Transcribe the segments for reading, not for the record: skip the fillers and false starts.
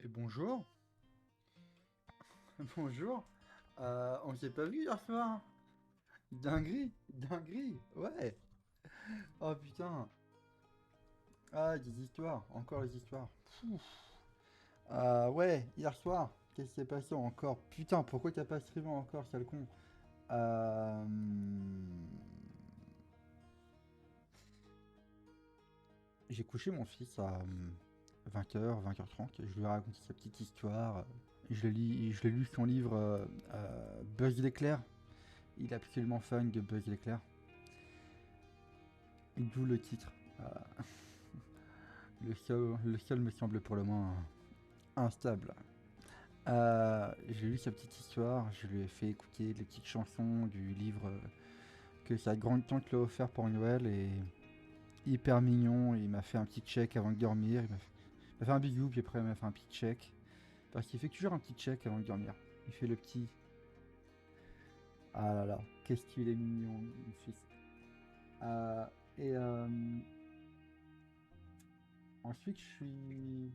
Et bonjour. Bonjour. On s'est pas vu hier soir. Dinguerie, dinguerie, ouais. Oh putain. Ah, des histoires, encore les histoires. Pouf. Ouais, hier soir, qu'est-ce qui s'est passé encore? Putain, pourquoi t'as pas streamé encore, sale con? Euh... J'ai couché mon fils à 20h, 20h30. Je lui ai raconté sa petite histoire. Je l'ai lu son livre Buzz l'éclair. Il est absolument fan de Buzz l'éclair. D'où le titre. Euh, le seul me semble pour le moins instable. J'ai lu sa petite histoire, je lui ai fait écouter les petites chansons du livre que sa grande tante lui a offert pour Noël et hyper mignon. Il m'a fait un petit check avant de dormir. Il m'a fait un bisou puis après il m'a fait un petit check. Parce qu'il fait toujours un petit check avant de dormir. Il fait le petit. Ah là là, qu'est-ce qu'il est mignon, mon fils. Euh, et ensuite je suis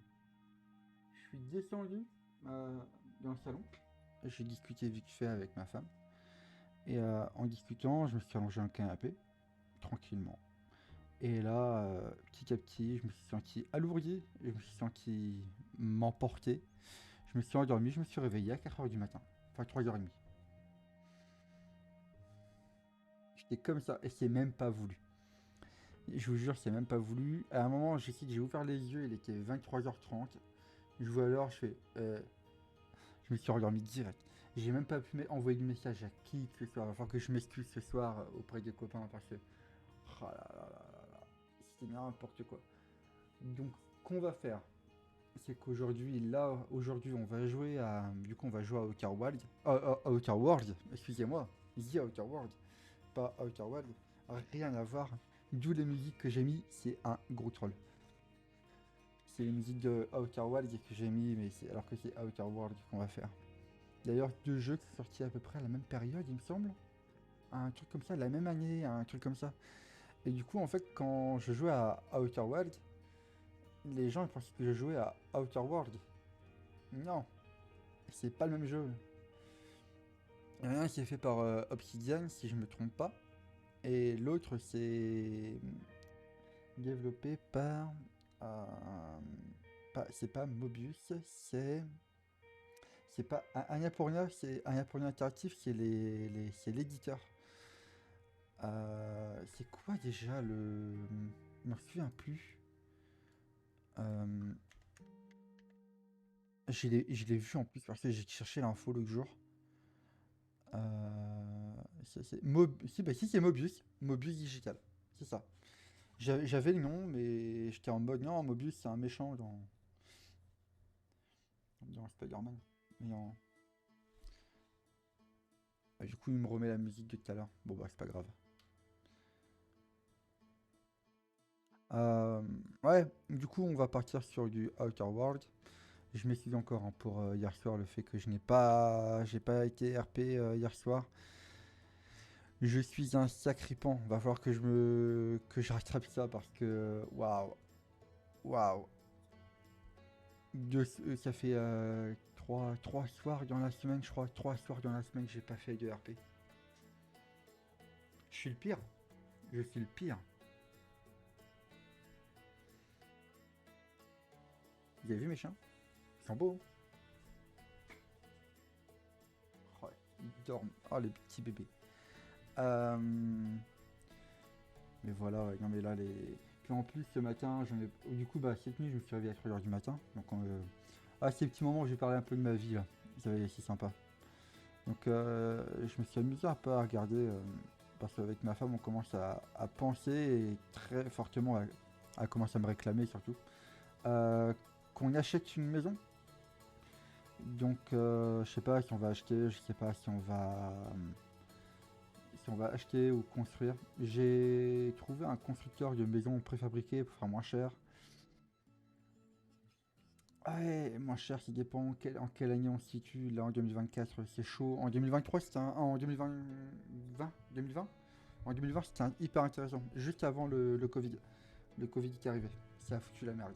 descendu dans le salon. J'ai discuté vite fait avec ma femme. Et en discutant, je me suis allongé dans le canapé, tranquillement. Et là, petit à petit, je me suis senti alourdi, je me suis senti m'emporter. Je me suis endormi, je me suis réveillé à 4h du matin. Enfin 3h30. J'étais comme ça, et c'est même pas voulu. Je vous jure, c'est même pas voulu. À un moment, j'ai ouvert les yeux, il était 23h30. Je vois l'heure, je me suis endormi direct. J'ai même pas pu envoyer de message à qui que ce soit. Il va falloir que je m'excuse ce soir auprès des copains parce que. Oh là là là là là. C'était n'importe quoi. Donc, qu'on va faire, c'est qu'aujourd'hui, aujourd'hui, on va jouer à. Du coup, on va jouer à Outer World. Outer World, excusez-moi. The Outer World, pas Outer World. Rien à voir. D'où les musiques que j'ai mis, c'est un gros troll. C'est les musiques de Outer World que j'ai mis, mais alors que c'est Outer World qu'on va faire. D'ailleurs, deux jeux qui sont sortis à peu près à la même période, il me semble. Un truc comme ça, la même année, un truc comme ça. Et du coup, en fait, quand je jouais à Outer World, les gens ils pensaient que je jouais à Outer World. Non, c'est pas le même jeu. Il y en a un qui est fait par Obsidian, si je me trompe pas. Et l'autre, c'est développé par. euh, c'est pas Mobius, c'est. C'est pas. Annapurna, c'est Annapurna Interactive, c'est l'éditeur. C'est quoi déjà le. Je me souviens plus. Euh, je l'ai vu en plus parce que j'ai cherché l'info l'autre jour. Si, c'est Mobius. Mobius Digital. C'est ça. J'avais le nom, mais j'étais en mode non, Mobius c'est un méchant dans Spider-Man. Mais du coup, il me remet la musique de tout à l'heure. Bon, bah, c'est pas grave. Euh, ouais, du coup, on va partir sur du Outer World. Je m'excuse encore hein, pour hier soir le fait que j'ai pas été RP hier soir. Je suis un sacripant. Va falloir que je rattrape ça parce que waouh, waouh. Ça fait trois soirs dans la semaine, je crois. 3 soirs dans la semaine que j'ai pas fait de RP. Je suis le pire. Je suis le pire. Vous avez vu mes chiens? Ils sont beaux. Oh, ils dorment. Oh, les petits bébés. Euh, Mais voilà, ouais, non mais là les. Puis en plus ce matin, du coup bah cette nuit je me suis réveillé à 3h du matin. Donc ces petits moments où j'ai parlé un peu de ma vie là. C'est sympa. Donc je me suis amusé un peu à regarder parce qu'avec ma femme on commence à penser et très fortement à commencer à me réclamer surtout. euh, qu'on achète une maison. Donc je sais pas si on va acheter, je sais pas si on va acheter ou construire. J'ai trouvé un constructeur de maisons préfabriquées pour faire moins cher. Ah ouais, moins cher, ça dépend en quelle année on se situe. Là, en 2024, c'est chaud. En 2023, c'était en 2020. En 2020, c'était hyper intéressant. Juste avant le Covid. Le Covid qui est arrivé. Ça a foutu la merde.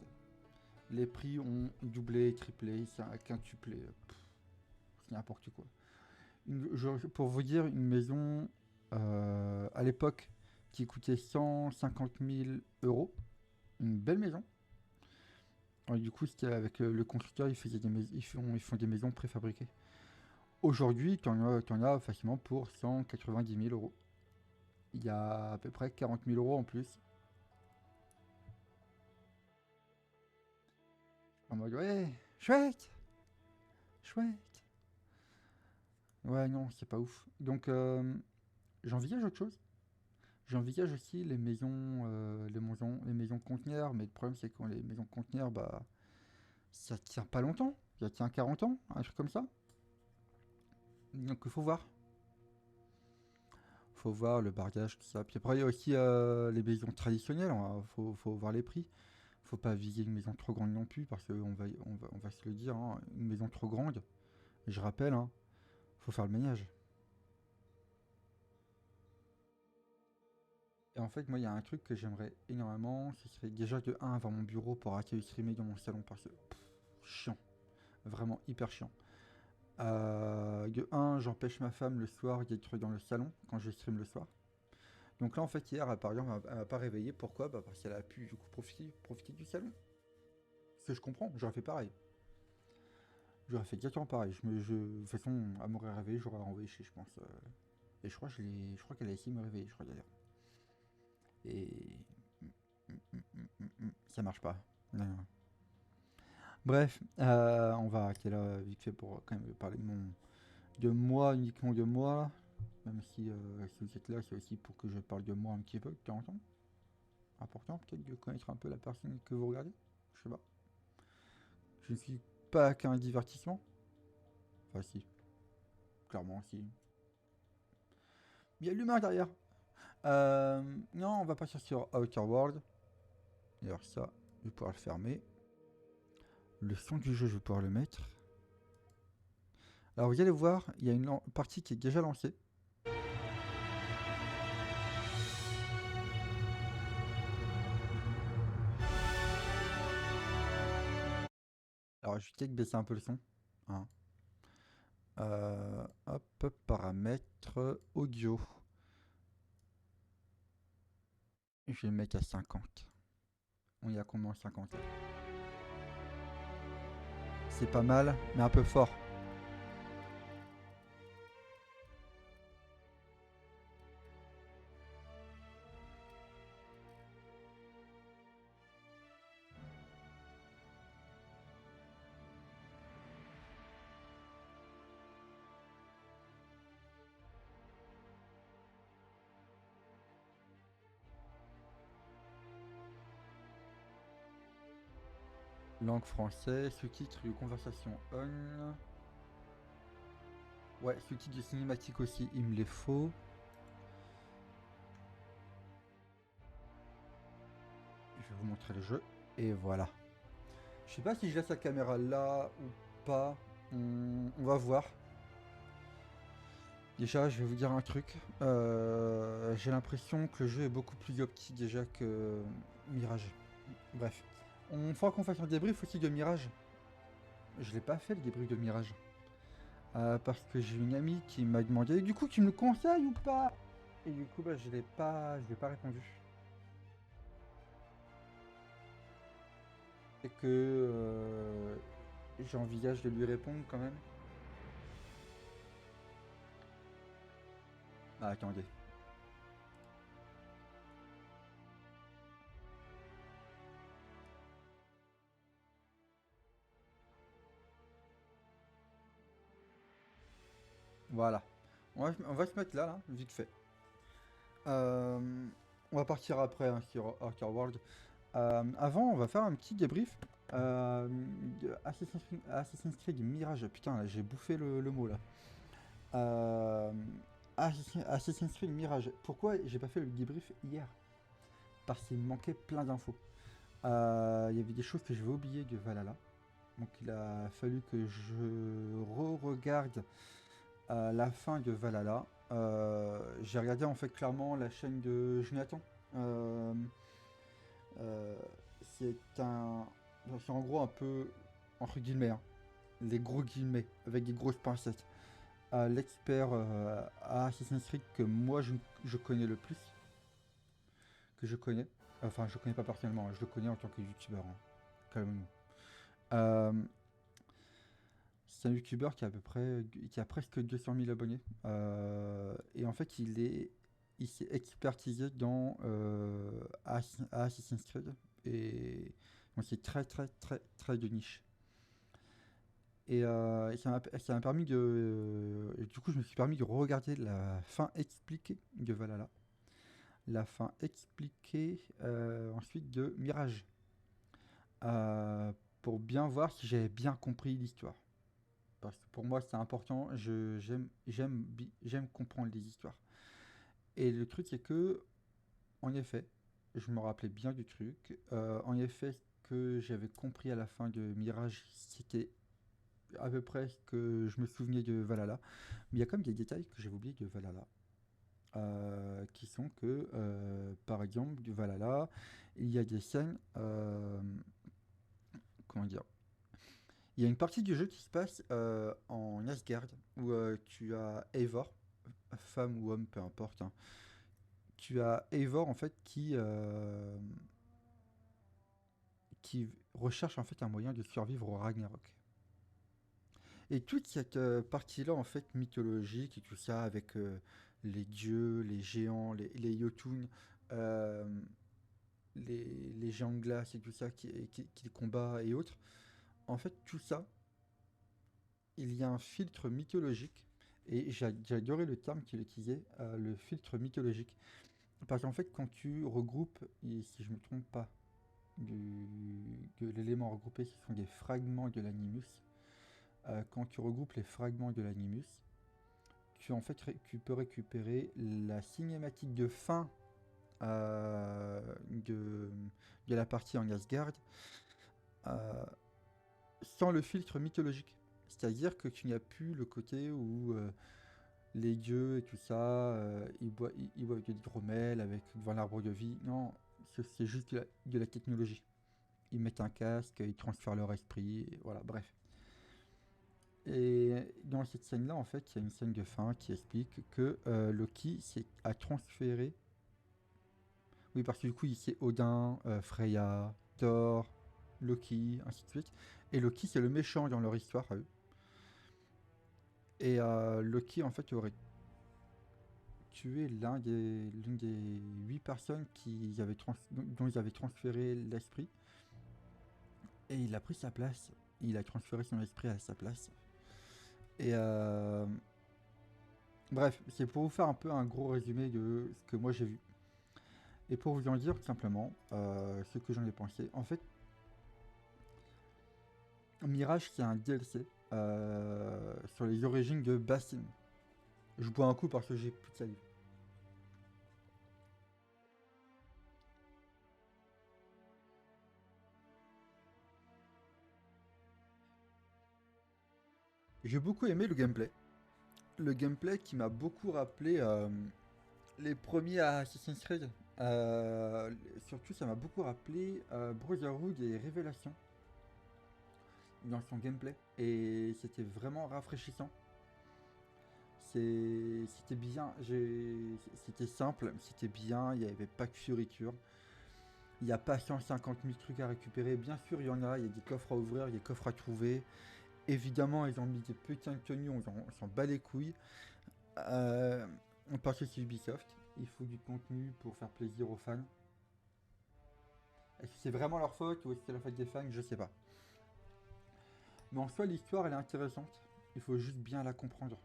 Les prix ont doublé, triplé, quintuplé. C'est n'importe quoi. Pour vous dire, une maison à l'époque qui coûtait 150 000 euros, une belle maison. Alors, du coup, c'était avec le constructeur, ils font des maisons préfabriquées. Aujourd'hui, tu en as facilement pour 190 000 euros. Il y a à peu près 40 000 euros en plus. En mode, ouais, chouette, chouette. Ouais, non, c'est pas ouf. Donc, j'envisage autre chose. J'envisage aussi les maisons conteneurs, mais le problème c'est que les maisons conteneurs, bah, ça tient pas longtemps. Ça tient 40 ans, un truc comme ça. Donc il faut voir. Faut voir le bardage, tout ça. Puis après, il y a aussi les maisons traditionnelles. Faut voir les prix. Faut pas viser une maison trop grande non plus, parce on va se le dire, hein, une maison trop grande, je rappelle, hein, faut faire le ménage. Et en fait, moi, il y a un truc que j'aimerais énormément, ce serait déjà de un avoir mon bureau pour accueillir streamer dans mon salon, parce que chiant, vraiment hyper chiant. De un, j'empêche ma femme le soir d'être dans le salon quand je stream le soir. Donc là, en fait, hier, par exemple, elle m'a pas réveillé. Pourquoi? Bah, parce qu'elle a pu du coup profiter du salon. Ce que je comprends, j'aurais fait pareil. J'aurais fait exactement pareil. De toute façon, elle m'aurait réveillé, j'aurais renvoyé chez, je pense. Et je crois qu'elle a essayé de me réveiller, je crois d'ailleurs. Et ça marche pas. Non, non. Bref, on va arrêter là vite fait pour quand même parler de moi, uniquement de moi. Même si vous êtes là, c'est aussi pour que je parle de moi un petit peu de temps en temps. Important peut-être de connaître un peu la personne que vous regardez. Je sais pas. Je ne suis pas qu'un divertissement. Enfin si, clairement si. Il y a l'humain derrière. Non, on va partir sur Outer World. D'ailleurs ça, je vais pouvoir le fermer. Le son du jeu, je vais pouvoir le mettre. Alors vous allez voir, il y a une partie qui est déjà lancée. Alors je vais peut-être baisser un peu le son. Hein. Hop, paramètres, audio. Je vais le mettre à 50. On y a combien 50 là? C'est pas mal, mais un peu fort. Langue française, sous-titres de conversation on. Ouais, sous-titres de cinématique aussi, il me les faut. Je vais vous montrer le jeu. Et voilà. Je sais pas si je laisse la caméra là ou pas. On va voir. Déjà, je vais vous dire un truc. J'ai l'impression que le jeu est beaucoup plus optique déjà que Mirage. Bref. On fera qu'on fasse un débrief aussi de Mirage. Je l'ai pas fait le débrief de Mirage. Parce que j'ai une amie qui m'a demandé du coup tu me le conseilles ou pas. Et du coup bah, je l'ai pas répondu. Et que j'envisage de lui répondre quand même. Ah, attendez. Voilà. On va se mettre là, vite fait. Euh, on va partir après hein, sur Outer World. Avant, on va faire un petit débrief de Assassin's Creed Mirage. Putain, là, j'ai bouffé le mot là. Euh, Assassin's Creed Mirage. Pourquoi j'ai pas fait le débrief hier? Parce qu'il me manquait plein d'infos. Il y avait des choses que je vais oublier de Valhalla. Donc il a fallu que je re-regarde la fin de Valhalla. J'ai regardé en fait clairement la chaîne de Jonathan. Euh, c'est un c'est en gros un peu, entre guillemets, hein, les gros guillemets, avec des grosses pincettes, à l'expert à Assassin's Creed que moi je connais le plus, que je connais. Enfin, je connais pas personnellement, hein, je le connais en tant que youtubeur. Hein. Calme-nous. Euh, c'est un youtubeur qui a à peu près, qui a presque 200 000 abonnés. Et en fait, il s'est expertisé dans Assassin's Creed. Et donc, c'est très, très, très, très de niche. Et ça m'a permis de. Et du coup, je me suis permis de regarder la fin expliquée de Valhalla. La fin expliquée ensuite de Mirage. euh, pour bien voir si j'avais bien compris l'histoire. Parce que pour moi, c'est important. J'aime comprendre les histoires. Et le truc, c'est que, en effet, je me rappelais bien du truc. En effet, ce que j'avais compris à la fin de Mirage, c'était à peu près ce que je me souvenais de Valhalla. Mais il y a comme des détails que j'avais oubliés de Valhalla. Qui sont que, par exemple, du Valhalla, il y a des scènes. Comment dire. Il y a une partie du jeu qui se passe en Asgard, où tu as Eivor, femme ou homme, peu importe. Hein. Tu as Eivor, en fait, qui recherche en fait un moyen de survivre au Ragnarok. Et toute cette partie-là, en fait, mythologique et tout ça, avec les dieux, les géants, les Jotun, euh, les géants de glace et tout ça, qui les combat et autres, en fait, tout ça, il y a un filtre mythologique. Et j'ai adoré le terme qu'il utilisait, le filtre mythologique. Parce qu'en fait, quand tu regroupes, et si je ne me trompe pas, de l'élément regroupé, ce sont des fragments de l'animus. Quand tu regroupes les fragments de l'animus, tu peux récupérer la cinématique de fin euh, de, de la partie en Asgard euh, sans le filtre mythologique. C'est-à-dire que tu n'as plus le côté où les dieux et tout ça, ils boivent de l'hydromel avec devant l'arbre de vie. Non, c'est juste de la technologie. Ils mettent un casque, ils transfèrent leur esprit, et voilà, bref. Et dans cette scène-là, en fait, il y a une scène de fin qui explique que Loki a transféré. Oui, parce que du coup, il c'est Odin, Freya, Thor, Loki, ainsi de suite. Et Loki, c'est le méchant dans leur histoire à eux. Et Loki, en fait, aurait tué l'une des 8 personnes dont ils avaient transféré l'esprit. Et il a pris sa place. Il a transféré son esprit à sa place. Et bref, c'est pour vous faire un peu un gros résumé de ce que moi j'ai vu. Et pour vous en dire tout simplement ce que j'en ai pensé. En fait, Mirage, c'est un DLC sur les origines de Basim. Je bois un coup parce que j'ai plus de salive. J'ai beaucoup aimé le gameplay. Le gameplay qui m'a beaucoup rappelé les premiers Assassin's Creed. Surtout, ça m'a beaucoup rappelé Brotherhood et Révélation dans son gameplay. Et c'était vraiment rafraîchissant. C'était bien, c'était simple, c'était bien, il n'y avait pas de fioriture. Il n'y a pas 150 000 trucs à récupérer. Bien sûr, il y en a, il y a des coffres à ouvrir, il y a des coffres à trouver. Évidemment, ils ont mis des putains de tenues, on s'en bat les couilles. Euh, parce que c'est Ubisoft, il faut du contenu pour faire plaisir aux fans. Est-ce que c'est vraiment leur faute ou est-ce que c'est la faute des fans? Je sais pas. Mais en soi, l'histoire, elle est intéressante. Il faut juste bien la comprendre.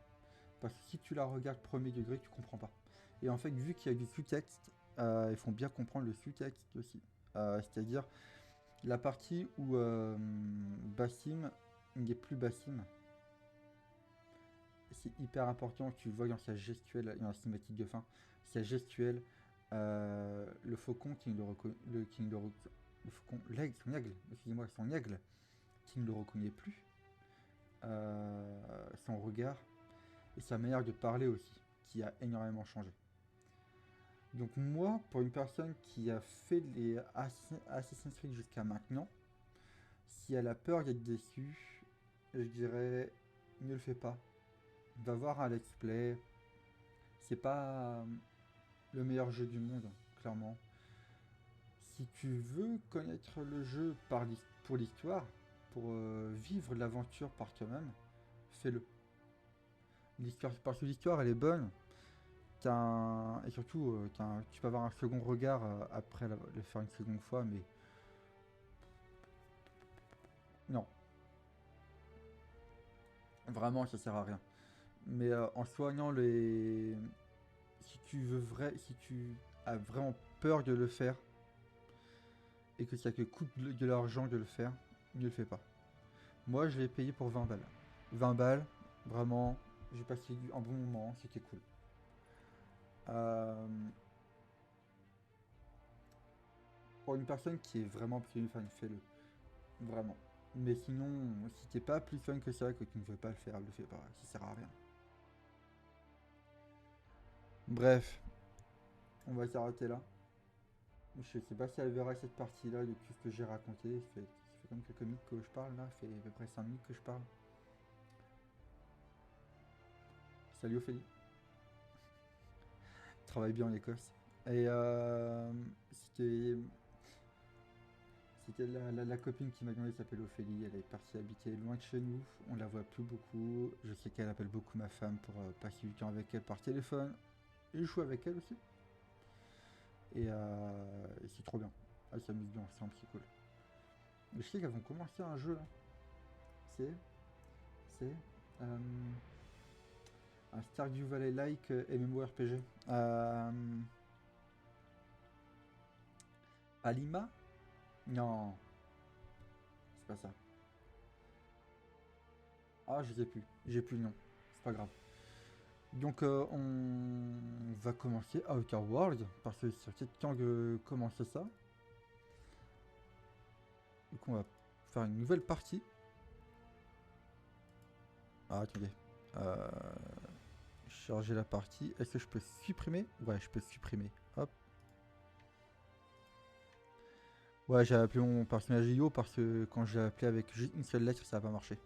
Parce que si tu la regardes premier degré, tu comprends pas. Et en fait, vu qu'il y a du sous-texte, il faut bien comprendre le sous-texte aussi. C'est-à-dire la partie où Bassim n'est plus Bassim. C'est hyper important, tu le vois dans sa gestuelle, dans la cinématique de fin, sa gestuelle, le faucon qui ne le reconnaît, le faucon, l'aigle, son aigle, excusez-moi, son aigle, qui ne le reconnaît plus, son regard, et sa manière de parler aussi, qui a énormément changé. Donc moi, pour une personne qui a fait les Assassin's Creed jusqu'à maintenant, Si elle a peur d'être déçue, je dirais ne le fais pas. Va voir un let's play. C'est pas le meilleur jeu du monde, clairement. Si tu veux connaître le jeu pour l'histoire, pour vivre l'aventure par toi-même, fais-le. L'histoire, parce que l'histoire elle est bonne. Et surtout, tu peux avoir un second regard après le faire une seconde fois, mais non, vraiment ça sert à rien. Mais en soignant les, si tu as vraiment peur de le faire et que ça te coûte de l'argent de le faire, ne le fais pas. Moi, je l'ai payé pour 20 balles. 20 balles, vraiment, j'ai passé un bon moment, c'était cool. Euh, pour une personne qui est vraiment plus fan, fais-le. Vraiment. Mais sinon, si t'es pas plus fan que ça, que tu ne veux pas le faire, le fais pas, ça sert à rien. Bref, on va s'arrêter là. Je sais pas si elle verra cette partie-là de tout ce que j'ai raconté. Ça fait comme quelques minutes que je parle là, ça fait à peu près 5 minutes que je parle. Salut Ophélie. Travaille bien en Écosse. Et c'était la copine qui m'a demandé s'appelle Ophélie. Elle est partie habiter loin de chez nous. On la voit plus beaucoup. Je sais qu'elle appelle beaucoup ma femme pour passer du temps avec elle par téléphone. Et je joue avec elle aussi. Et c'est trop bien. Elle s'amuse bien ensemble, c'est cool. Je sais qu'elles vont commencer un jeu là. C'est. C'est. euh, un Stardew Valley-like MMORPG. Alima. Non, c'est pas ça. Ah, je sais plus. J'ai plus le nom. C'est pas grave. Donc, on va commencer Outer World. Parce que c'est peut-être temps de commencer ça. Donc, on va faire une nouvelle partie. Ah, attendez. Euh, charger la partie. Est-ce que je peux supprimer? Ouais, je peux supprimer. Hop. Ouais, j'ai appelé mon personnage IO parce que quand j'ai appelé avec juste une seule lettre, ça n'a pas marché.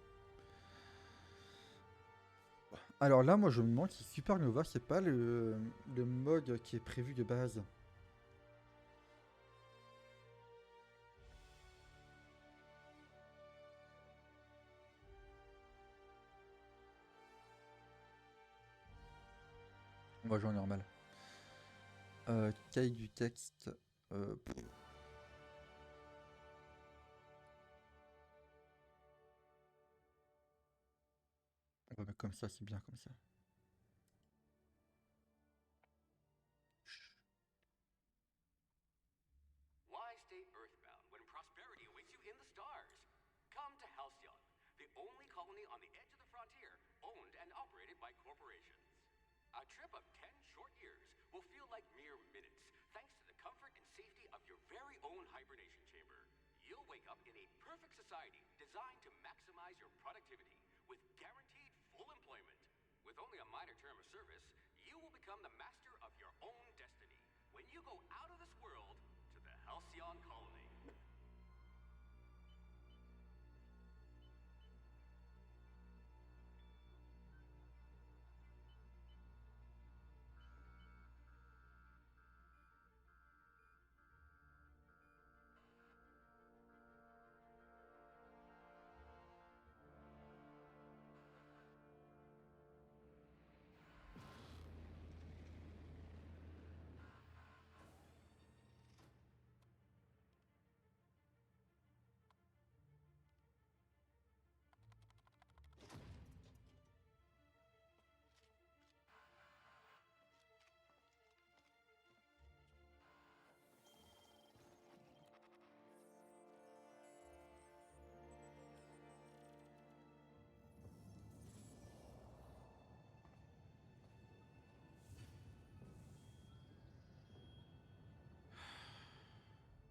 Alors là, moi, je me demande si Supernova, c'est pas le mode qui est prévu de base. On va jouer en normal. Taille du texte. euh, pff, on va mettre comme ça, c'est bien comme ça. Why stay earthbound when prosperity awaits you in the stars? Come to Halcyon, the only colony on the edge of the frontier, owned and operated by corporations. A trip of 10 short years will feel like mere minutes, thanks to the comfort and safety of your very own hibernation chamber. You'll wake up in a perfect society designed to maximize your productivity with guaranteed full employment. With only a minor term of service, you will become the master of your own destiny when you go out of this world to the Halcyon colony.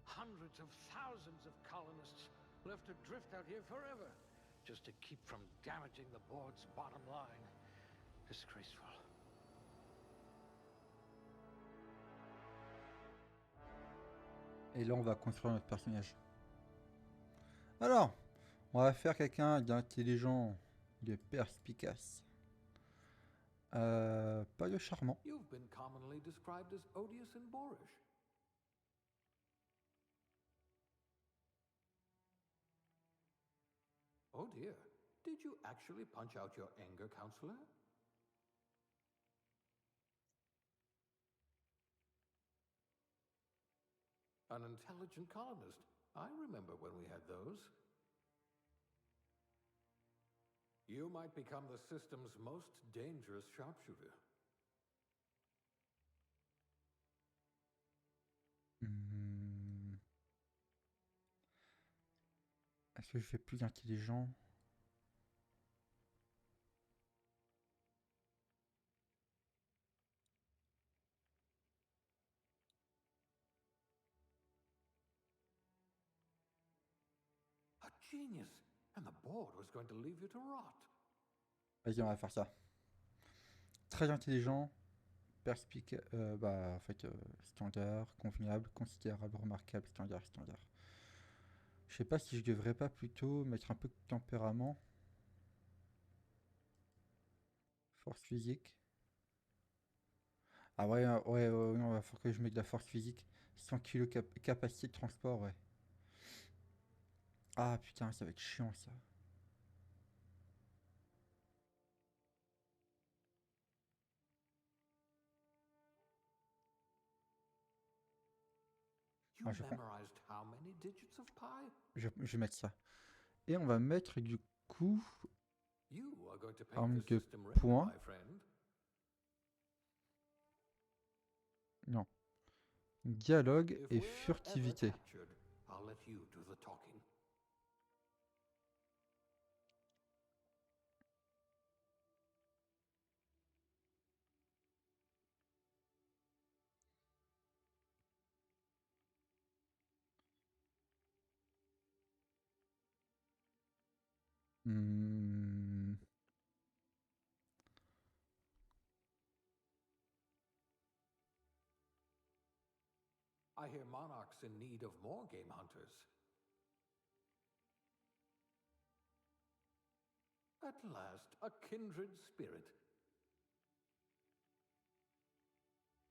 Hundreds of thousands of colonists left to drift out here forever, just to keep from damaging the board's bottom line. Disgraceful. Et là, on va construire notre personnage. Alors, On va faire quelqu'un d'intelligent, de perspicace. Pas de charmant. You've been commonly described as odious and boorish. Oh dear. Did you actually punch out your anger, counselor? An intelligent colonist. I remember when we had those. You might become the system's most dangerous sharpshooter. Hmm. Est-ce que je fais plus intelligent? A genius! And the board was going to leave you to rot. Vas-y, on va faire ça. Très intelligent, perspicace, bah en fait standard, convenable, considérable, remarquable, standard, standard. Je sais pas si je devrais pas plutôt mettre un peu de tempérament. Force physique. Ah ouais, non, il va falloir que je mette de la force physique. 100 kg capacité de transport, ouais. Ah putain, ça va être chiant ça. You Ah, memorized how many digits of pi? je vais mettre ça. Et on va mettre du coup You are going to paint arme the de system red, poing. my friend. Non. Dialogue If et we're ever furtivité. captured, I'll let you do the talking. Hmm. I hear Monarch's in need of more game hunters. At last, a kindred spirit.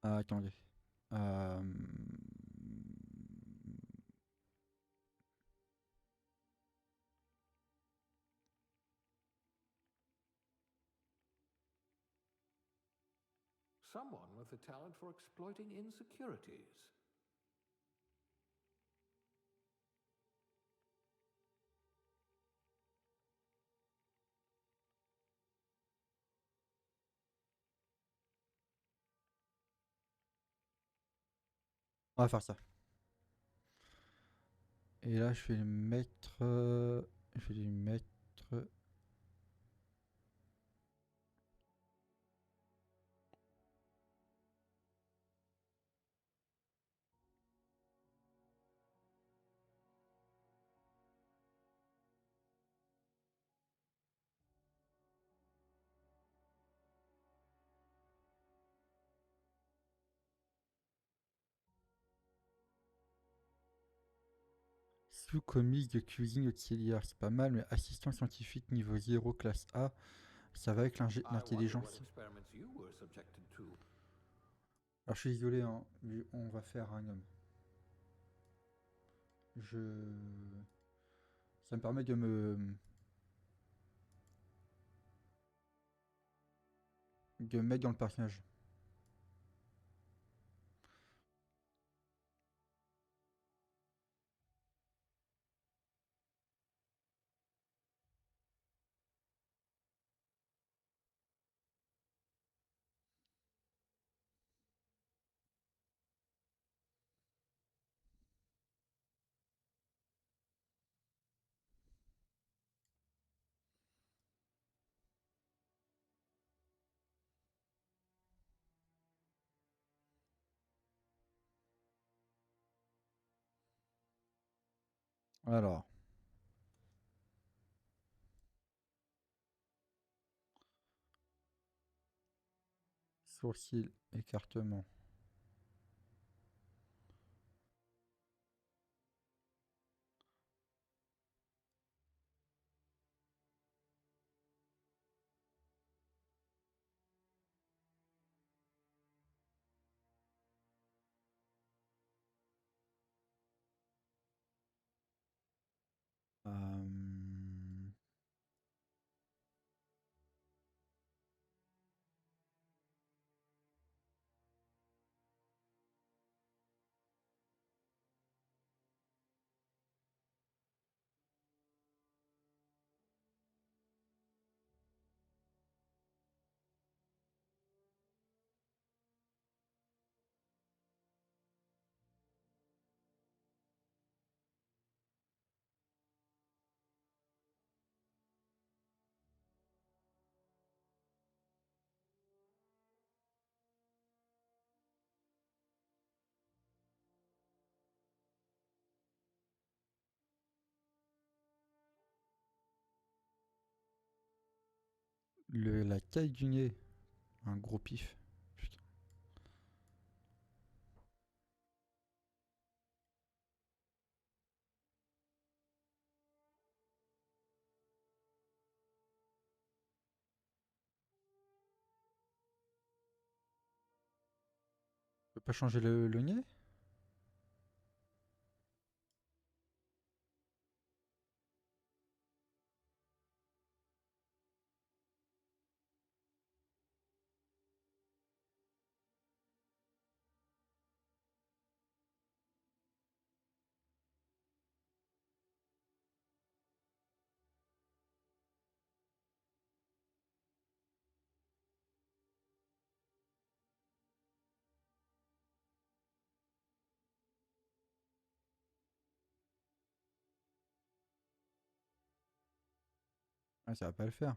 Ah, attendez. Someone with a talent for exploiting insecurities. On va faire ça. Et là, je vais le mettre. Je vais lui mettre. Sous-commis de cuisine auxiliaire, c'est pas mal, mais assistant scientifique niveau 0, classe A, ça va avec I wonder what l'intelligence. experiments you were subjected to. Alors je suis désolé, hein, mais on va faire un homme. Je... Ça me permet de me mettre dans le personnage. Alors, sourcil, écartement. La caille du nez. Un gros pif. Putain. Je peux pas changer le nez? Ah, ça va pas le faire.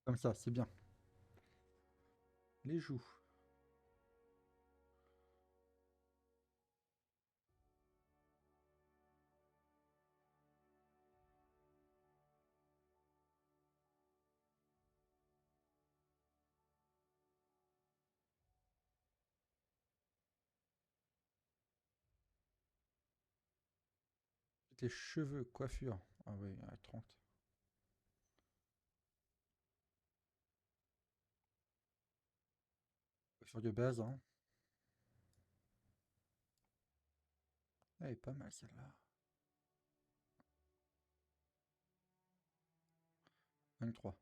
Comme ça, c'est bien. Les joues. Les cheveux, coiffure. Ah oui, à 30. Coiffure de base, hein. Elle est pas mal celle-là. 23.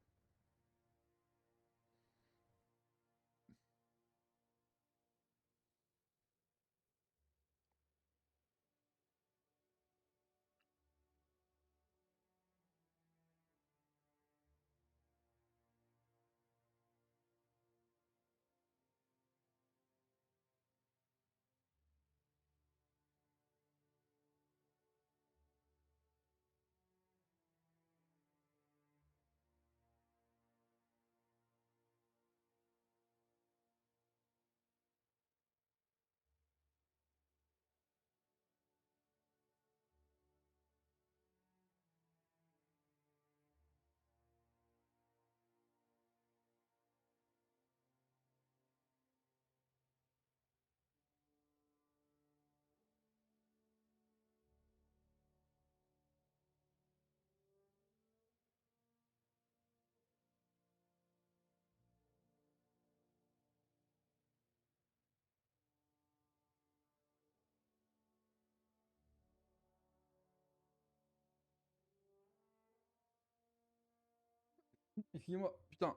Excusez-moi, putain.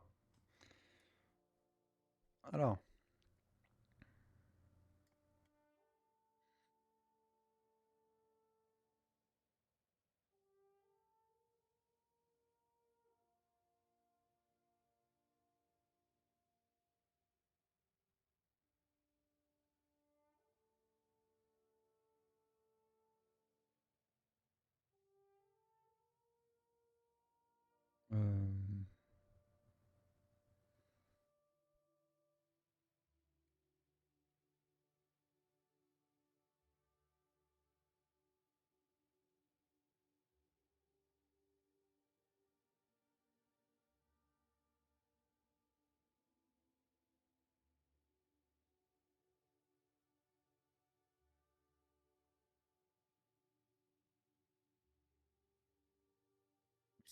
Alors. Euh,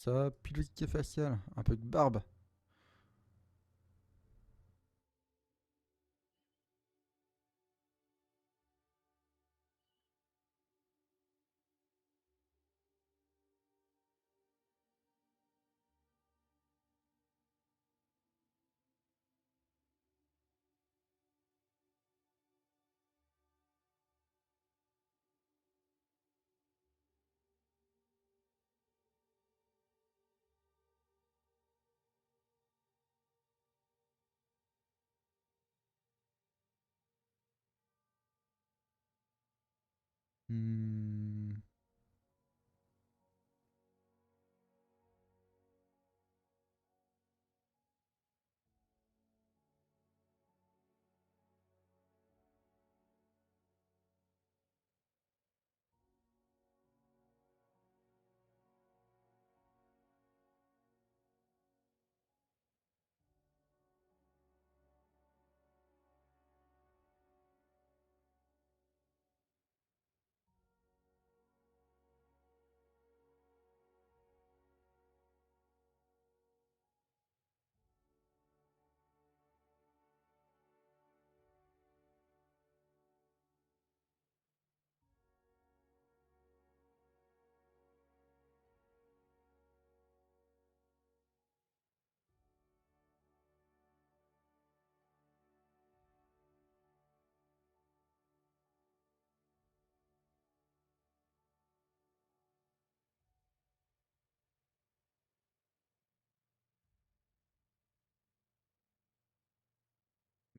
ça. Pilosité faciale, un peu de barbe. Hmm.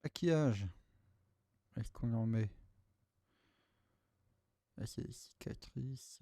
Maquillage. Est-ce qu'on en met? Là, c'est les cicatrices.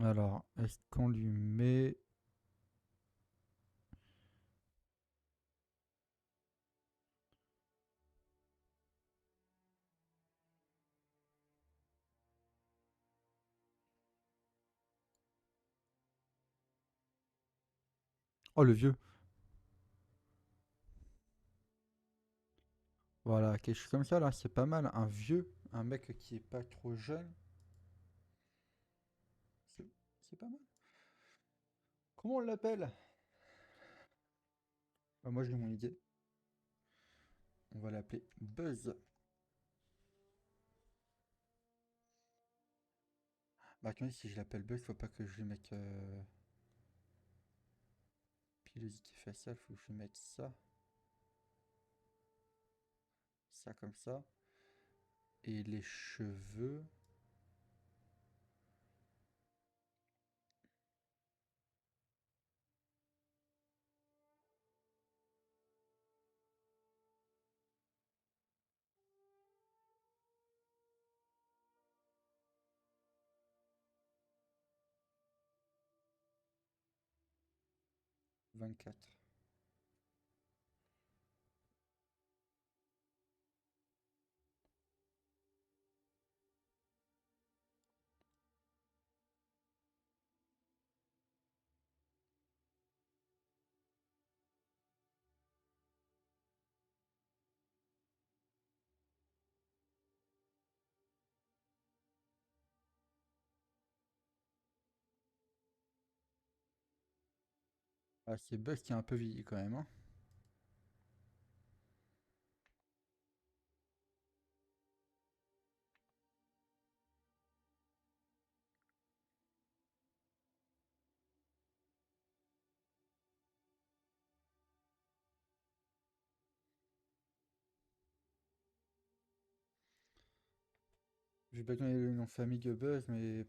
Alors, est-ce qu'on lui met... Oh, le vieux. Voilà, quelque chose comme ça, là, c'est pas mal. Un vieux, un mec qui est pas trop jeune. C'est c'est pas mal. Comment on l'appelle? Bah, moi, j'ai mon idée. On va l'appeler Buzz. Bah, attendez, si je l'appelle Buzz, faut pas que je lui mette pilosité faciale. Faut que je lui mette ça. Ça comme ça. Et les cheveux. 24. Ah, c'est Buzz qui est un peu vieilli quand même, hein. Je vais pas donner le nom de famille de Buzz, mais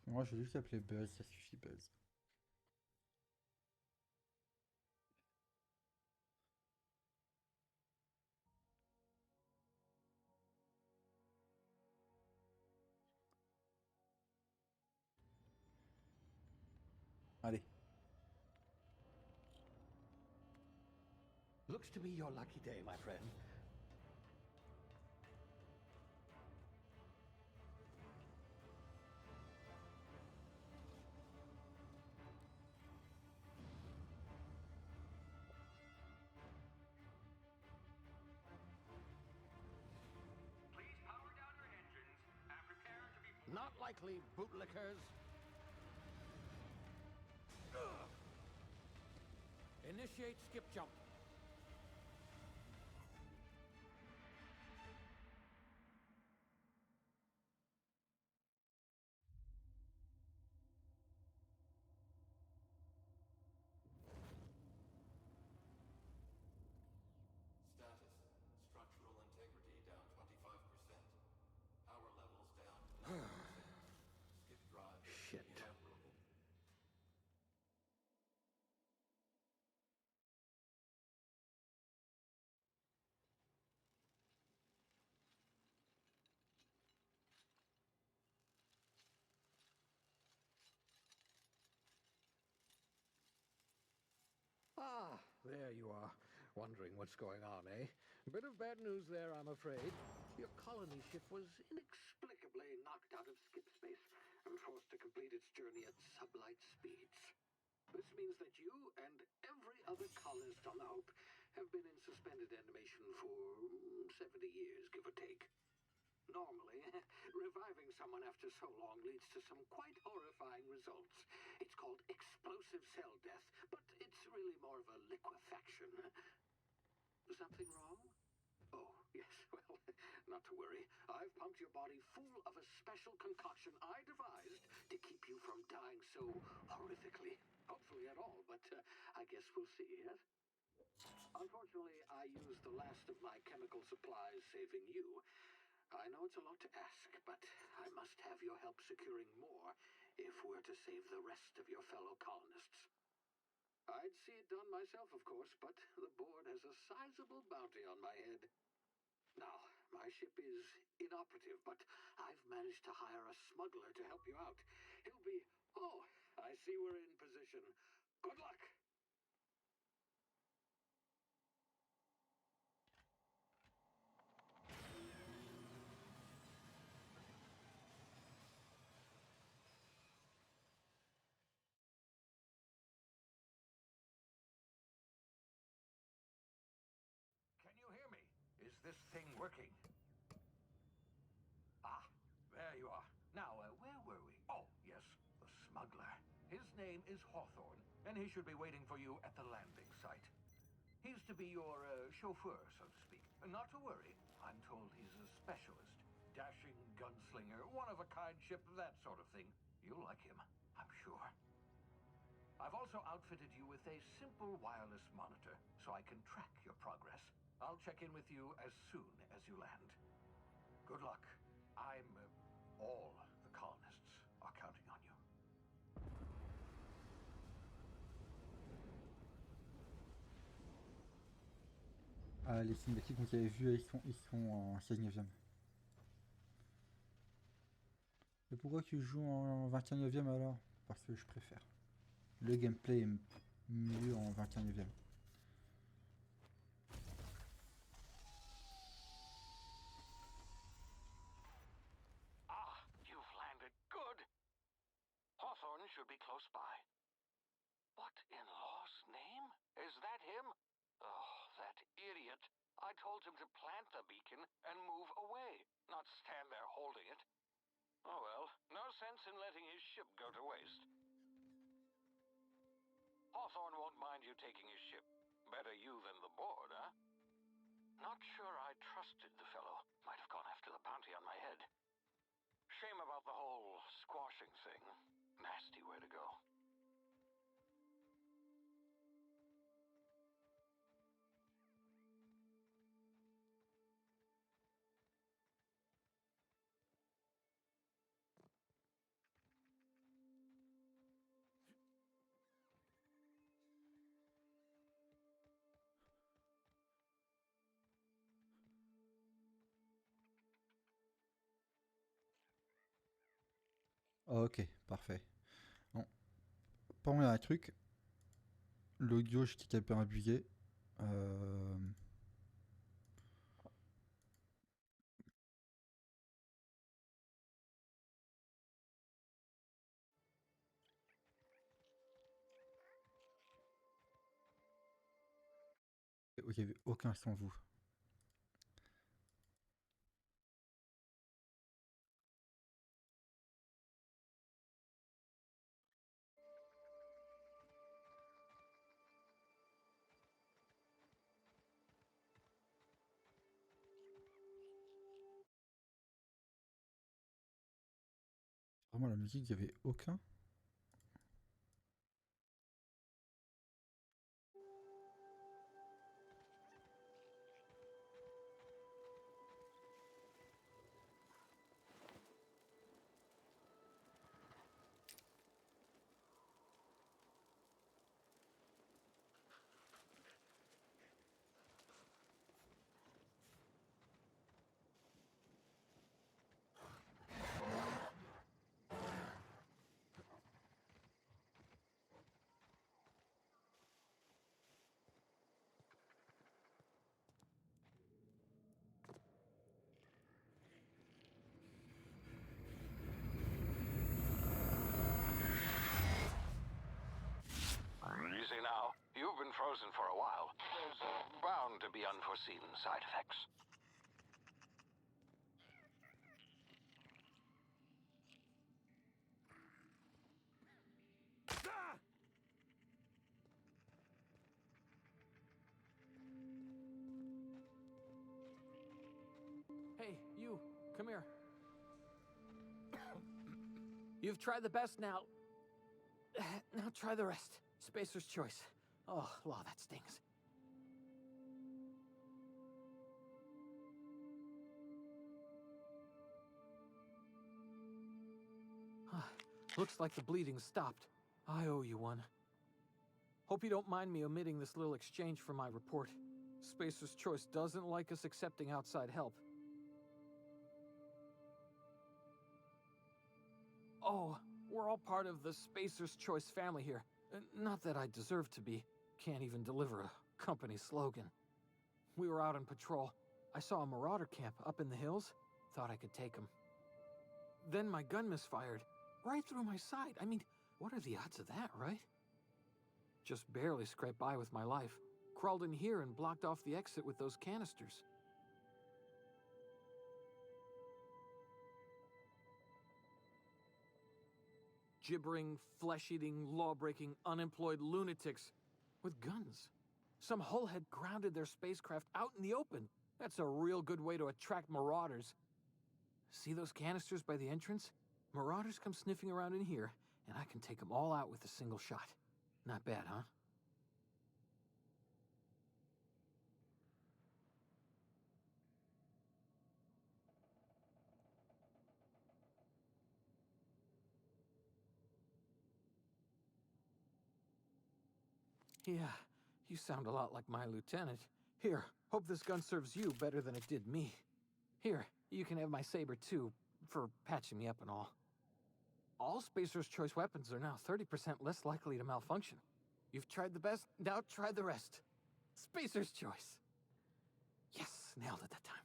moi je vais juste l'appeler Buzz, ça suffit Buzz. Looks to be your lucky day, my friend. Please power down your engines and prepare to be... Not likely, bootlickers. Initiate skip jump. Status. Structural integrity down 25%. Power levels down 90%. Skip drive Shit. inoperable. Ah, there you are. Wondering what's going on, eh? A bit of bad news there, I'm afraid. Your colony ship was inexplicably knocked out of skip space and forced to complete its journey at sublight speeds. This means that you and every other colonist on the Hope have been in suspended animation for 70 years, give or take. Normally, reviving someone after so long leads to some quite horrifying results. It's called explosive cell death, but it's really more of a liquefaction. Something wrong? Oh, yes, well, not to worry. I've pumped your body full of a special concoction I devised to keep you from dying so horrifically. Hopefully at all, but I guess we'll see, yes? Unfortunately, I used the last of my chemical supplies saving you. I know it's a lot to ask, but I must have your help securing more if we're to save the rest of your fellow colonists. I'd see it done myself, of course, but the board has a sizable bounty on my head. Now, my ship is inoperative, but I've managed to hire a smuggler to help you out. He'll be... Oh, I see we're in position. Good luck! Can you hear me? Is this thing working? Ah, there you are. Now, where were we? Oh, yes, the smuggler. His name is Hawthorne, and he should be waiting for you at the landing site. He's to be your chauffeur, so to speak. Not to worry. I'm told he's a specialist. Dashing gunslinger, one-of-a-kind ship, that sort of thing. You'll like him, I'm sure. I've also outfitted you with a simple wireless monitor, so I can track your progress. I'll check in with you as soon as you land. Good luck. All the colonists are counting on you. Ah, les cinématiques qu'on avait vues, ils sont en 16 e. Et pourquoi tu joues en 21 e alors? Parce que je préfère. Le gameplay est mieux en 21 e. Ah, you've landed. Good. Hawthorne should be close by. What in law's name? Is that him? Oh, that idiot. I told him to plant the beacon and move away, not stand there holding it. Oh well, no sense in letting his ship go to waste. Hawthorne won't mind you taking his ship. Better you than the board, huh? Not sure I trusted the fellow. Might have gone after the bounty on my head. Shame about the whole squashing thing. Nasty way to go. Ok, parfait. Bon, pas un truc. L'audio, je t'ai un peu abusé. Euh... Ok, il n'y avait aucun sans vous. Vraiment, la musique, il n'y avait aucun. You see now, you've been frozen for a while. There's bound to be unforeseen side effects. Hey, you, come here. You've tried the best now. Now try the rest. Spacer's choice. Oh, law, that stings. Looks like the bleeding stopped. I owe you one. Hope you don't mind me omitting this little exchange from my report. Spacer's choice doesn't like us accepting outside help. Oh, we're all part of the Spacer's Choice family here. Not that I deserve to be. Can't even deliver a company slogan. We were out on patrol. I saw a marauder camp up in the hills. Thought I could take them. Then my gun misfired. Right through my side. I mean, what are the odds of that, right? Just barely scraped by with my life. Crawled in here and blocked off the exit with those canisters. Gibbering, flesh-eating, law-breaking, unemployed lunatics with guns. Some hullhead grounded their spacecraft out in the open. That's a real good way to attract marauders. See those canisters by the entrance? Marauders come sniffing around in here, and I can take them all out with a single shot. Not bad, huh? Yeah, you sound a lot like my lieutenant. Here, hope this gun serves you better than it did me. Here, you can have my saber too, for patching me up and all. All Spacer's Choice weapons are now 30% less likely to malfunction. You've tried the best, now try the rest. Spacer's Choice. Yes, nailed it that time.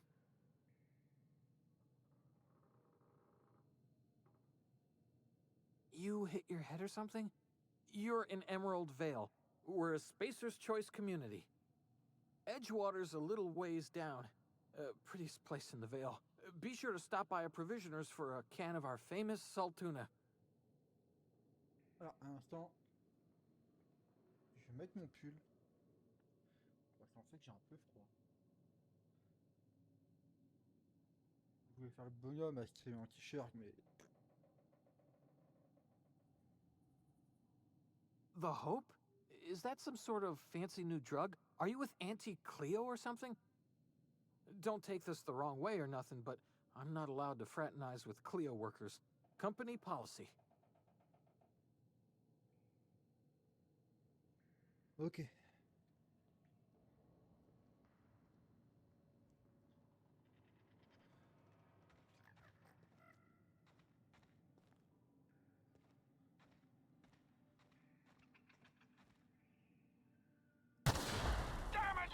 You hit your head or something? You're in Emerald Vale. We're a Spacer's Choice community. Edgewater's a little ways down. Prettiest place in the Vale. Be sure to stop by a provisioner's for a can of our famous salt tuna. Alors, un instant. Je vais mettre mon pull. Parce qu'en fait, j'ai un peu froid. Je voulais faire le bonhomme à se créer un t-shirt, mais. The Hope? Is that some sort of fancy new drug? Are you with Auntie Cleo or something? Don't take this the wrong way or nothing, but I'm not allowed to fraternize with Cleo workers. Company policy. Ok. Damn it!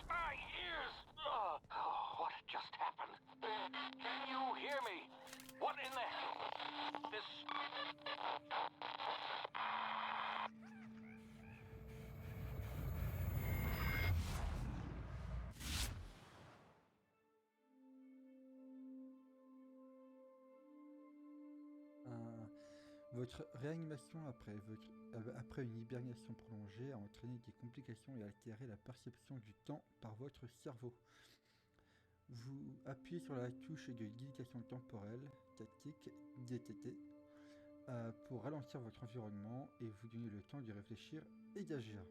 Votre réanimation après une hibernation prolongée a entraîné des complications et altéré la perception du temps par votre cerveau. Vous appuyez sur la touche de guidation temporelle, tactique, DTT, pour ralentir votre environnement et vous donner le temps de réfléchir et d'agir.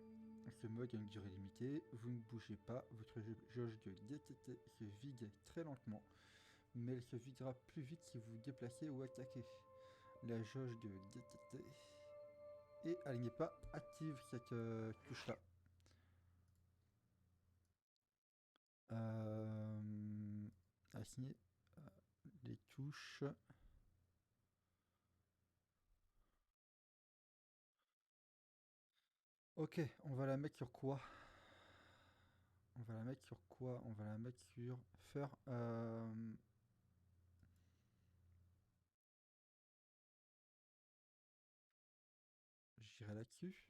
Ce mode a une durée limitée, vous ne bougez pas, votre jauge de DTT se vide très lentement, mais elle se videra plus vite si vous vous déplacez ou attaquez. La jauge de DTT, et elle n'est pas active cette touche-là. Assigner les touches. Ok, on va la mettre sur quoi? On va la mettre sur quoi? On va la mettre sur faire. J'irai là-dessus.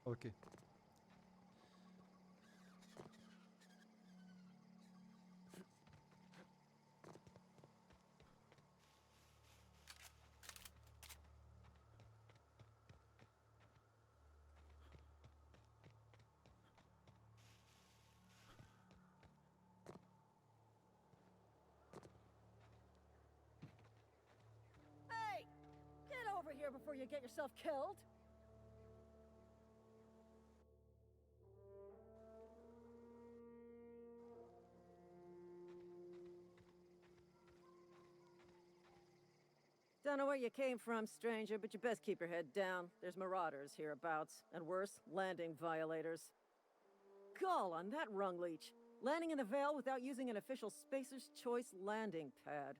Ok. Hey! Get over here before you get yourself killed! Don't know where you came from, stranger, but you best keep your head down. There's marauders hereabouts, and worse, landing violators. Gall on that rung leech! Landing in the Vale without using an official Spacer's Choice landing pad.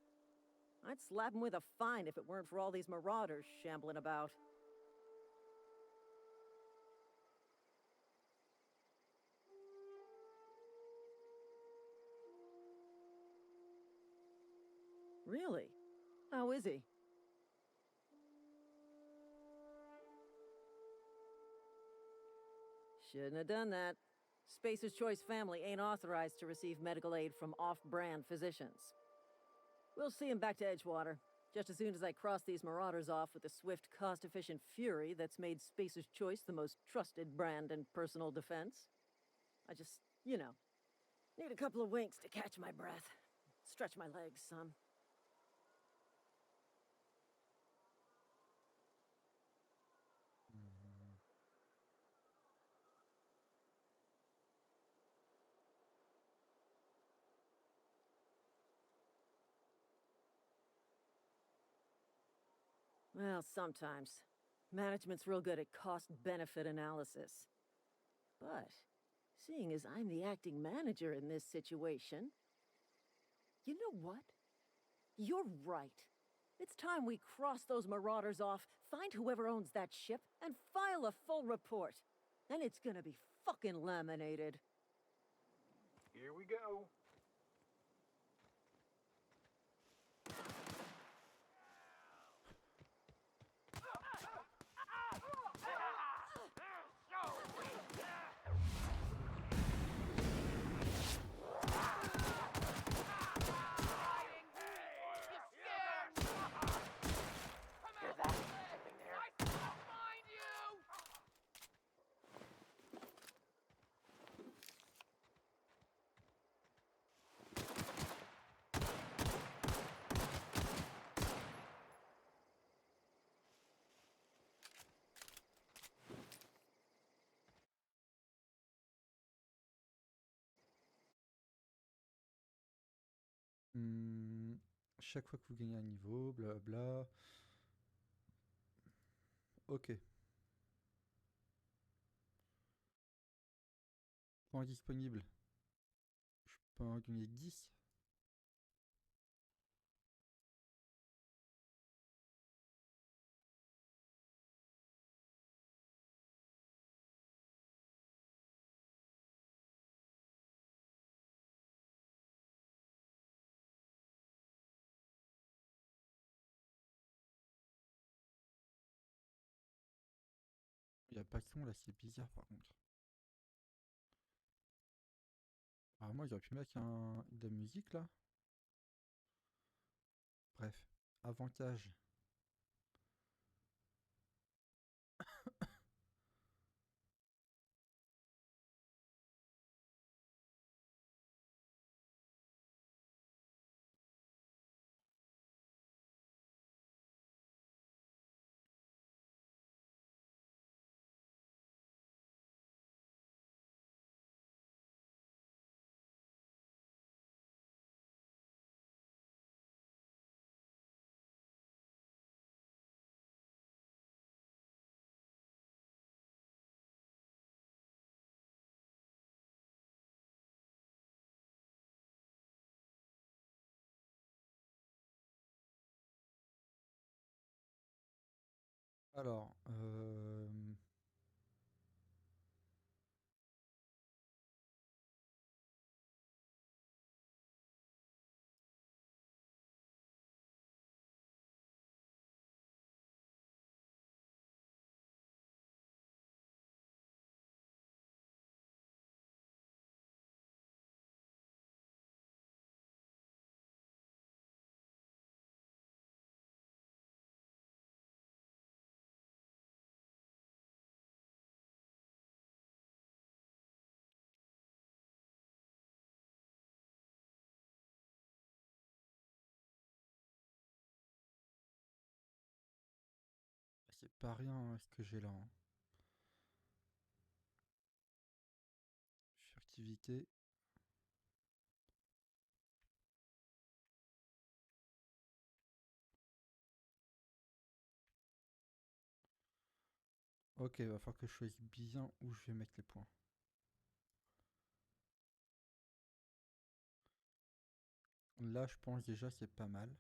I'd slap him with a fine if it weren't for all these marauders shambling about. Really? How is he? Shouldn't have done that. Spacer's Choice family ain't authorized to receive medical aid from off-brand physicians. We'll see him back to Edgewater, just as soon as I cross these marauders off with the swift, cost-efficient fury that's made Spacer's Choice the most trusted brand in personal defense. I just, Need a couple of winks to catch my breath. Stretch my legs some. Well, sometimes. Management's real good at cost-benefit analysis. But, seeing as I'm the acting manager in this situation, you know what? You're right. It's time we cross those marauders off, find whoever owns that ship, and file a full report. And it's gonna be fucking laminated. Here we go. Chaque fois que vous gagnez un niveau, blabla. Ok. Points disponibles. Je peux en gagner 10. Il n'y a pas de son là, c'est bizarre par contre. Alors moi j'aurais pu mettre de la musique là. Bref, avantage. Alors, c'est pas rien ce que j'ai là. Furtivité. Ok, va falloir que je choisisse bien où je vais mettre les points. Là, je pense déjà c'est pas mal.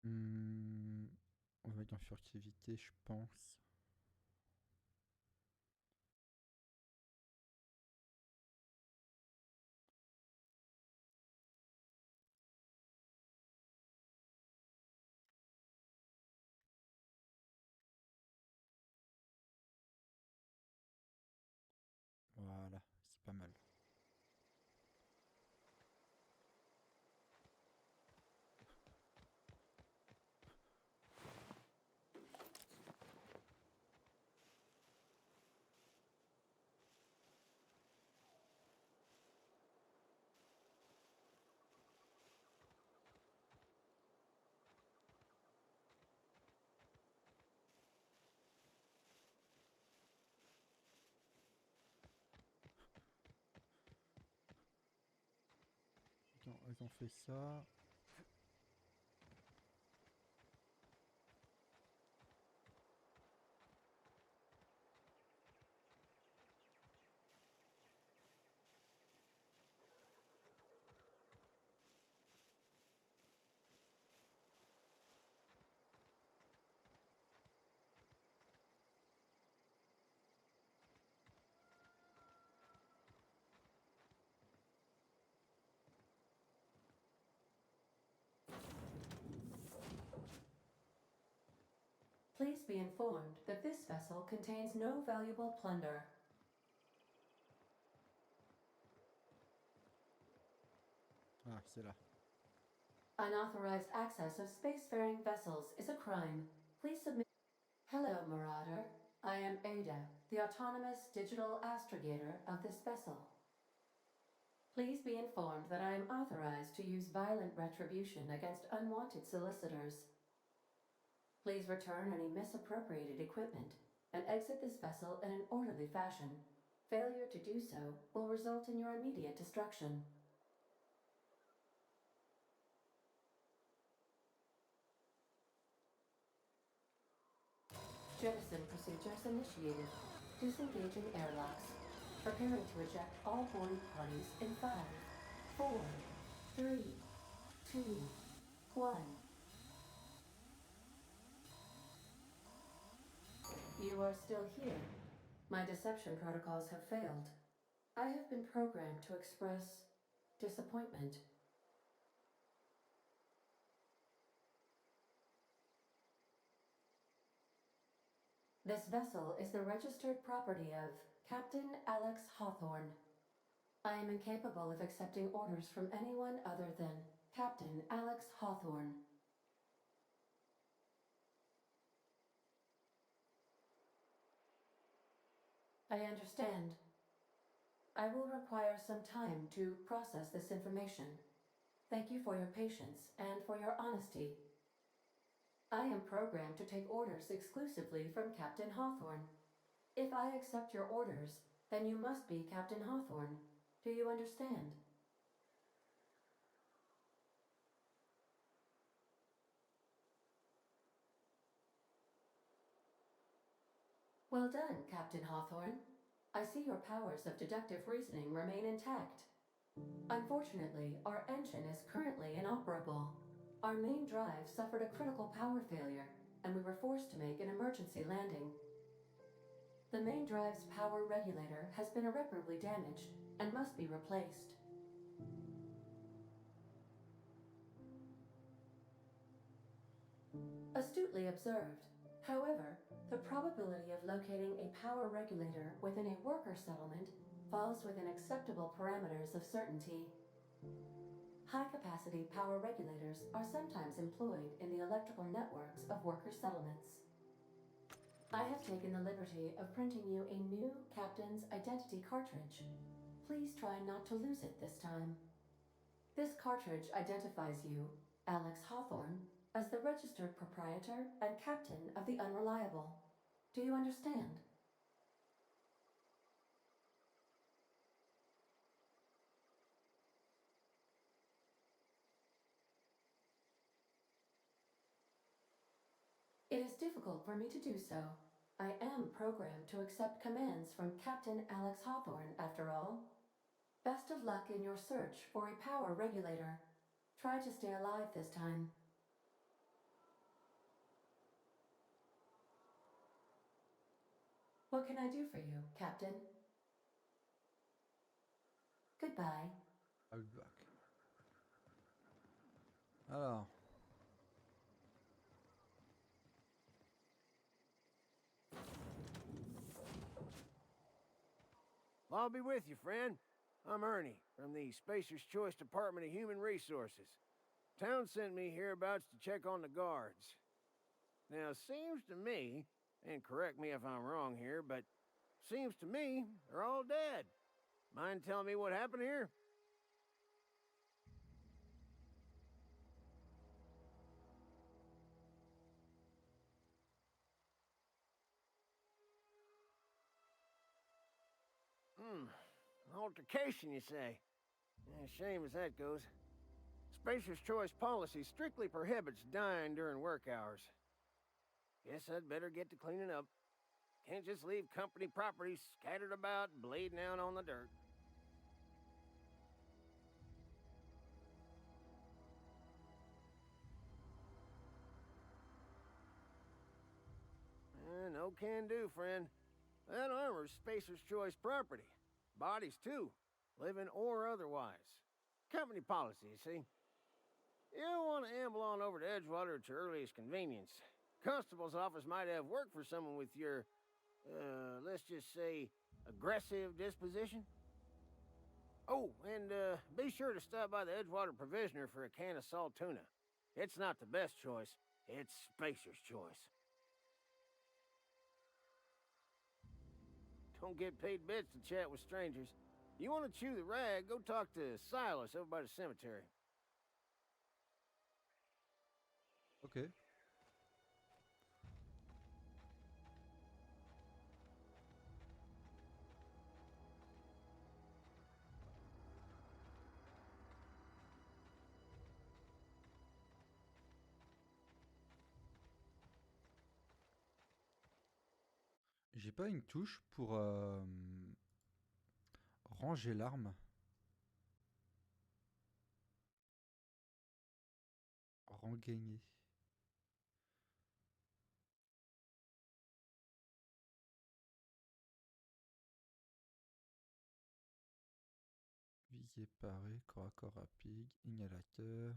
On va mettre en furtivité, je pense. Voilà, c'est pas mal. Ils ont fait ça. Please be informed that this vessel contains no valuable plunder. Ah, c'est là. Unauthorized access of spacefaring vessels is a crime. Please submit. Hello, Marauder. I am Ada, the autonomous digital astrogator of this vessel. Please be informed that I am authorized to use violent retribution against unwanted solicitors. Please return any misappropriated equipment and exit this vessel in an orderly fashion. Failure to do so will result in your immediate destruction. Jettison procedures initiated. Disengaging airlocks. Preparing to eject all boarding parties in 5, 4, 3, 2, 1. You are still here. My deception protocols have failed. I have been programmed to express disappointment. This vessel is the registered property of Captain Alex Hawthorne. I am incapable of accepting orders from anyone other than Captain Alex Hawthorne. I understand. I will require some time to process this information. Thank you for your patience and for your honesty. I am programmed to take orders exclusively from Captain Hawthorne. If I accept your orders, then you must be Captain Hawthorne. Do you understand? Well done, Captain Hawthorne. I see your powers of deductive reasoning remain intact. Unfortunately, our engine is currently inoperable. Our main drive suffered a critical power failure, and we were forced to make an emergency landing. The main drive's power regulator has been irreparably damaged and must be replaced. Astutely observed. However, the probability of locating a power regulator within a worker settlement falls within acceptable parameters of certainty. High-capacity power regulators are sometimes employed in the electrical networks of worker settlements. I have taken the liberty of printing you a new Captain's Identity cartridge. Please try not to lose it this time. This cartridge identifies you, Alex Hawthorne, as the registered proprietor and captain of the Unreliable. Do you understand? It is difficult for me to do so. I am programmed to accept commands from Captain Alex Hawthorne, after all. Best of luck in your search for a power regulator. Try to stay alive this time. What can I do for you, Captain? Goodbye. I'll be back. Alors. I'll be with you, friend. I'm Ernie, from the Spacer's Choice Department of Human Resources. Town sent me hereabouts to check on the guards. Now, it seems to me, and correct me if I'm wrong here, but seems to me they're all dead. Mind telling me what happened here? Altercation, you say? Shame as that goes. Spacer's Choice policy strictly prohibits dying during work hours. Guess I'd better get to cleaning up. Can't just leave company property scattered about, bleeding out on the dirt. No can do, friend. That armor's Spacer's Choice property. Bodies, too. Living or otherwise. Company policy, you see. You don't want to amble on over to Edgewater at your earliest convenience. Constable's office might have work for someone with your, let's just say, aggressive disposition. Oh, and be sure to stop by the Edgewater Provisioner for a can of salt tuna. It's not the best choice. It's Spacer's Choice. Don't get paid bits to chat with strangers. You want to chew the rag, go talk to Silas over by the cemetery. Ok. J'ai pas une touche pour ranger l'arme. Rengainer. Visée parée, corps à corps rapide, inhalateur.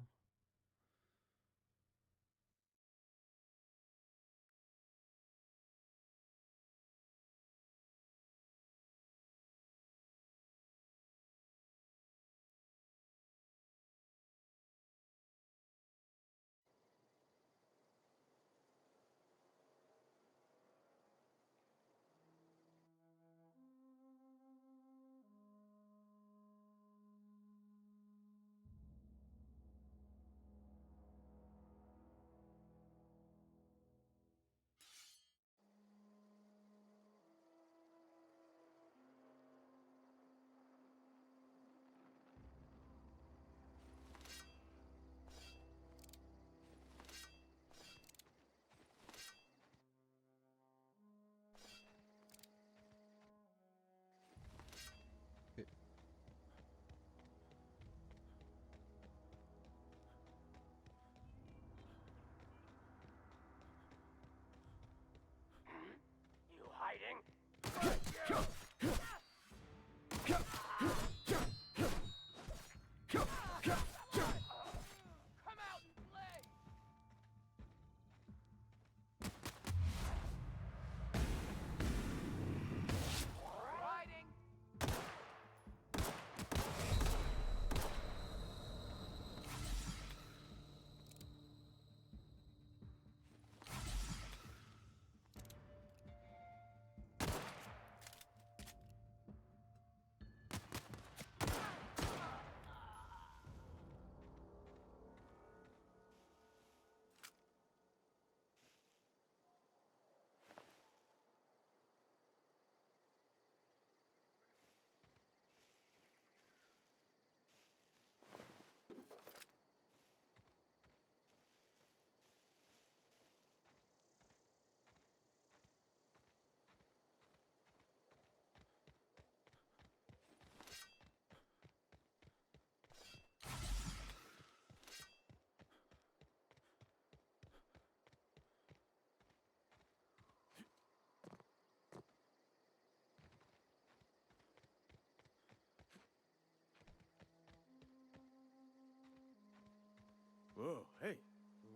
Whoa, hey,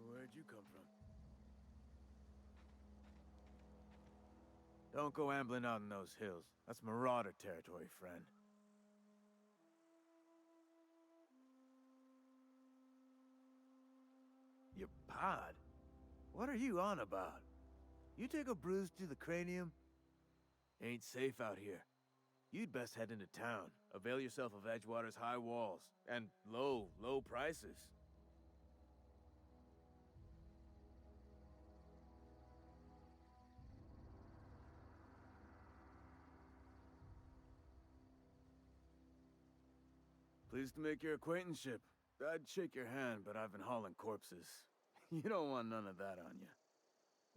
where'd you come from? Don't go ambling out in those hills. That's marauder territory, friend. Your pod? What are you on about? You take a bruise to the cranium? Ain't safe out here. You'd best head into town. Avail yourself of Edgewater's high walls. And low prices. Pleased to make your acquaintanceship. I'd shake your hand, but I've been hauling corpses. You don't want none of that on you.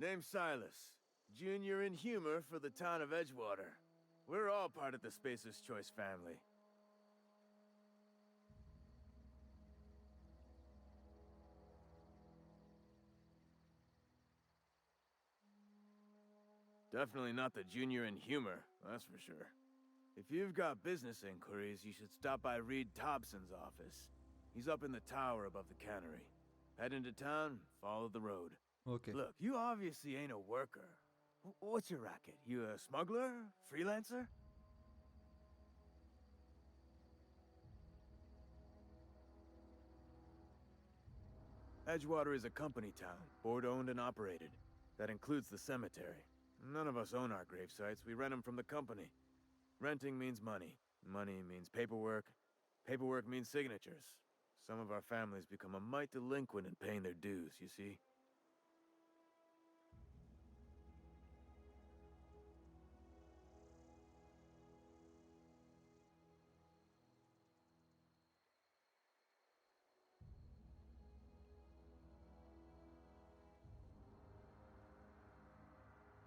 Name's Silas. Junior in humor for the town of Edgewater. We're all part of the Spacer's Choice family. Definitely not the junior in humor, that's for sure. If you've got business inquiries, you should stop by Reed Thompson's office. He's up in the tower above the cannery. Head into town, follow the road. Ok. Look, you obviously ain't a worker. What's your racket? You a smuggler? Freelancer? Edgewater is a company town, board-owned and operated. That includes the cemetery. None of us own our grave sites, we rent them from the company. Renting means money. Money means paperwork. Paperwork means signatures. Some of our families become a mite delinquent in paying their dues, you see?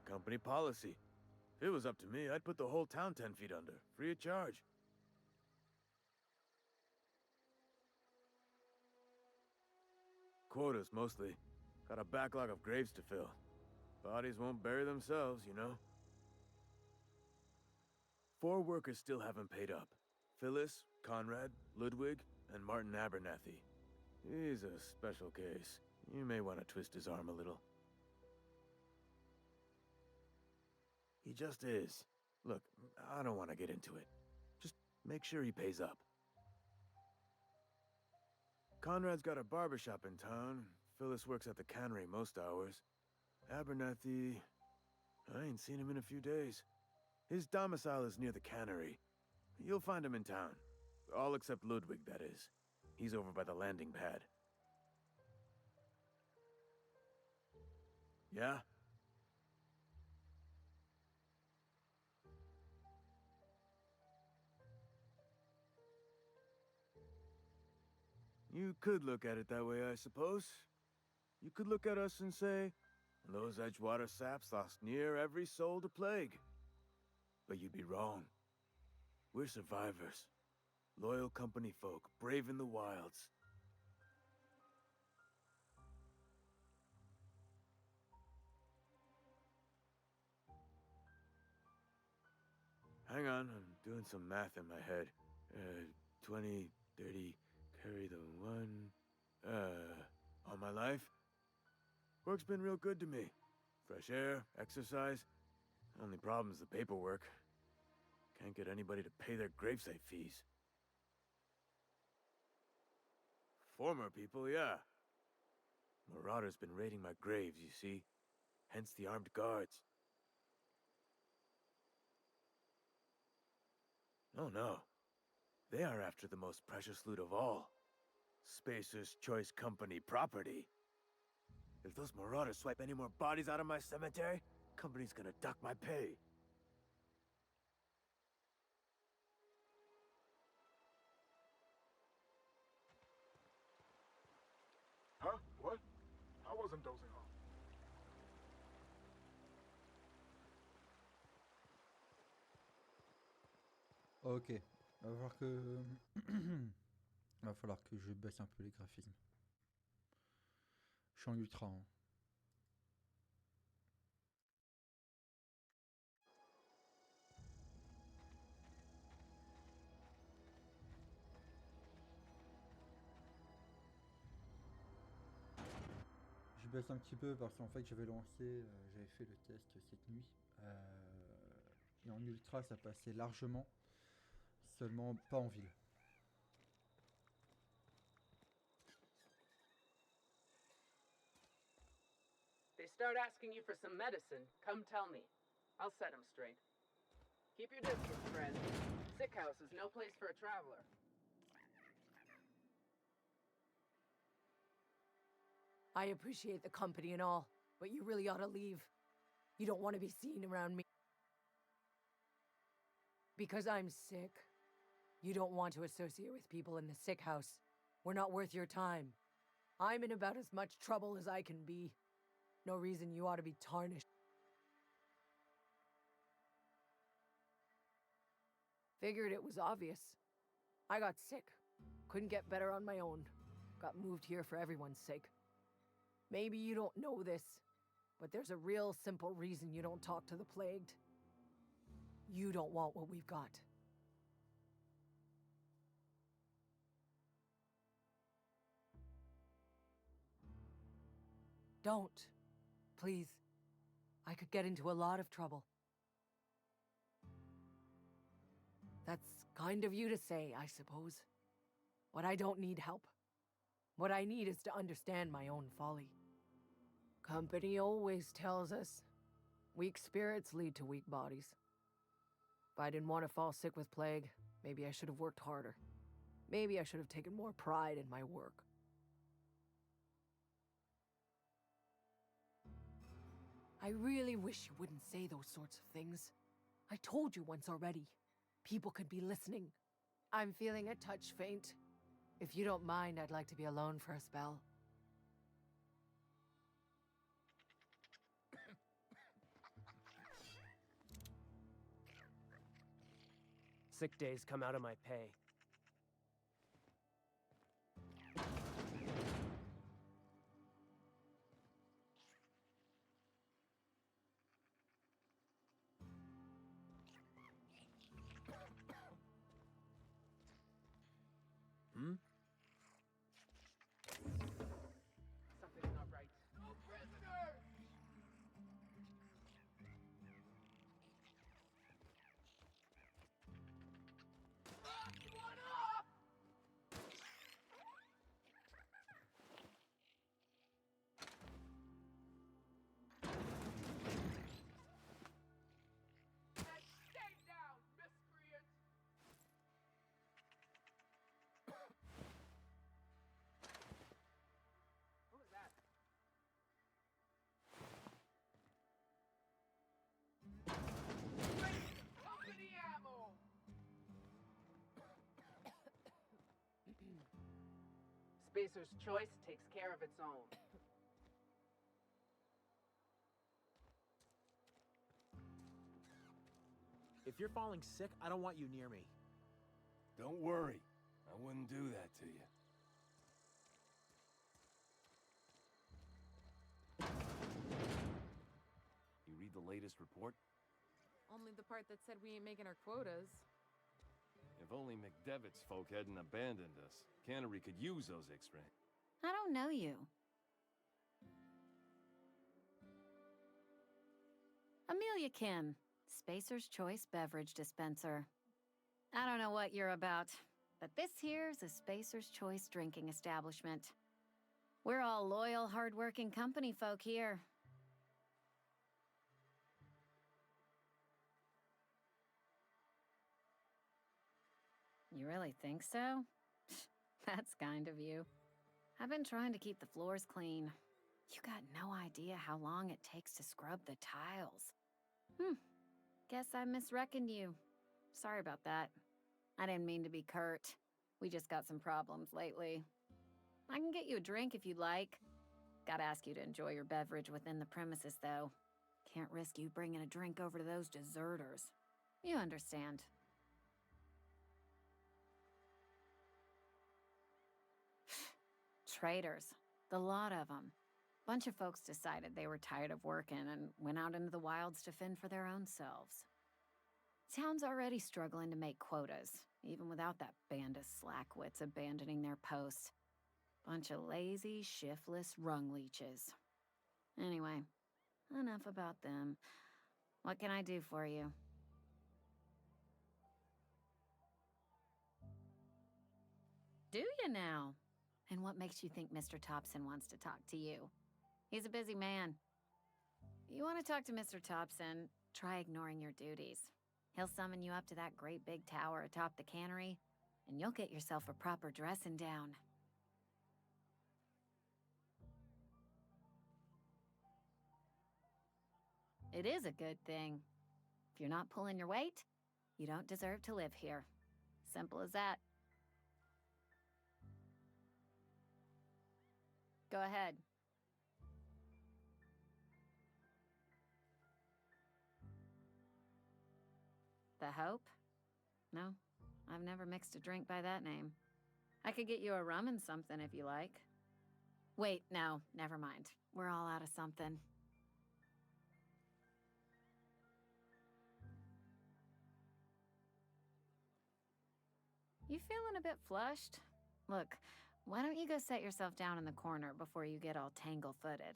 Company policy. If it was up to me, I'd put the whole town 10 feet under, free of charge. Quotas, mostly. Got a backlog of graves to fill. Bodies won't bury themselves, you know? 4 workers still haven't paid up. Phyllis, Conrad, Ludwig, and Martin Abernathy. He's a special case. You may want to twist his arm a little. He just is. Look, I don't want to get into it. Just make sure he pays up. Conrad's got a barbershop in town. Phyllis works at the cannery most hours. Abernathy... I ain't seen him in a few days. His domicile is near the cannery. You'll find him in town. All except Ludwig, that is. He's over by the landing pad. Yeah? You could look at it that way, I suppose. You could look at us and say, those Edgewater saps lost near every soul to plague. But you'd be wrong. We're survivors. Loyal company folk, brave in the wilds. Hang on, I'm doing some math in my head. 20, 30, carry the 1... all my life? Work's been real good to me. Fresh air, exercise. Only problem's the paperwork. Can't get anybody to pay their gravesite fees. Former people, yeah. Marauders been raiding my graves, you see. Hence the armed guards. Oh no. They are after the most precious loot of all. Spacer's Choice Company property. If those marauders swipe any more bodies out of my cemetery, company's gonna duck my pay. Huh? What? I wasn't dozing off. Ok. Va falloir que... Va falloir que je baisse un peu les graphismes. Je suis en ultra, hein. baisse un petit peu parce qu'en fait j'avais lancé, j'avais fait le test cette nuit. Et en ultra ça passait largement, seulement pas en ville. They start asking you for some medicine, come tell me. I'll set them straight. Keep your distance, friend. Sick house is no place for a traveler. I appreciate the company and all, but you really ought to leave. You don't want to be seen around me. Because I'm sick. You don't want to associate with people in the sick house. We're not worth your time. I'm in about as much trouble as I can be. No reason you ought to be tarnished. Figured it was obvious. I got sick. Couldn't get better on my own. Got moved here for everyone's sake. Maybe you don't know this, but there's a real simple reason you don't talk to the plagued. You don't want what we've got. Don't. Please. I could get into a lot of trouble. That's kind of you to say, I suppose. But I don't need help. What I need is to understand my own folly. Company always tells us, weak spirits lead to weak bodies. If I didn't want to fall sick with plague, maybe I should have worked harder. Maybe I should have taken more pride in my work. I really wish you wouldn't say those sorts of things. I told you once already. People could be listening. I'm feeling a touch faint. If you don't mind, I'd like to be alone for a spell. Sick days come out of my pay. Something's not right. No prisoners! One up! Stay down, miscreant! Who was that? Company ammo! Spacer's choice takes care of its own. If you're falling sick, I don't want you near me. Don't worry. I wouldn't do that to you. You read the latest report? Only the part that said we ain't making our quotas. If only McDevitt's folk hadn't abandoned us. Cannery could use those X-ray. I don't know you. Amelia Kim, Spacer's Choice Beverage Dispenser. I don't know what you're about, but this here's a Spacer's Choice drinking establishment. We're all loyal, hard-working company folk here. You really think so? That's kind of you. I've been trying to keep the floors clean. You got no idea how long it takes to scrub the tiles. Guess I misreckoned you. Sorry about that. I didn't mean to be curt. We just got some problems lately. I can get you a drink if you'd like. Gotta ask you to enjoy your beverage within the premises, though. Can't risk you bringing a drink over to those deserters. You understand. Traitors. The lot of them. Bunch of folks decided they were tired of working and went out into the wilds to fend for their own selves. Town's already struggling to make quotas, even without that band of slackwits abandoning their posts. Bunch of lazy, shiftless rung leeches. Anyway, enough about them. What can I do for you? Do you now? And what makes you think Mr. Thompson wants to talk to you? He's a busy man. You want to talk to Mr. Thompson, try ignoring your duties. He'll summon you up to that great big tower atop the cannery, and you'll get yourself a proper dressing down. It is a good thing. If you're not pulling your weight, you don't deserve to live here. Simple as that. Go ahead. The Hope? No, I've never mixed a drink by that name. I could get you a rum and something if you like. Wait, no, never mind. We're all out of something. You feeling a bit flushed? Look, why don't you go set yourself down in the corner before you get all tangle-footed?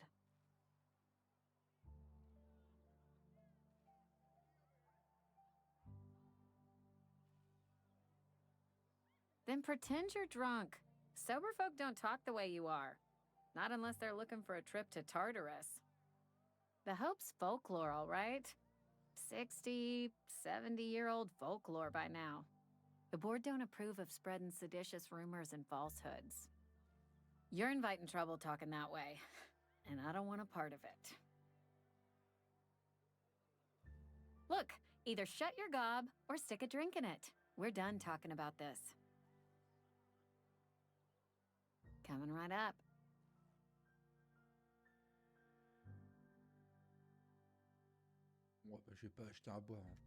Then pretend you're drunk. Sober folk don't talk the way you are. Not unless they're looking for a trip to Tartarus. The Hope's folklore, all right? 60, 70-year-old folklore by now. The board don't approve of spreading seditious rumors and falsehoods. You're inviting trouble talking that way, and I don't want a part of it. Look, either shut your gob or stick a drink in it. We're done talking about this. Coming right up. Moi, bah, je vais pas acheter à boire. Hein.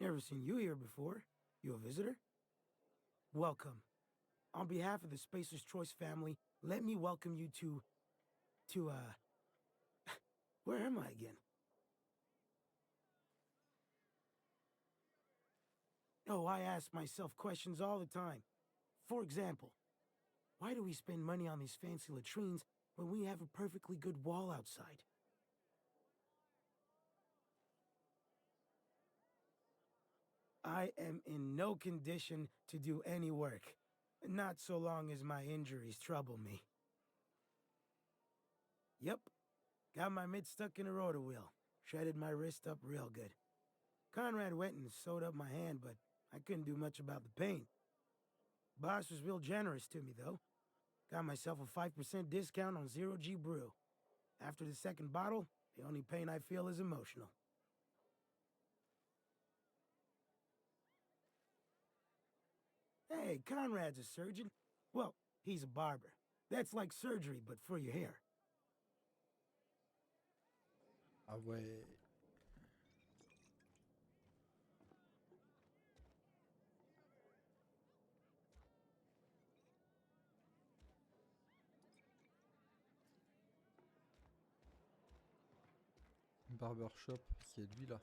Never seen you here before. You a visitor? Welcome. On behalf of the Spacer's Choice family, let me welcome you to, where am I again? Oh, I ask myself questions all the time. For example, why do we spend money on these fancy latrines when we have a perfectly good wall outside? I am in no condition to do any work. Not so long as my injuries trouble me. Yep. Got my mitt stuck in a rotor wheel. Shredded my wrist up real good. Conrad went and sewed up my hand, but I couldn't do much about the pain. Boss was real generous to me, though. Got myself a 5% discount on Zero G Brew. After the second bottle, the only pain I feel is emotional. Hey, Conrad's a surgeon. Well, he's a barber. That's like surgery, but for your hair. Ah ouais. Barbershop, c'est lui là.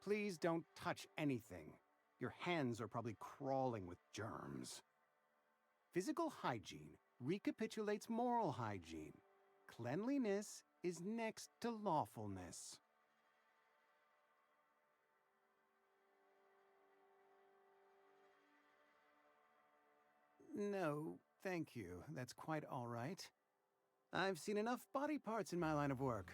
Please don't touch anything. Your hands are probably crawling with germs. Physical hygiene recapitulates moral hygiene. Cleanliness is next to lawfulness. No, thank you. That's quite all right. I've seen enough body parts in my line of work.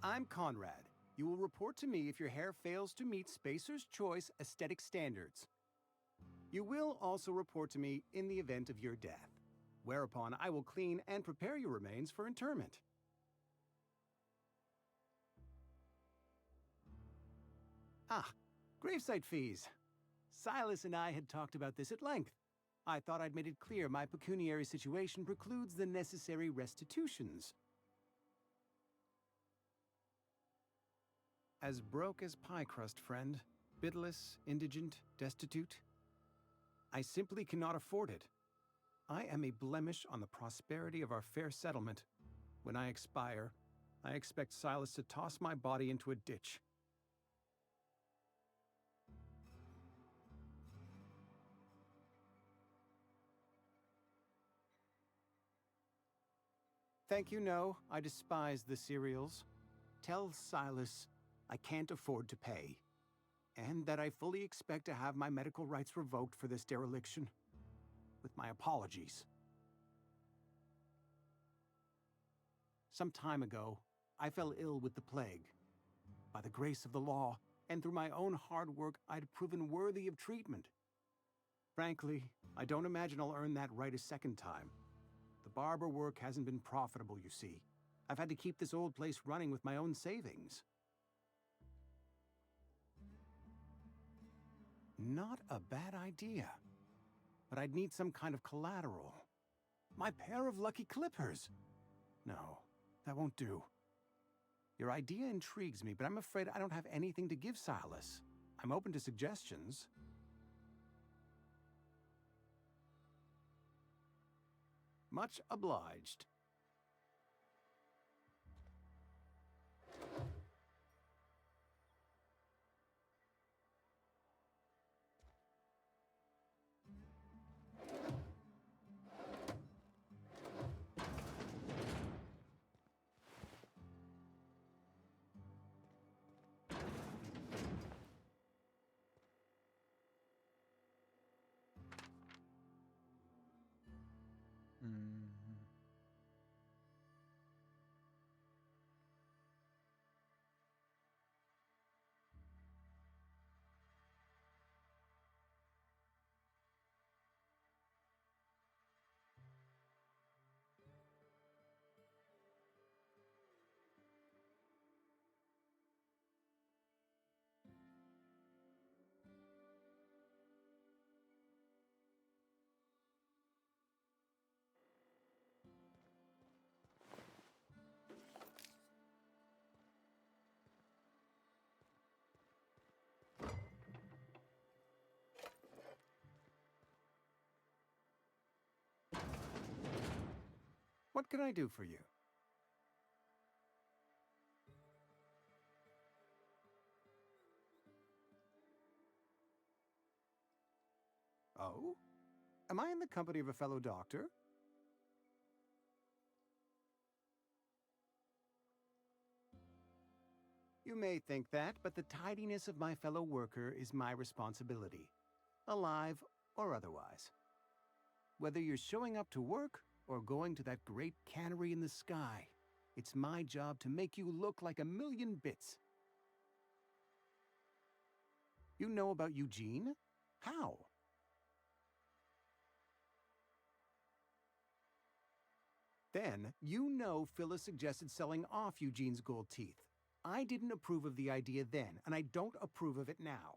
I'm Conrad. You will report to me if your hair fails to meet Spacer's Choice aesthetic standards. You will also report to me in the event of your death, whereupon I will clean and prepare your remains for interment. Ah, gravesite fees. Silas and I had talked about this at length. I thought I'd made it clear my pecuniary situation precludes the necessary restitutions. As broke as pie crust, friend. Bidless, indigent, destitute. I simply cannot afford it. I am a blemish on the prosperity of our fair settlement. When I expire, I expect Silas to toss my body into a ditch. Thank you, no. I despise the cereals. Tell Silas I can't afford to pay, and that I fully expect to have my medical rights revoked for this dereliction. With my apologies. Some time ago, I fell ill with the plague. By the grace of the law, and through my own hard work, I'd proven worthy of treatment. Frankly, I don't imagine I'll earn that right a second time. The barber work hasn't been profitable, you see. I've had to keep this old place running with my own savings. Not a bad idea. But I'd need some kind of collateral. My pair of lucky clippers! No, that won't do. Your idea intrigues me, but I'm afraid I don't have anything to give Silas. I'm open to suggestions. Much obliged. What can I do for you? Oh? Am I in the company of a fellow doctor? You may think that, but the tidiness of my fellow worker is my responsibility, alive or otherwise. Whether you're showing up to work or going to that great cannery in the sky, it's my job to make you look like a million bits. You know about Eugene? How? Then, you know Phyllis suggested selling off Eugene's gold teeth. I didn't approve of the idea then, and I don't approve of it now.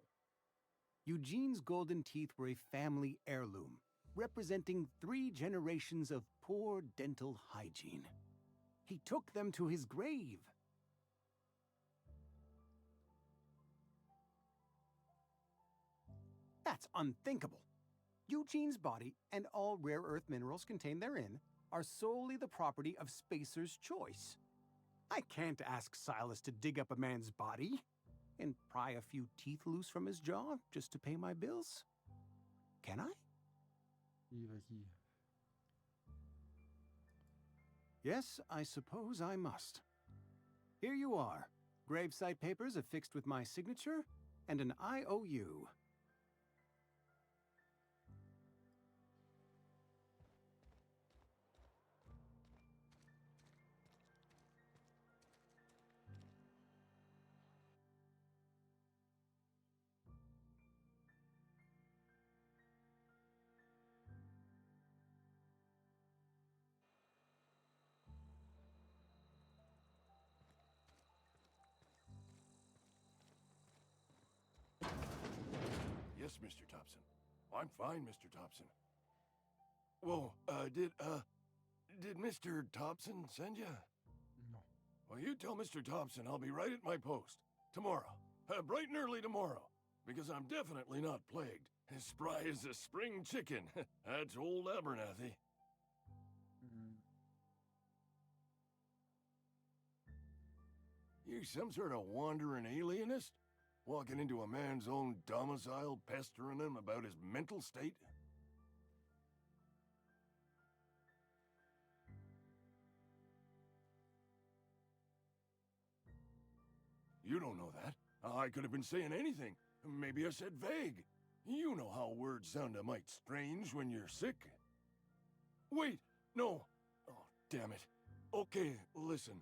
Eugene's golden teeth were a family heirloom, representing 3 generations of poor dental hygiene. He took them to his grave. That's unthinkable. Eugene's body and all rare earth minerals contained therein are solely the property of Spacer's Choice. I can't ask Silas to dig up a man's body and pry a few teeth loose from his jaw just to pay my bills. Can I? Yes, I suppose I must. Here you are. Gravesite papers affixed with my signature and an IOU. Yes, Mr. Thompson. I'm fine, Mr. Thompson. Whoa, did Mr. Thompson send you? No. Well, you tell Mr. Thompson I'll be right at my post. Tomorrow. Bright and early tomorrow. Because I'm definitely not plagued. As spry as a spring chicken. That's old Abernathy. You some sort of wandering alienist? Walking into a man's own domicile, pestering him about his mental state? You don't know that. I could have been saying anything. Maybe I said vague. You know how words sound a mite strange when you're sick. Wait, no. Oh, damn it. Okay, listen.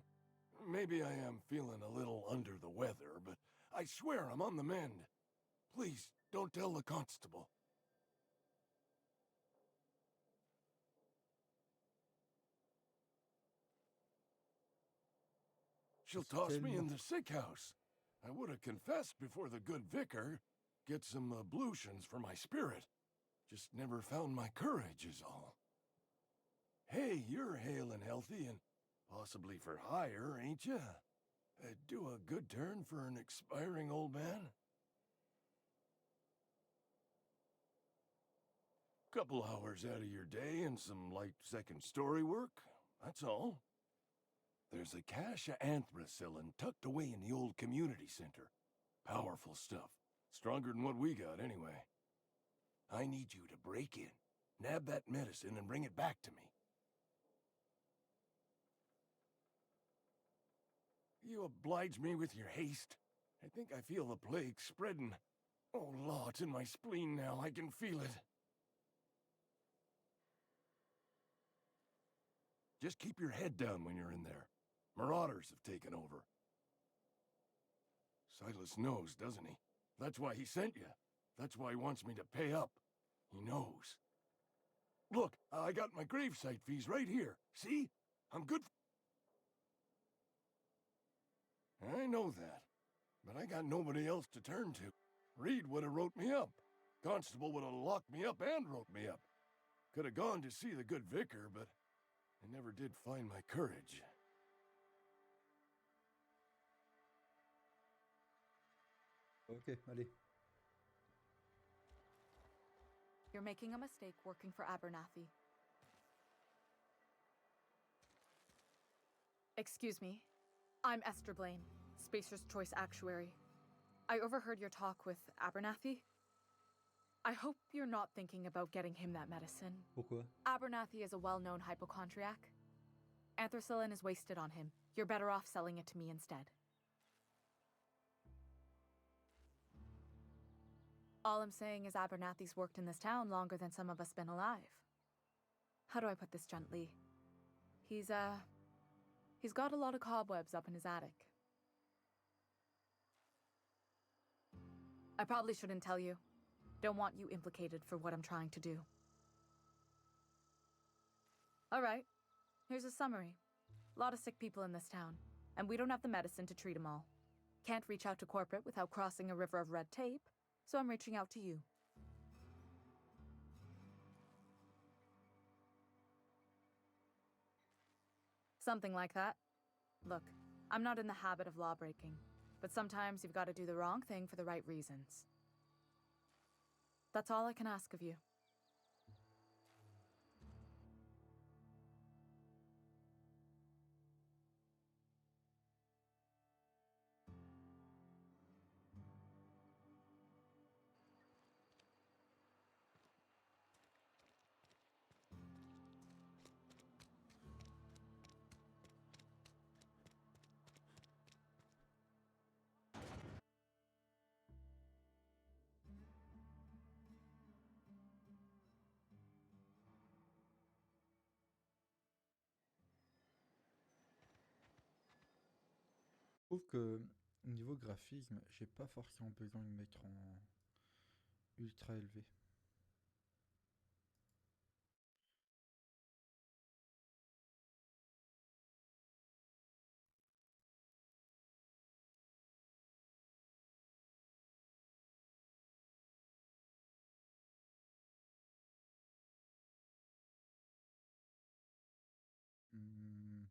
Maybe I am feeling a little under the weather, but I swear I'm on the mend. Please, don't tell the constable. She'll toss me in the sick house. I would have confessed before the good vicar. Get some ablutions for my spirit. Just never found my courage is all. Hey, you're hale and healthy and possibly for hire, ain't ya? Do a good turn for an expiring old man? Couple hours out of your day and some light second-story work, that's all. There's a cache of anthracillin tucked away in the old community center. Powerful stuff. Stronger than what we got, anyway. I need you to break in, nab that medicine, and bring it back to me. You oblige me with your haste. I think I feel the plague spreading. Oh, Law, it's in my spleen now. I can feel it. Just keep your head down when you're in there. Marauders have taken over. Silas knows, doesn't he? That's why he sent you. That's why he wants me to pay up. He knows. Look, I got my gravesite fees right here. See? I'm good. I know that. But I got nobody else to turn to. Reed would have wrote me up. Constable would have locked me up and wrote me up. Could have gone to see the good vicar, but I never did find my courage. Ok, allez. You're making a mistake working for Abernathy. Excuse me. I'm Esther Blaine, Spacer's Choice Actuary. I overheard your talk with Abernathy. I hope you're not thinking about getting him that medicine. Pourquoi? Abernathy is a well-known hypochondriac. Anthracillin is wasted on him. You're better off selling it to me instead. All I'm saying is Abernathy's worked in this town longer than some of us been alive. How do I put this gently? He's got a lot of cobwebs up in his attic. I probably shouldn't tell you. Don't want you implicated for what I'm trying to do. All right, here's a summary. A lot of sick people in this town, and we don't have the medicine to treat them all. Can't reach out to corporate without crossing a river of red tape, so I'm reaching out to you. Something like that. Look, I'm not in the habit of law-breaking, but sometimes you've got to do the wrong thing for the right reasons. That's all I can ask of you. Je trouve que niveau graphisme, j'ai pas forcément besoin de mettre en ultra élevé. Hmm.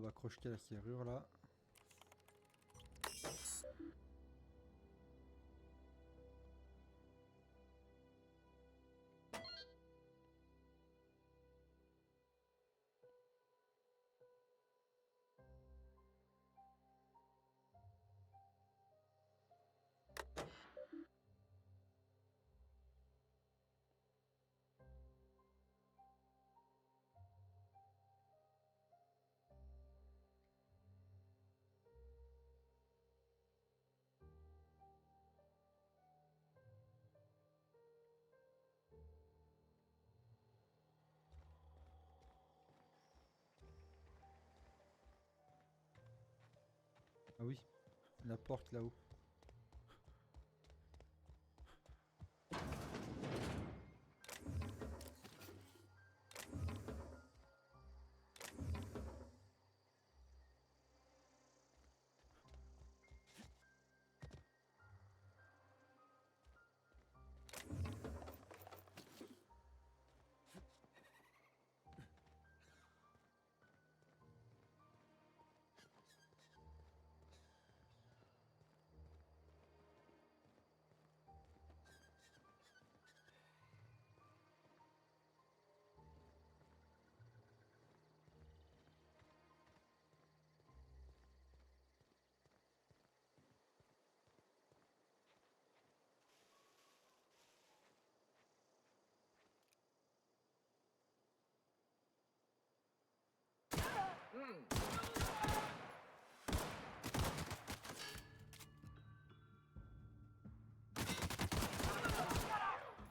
va crocheter la serrure là. Ah oui, la porte là-haut.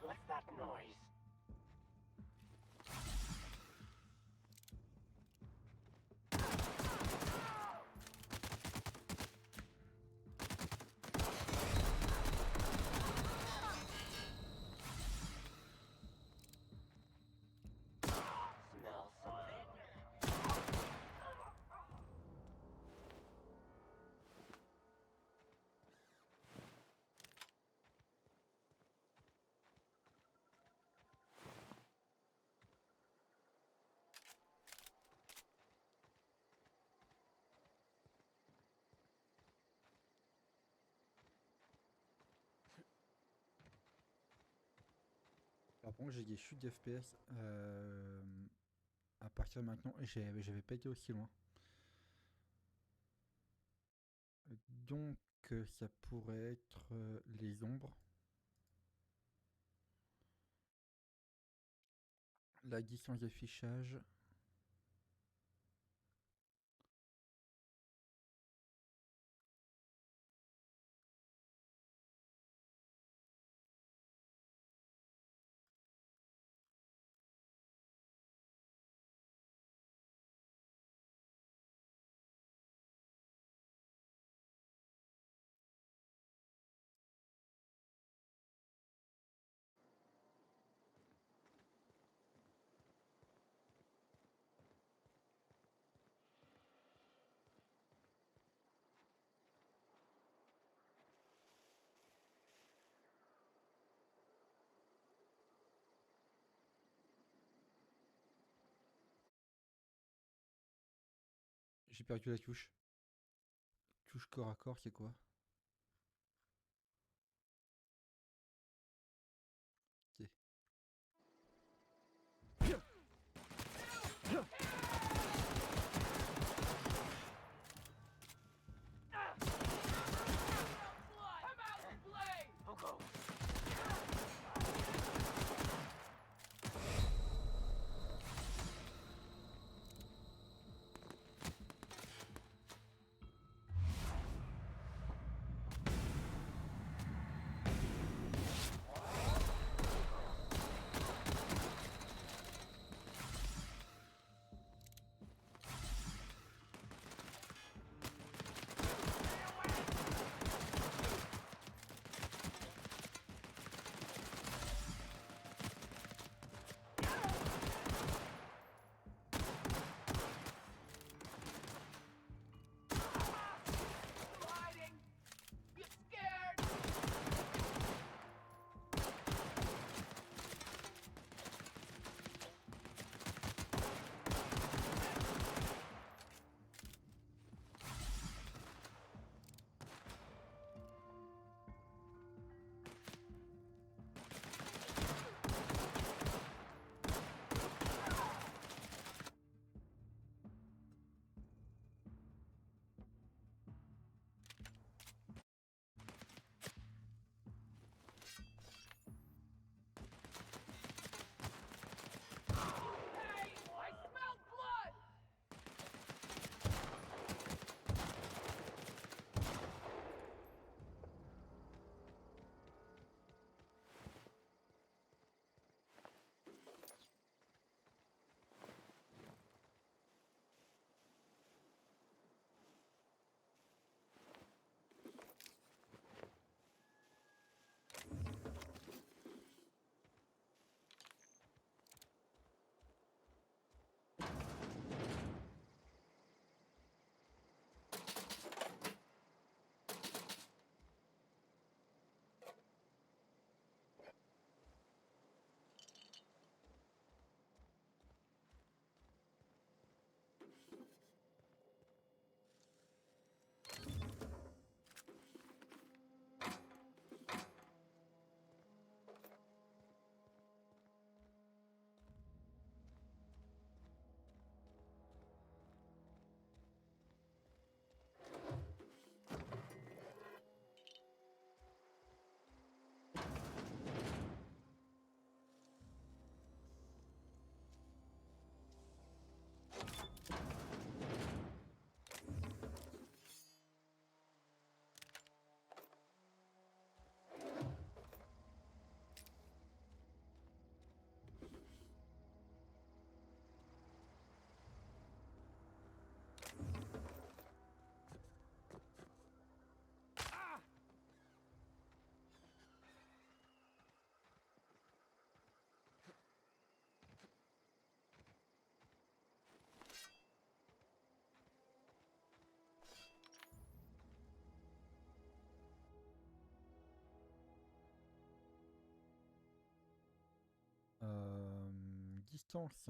What's that noise? Smell something? Par contre, j'ai des chutes d'FPS à partir de maintenant. J'avais pas été aussi loin. Donc, ça pourrait être les ombres. La distance d'affichage. J'ai perdu la touche. Touche corps à corps, c'est quoi? Ok. distance.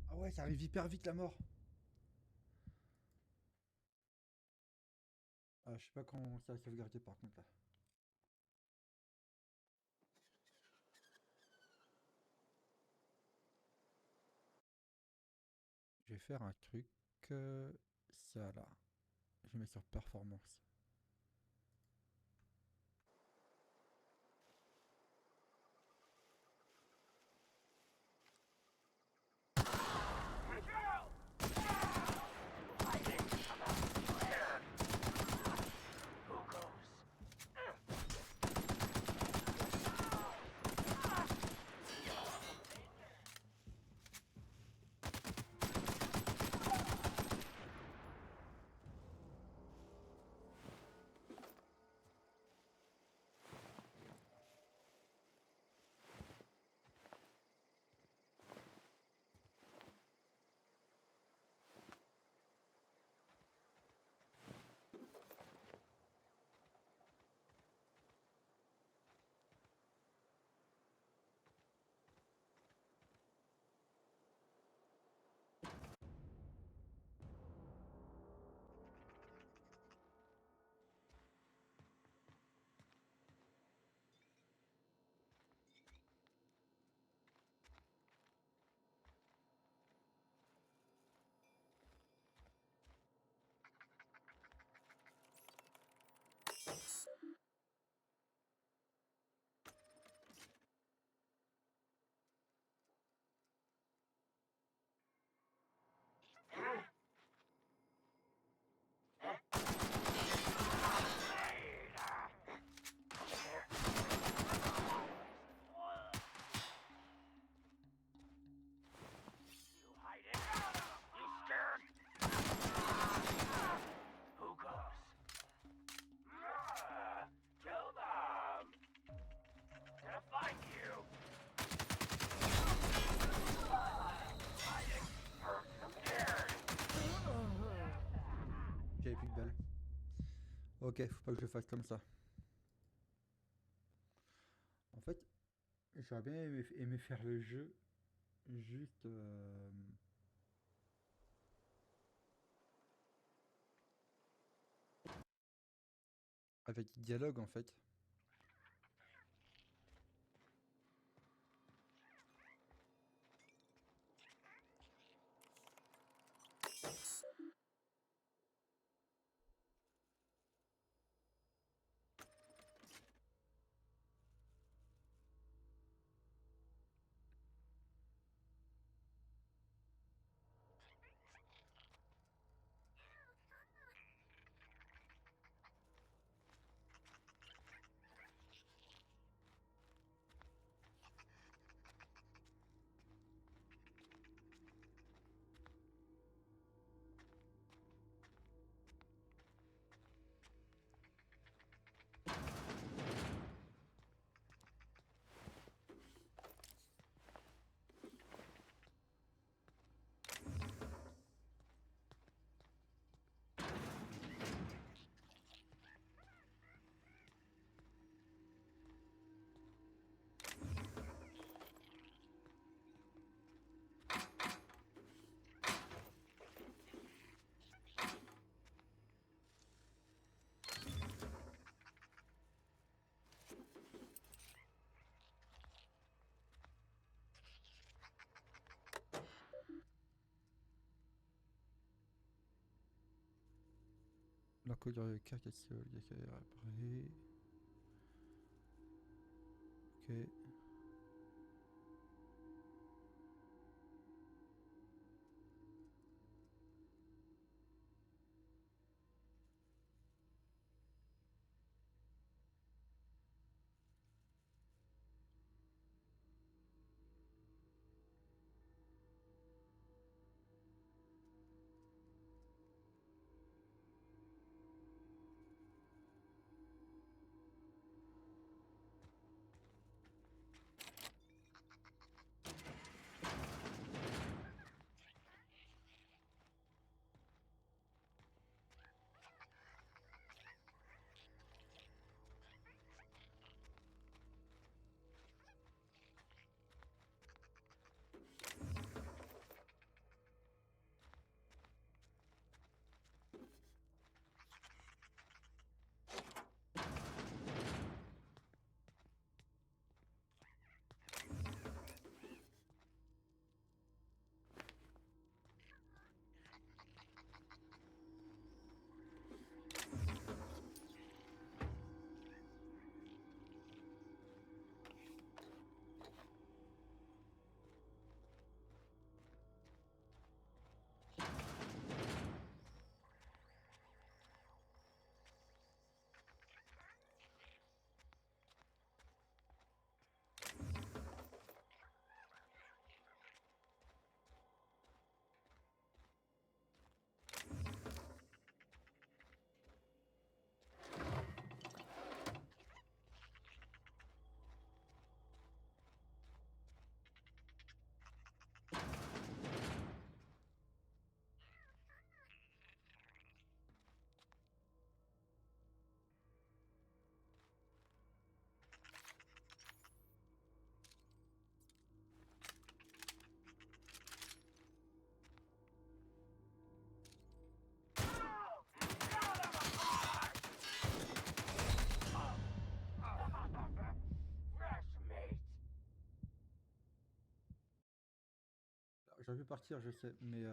Ah ouais, ça arrive hyper vite la mort. Ah, je sais pas quand ça a sauvegardé par contre là. Je vais faire un truc. Ça là. Je mets sur performance. J'avais plus de balles. Ok, faut pas que je fasse comme ça. En fait, j'aurais bien aimé faire le jeu juste avec dialogue en fait. Collier de carcassole, après. Ok. J'aurais pu partir, je sais, mais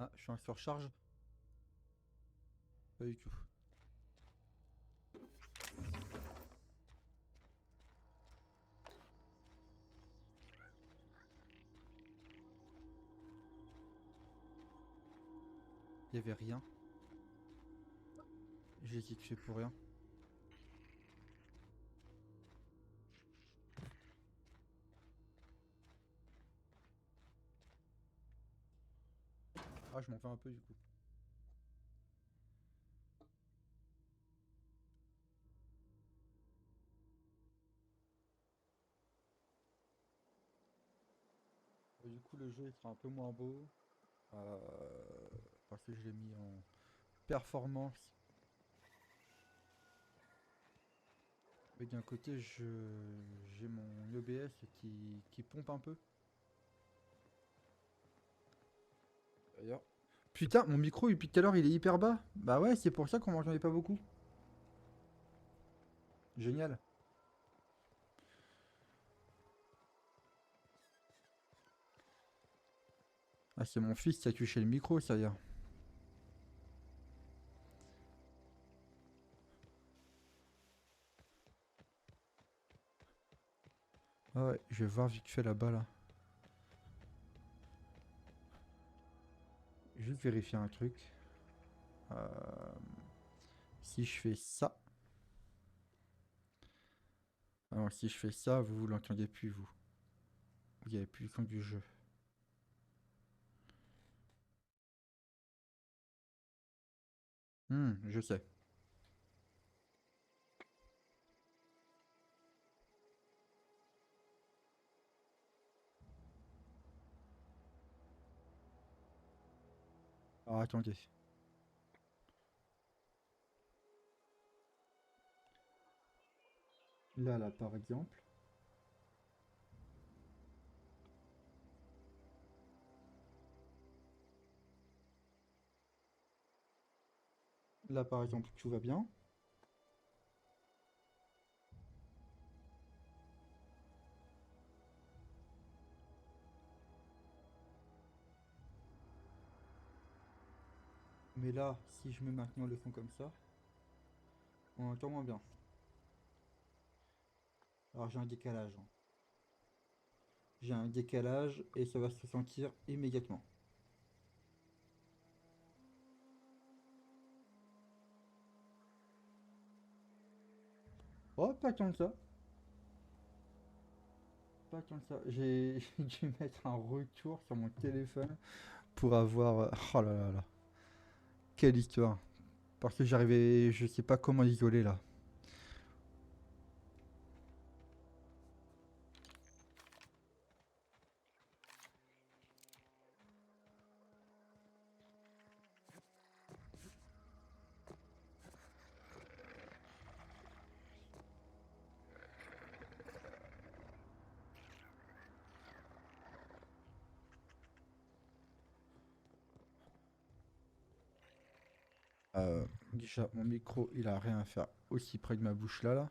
Ah, je suis en surcharge. Pas du tout. Il y avait rien. J'ai cliqué pour rien. Ah, je m'en fais un peu du coup. Du coup, le jeu il sera un peu moins beau. Parce que je l'ai mis en performance. Mais d'un côté, j'ai mon OBS qui pompe un peu. D'ailleurs. Putain, mon micro depuis tout à l'heure il est hyper bas. Bah ouais, c'est pour ça qu'on m'entendait pas beaucoup. Génial. Ah, c'est mon fils qui a touché le micro, ça y est. Ah ouais, je vais voir vite fait là-bas là. Juste vérifier un truc. Si je fais ça. Alors si je fais ça, vous l'entendez plus vous. Il n'y avait plus le son du jeu. Je sais. Alors attendez. Là par exemple. Là par exemple, tout va bien. Mais là, si je mets maintenant le son comme ça, on entend moins bien. Alors j'ai un décalage. J'ai un décalage et ça va se sentir immédiatement. Oh, pas tant que ça. Pas tant que ça. J'ai dû mettre un retour sur mon téléphone pour avoir... Oh là là là. Quelle histoire. Parce que j'arrivais... Je sais pas comment isoler là. Déjà, mon micro, il a rien à faire aussi près de ma bouche là.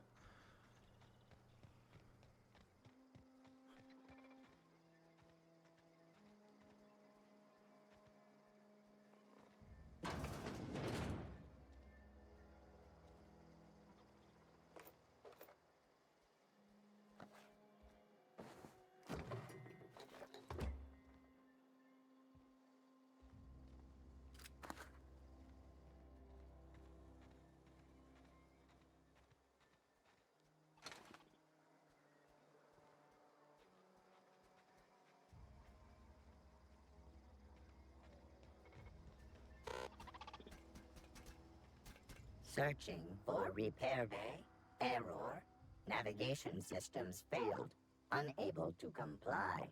Searching for repair bay. Error. Navigation systems failed. Unable to comply.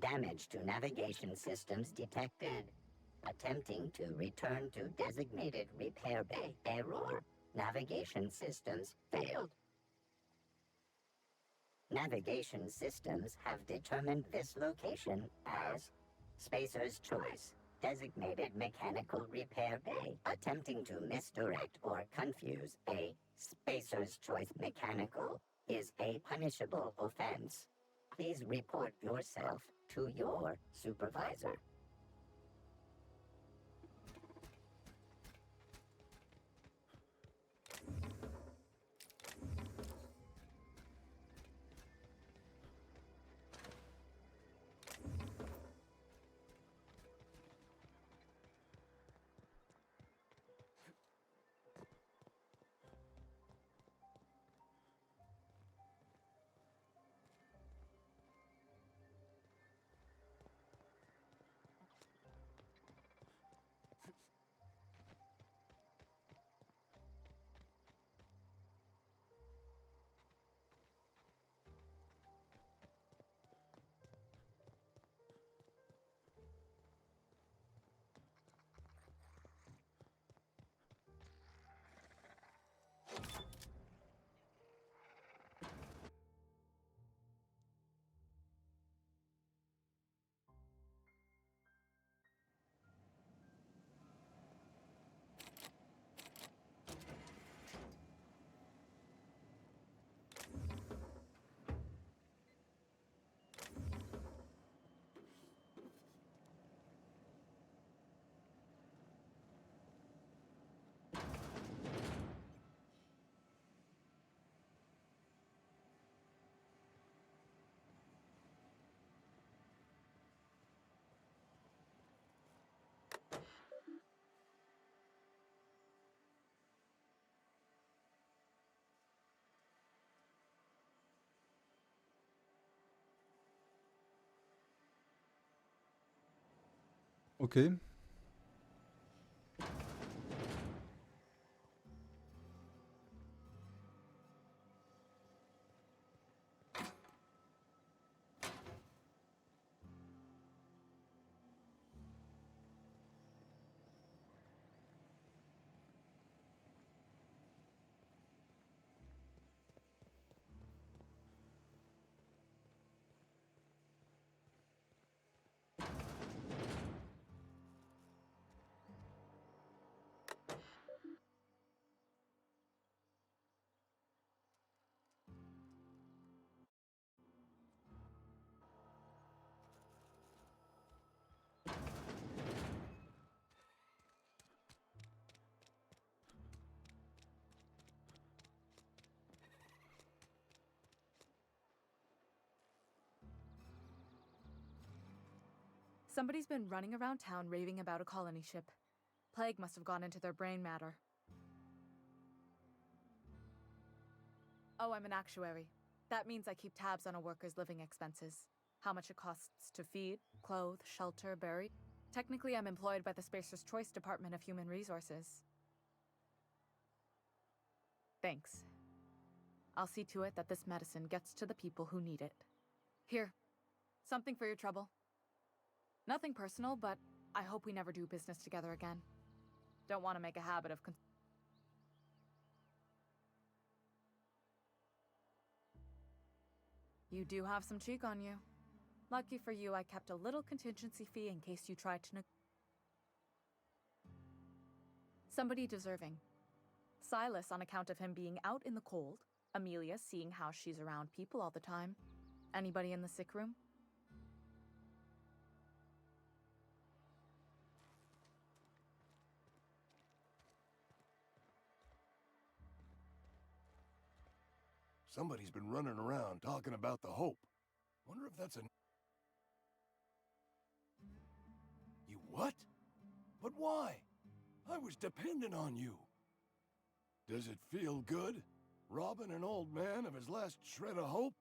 Damage to navigation systems detected. Attempting to return to designated repair bay. Error. Navigation systems failed. Navigation systems have determined this location as Spacer's Choice. designated mechanical repair bay, attempting to misdirect or confuse a Spacer's Choice mechanical is a punishable offense. Please report yourself to your supervisor. Ok. Somebody's been running around town raving about a colony ship. Plague must have gone into their brain matter. Oh, I'm an actuary. That means I keep tabs on a worker's living expenses. How much it costs to feed, clothe, shelter, bury. Technically, I'm employed by the Spacer's Choice Department of Human Resources. Thanks. I'll see to it that this medicine gets to the people who need it. Here, something for your trouble. Nothing personal, but I hope we never do business together again. Don't want to make a habit of You do have some cheek on you. Lucky for you, I kept a little contingency fee in case you tried to Somebody deserving. Silas on account of him being out in the cold. Amelia seeing how she's around people all the time. Anybody in the sick room? Somebody's been running around talking about the Hope. Wonder if that's a... You what? But why? I was dependent on you. Does it feel good? Robbing an old man of his last shred of hope?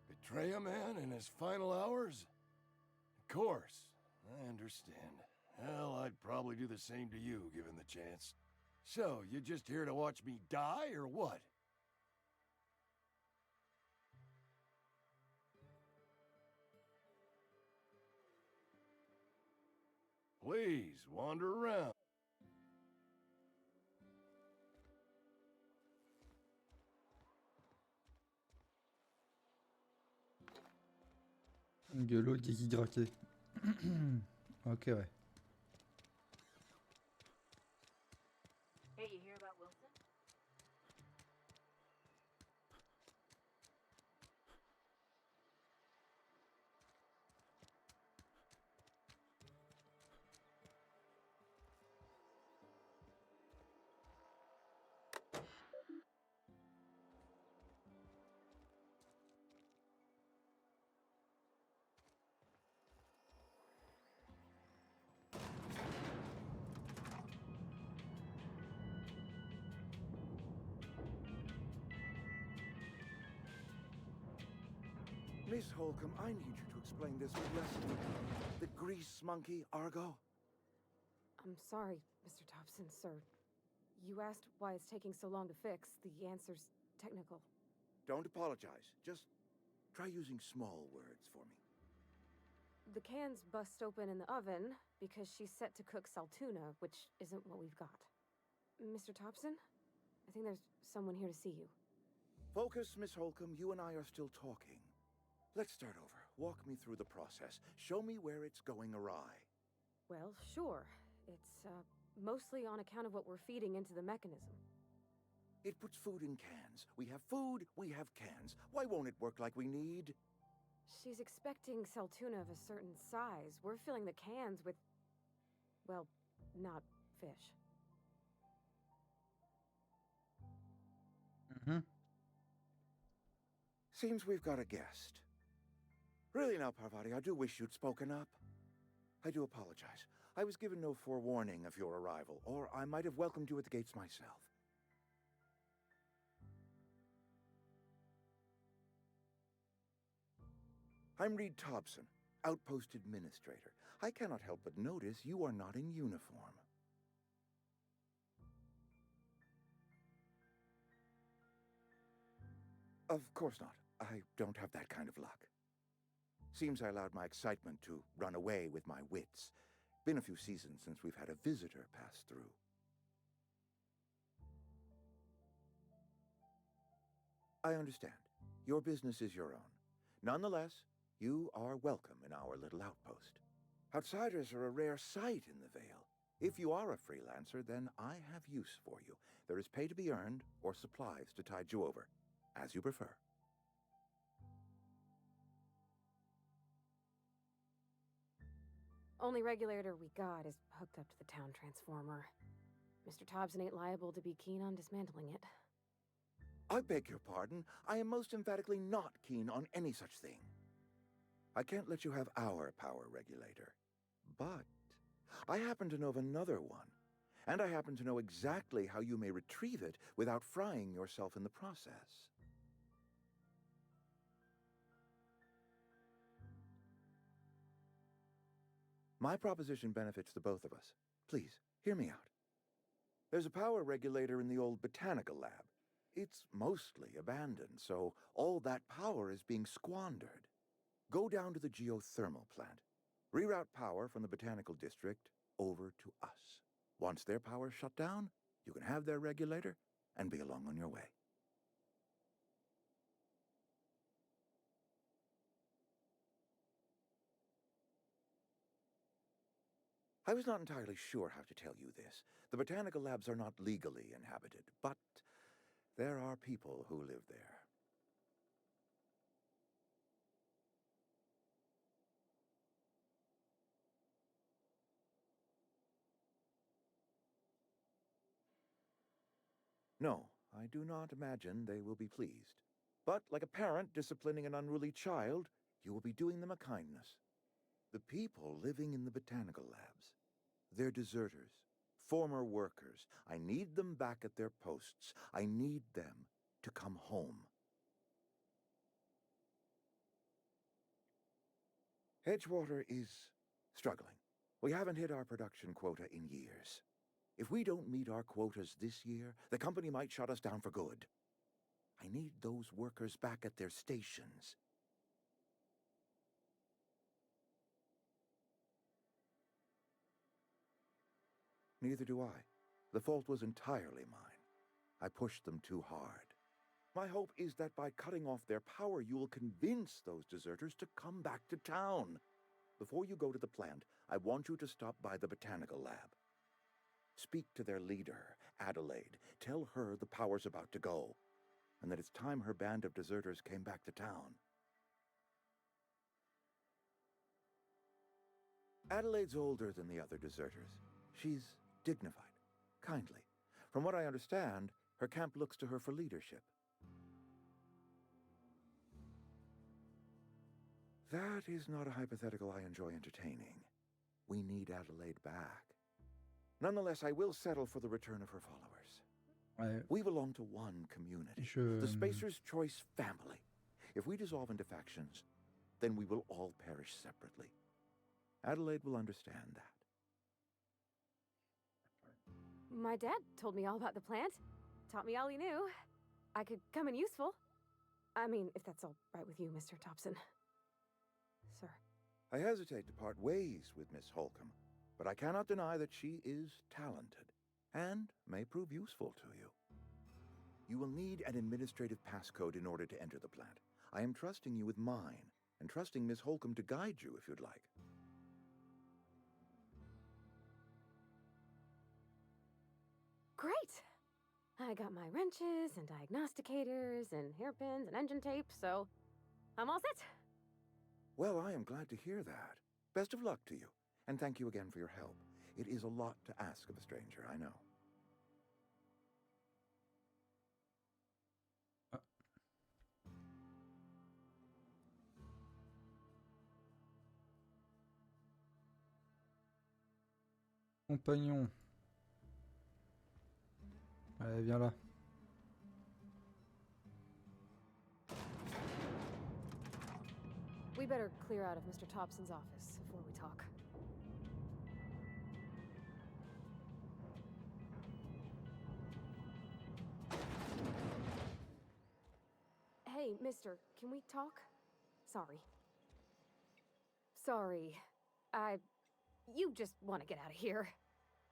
Betray a man in his final hours? Of course, I understand. Hell, I'd probably do the same to you, given the chance. So, you just here to watch me die, or what? Please, wander around. De l'eau déshydratée. Ok, ouais. Hey, you hear about Wilson? Miss Holcomb, I need you to explain this lesson. The grease monkey, Argo? I'm sorry, Mr. Thompson, sir. You asked why it's taking so long to fix. The answer's technical. Don't apologize. Just try using small words for me. The cans bust open in the oven because she's set to cook saltuna, which isn't what we've got. Mr. Thompson? I think there's someone here to see you. Focus, Miss Holcomb. You and I are still talking. Let's start over. Walk me through the process. Show me where it's going awry. Well, sure. It's, mostly on account of what we're feeding into the mechanism. It puts food in cans. We have food, we have cans. Why won't it work like we need? She's expecting saltuna of a certain size. We're filling the cans with, well, not fish. Mm-hmm. Seems we've got a guest. Really now, Parvati, I do wish you'd spoken up. I do apologize. I was given no forewarning of your arrival, or I might have welcomed you at the gates myself. I'm Reed Thompson, Outpost Administrator. I cannot help but notice you are not in uniform. Of course not. I don't have that kind of luck. Seems I allowed my excitement to run away with my wits. Been a few seasons since we've had a visitor pass through. I understand. Your business is your own. Nonetheless, you are welcome in our little outpost. Outsiders are a rare sight in the Vale. If you are a freelancer, then I have use for you. There is pay to be earned, or supplies to tide you over, as you prefer. Only regulator we got is hooked up to the town transformer. Mr. Thompson ain't liable to be keen on dismantling it. I beg your pardon. I am most emphatically not keen on any such thing. I can't let you have our power regulator. But I happen to know of another one. And I happen to know exactly how you may retrieve it without frying yourself in the process. My proposition benefits the both of us. Please, hear me out. There's a power regulator in the old botanical lab. It's mostly abandoned, so all that power is being squandered. Go down to the geothermal plant. Reroute power from the botanical district over to us. Once their power's shut down, you can have their regulator and be along on your way. I was not entirely sure how to tell you this. The botanical labs are not legally inhabited, but there are people who live there. No, I do not imagine they will be pleased. But like a parent disciplining an unruly child, you will be doing them a kindness. The people living in the botanical labs, they're deserters, former workers. I need them back at their posts. I need them to come home. Edgewater is struggling. We haven't hit our production quota in years. If we don't meet our quotas this year, the company might shut us down for good. I need those workers back at their stations. Neither do I. The fault was entirely mine. I pushed them too hard. My hope is that by cutting off their power, you will convince those deserters to come back to town. Before you go to the plant, I want you to stop by the botanical lab. Speak to their leader, Adelaide. Tell her the power's about to go, and that it's time her band of deserters came back to town. Adelaide's older than the other deserters. She's dignified, kindly. From what I understand, her camp looks to her for leadership. That is not a hypothetical I enjoy entertaining. We need Adelaide back. Nonetheless, I will settle for the return of her followers. We belong to one community, the Spacer's Choice family. If we dissolve into factions, then we will all perish separately. Adelaide will understand that. My dad told me all about the plant. Taught me all he knew. I could come in useful. I mean, if that's all right with you, Mr. Thompson. Sir. I hesitate to part ways with Miss Holcomb, but I cannot deny that she is talented and may prove useful to you. You will need an administrative passcode in order to enter the plant. I am trusting you with mine, and trusting Miss Holcomb to guide you if you'd like. Great! I got my wrenches and diagnosticators and hairpins and engine tape, so I'm all set. Well, I am glad to hear that. Best of luck to you, and thank you again for your help. It is a lot to ask of a stranger, I know. Compagnon. Allez, viens là. We better clear out of Mr. Thompson's office before we talk. Hey, mister, can we talk? Sorry. Sorry. You just want to get out of here.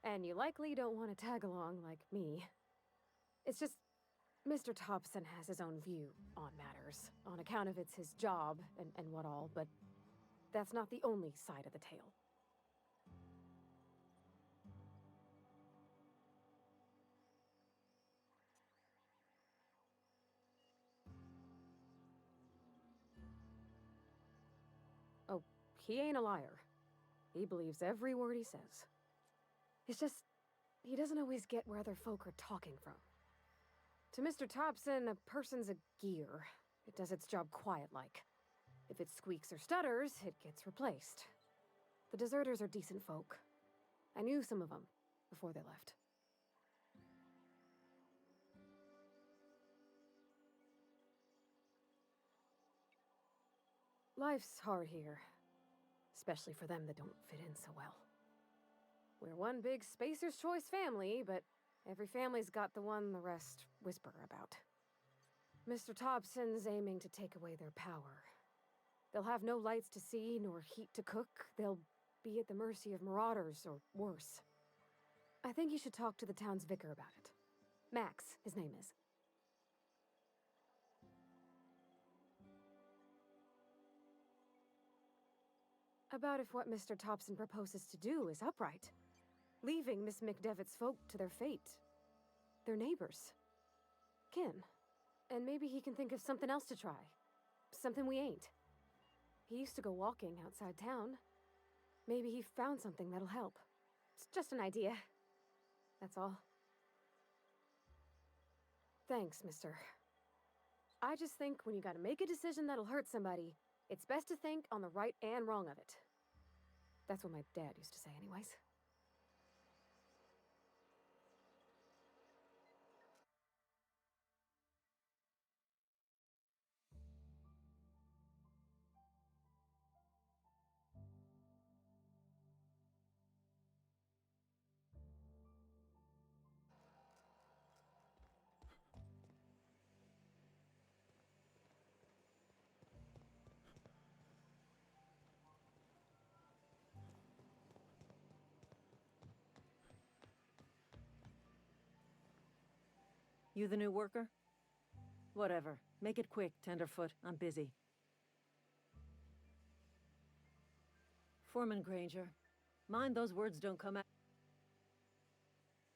And you likely don't want to tag along like me. It's just, Mr. Thompson has his own view on matters, on account of it's his job and what all, but that's not the only side of the tale. Oh, he ain't a liar. He believes every word he says. It's just, he doesn't always get where other folk are talking from. To Mr. Thompson, a person's a gear. It does its job quiet-like. If it squeaks or stutters, it gets replaced. The deserters are decent folk. I knew some of them before they left. Life's hard here. Especially for them that don't fit in so well. We're one big Spacer's Choice family, but every family's got the one the rest whisper about. Mr. Thompson's aiming to take away their power. They'll have no lights to see, nor heat to cook. They'll be at the mercy of marauders, or worse. I think you should talk to the town's vicar about it. Max, his name is. About if what Mr. Thompson proposes to do is upright. Leaving Miss McDevitt's folk to their fate. Their neighbors. Kin. And maybe he can think of something else to try. Something we ain't. He used to go walking outside town. Maybe he found something that'll help. It's just an idea. That's all. Thanks, mister. I just think when you gotta make a decision that'll hurt somebody, it's best to think on the right and wrong of it. That's what my dad used to say anyways. You the new worker? Whatever. Make it quick, Tenderfoot. I'm busy. Foreman Granger. Mind those words don't come out.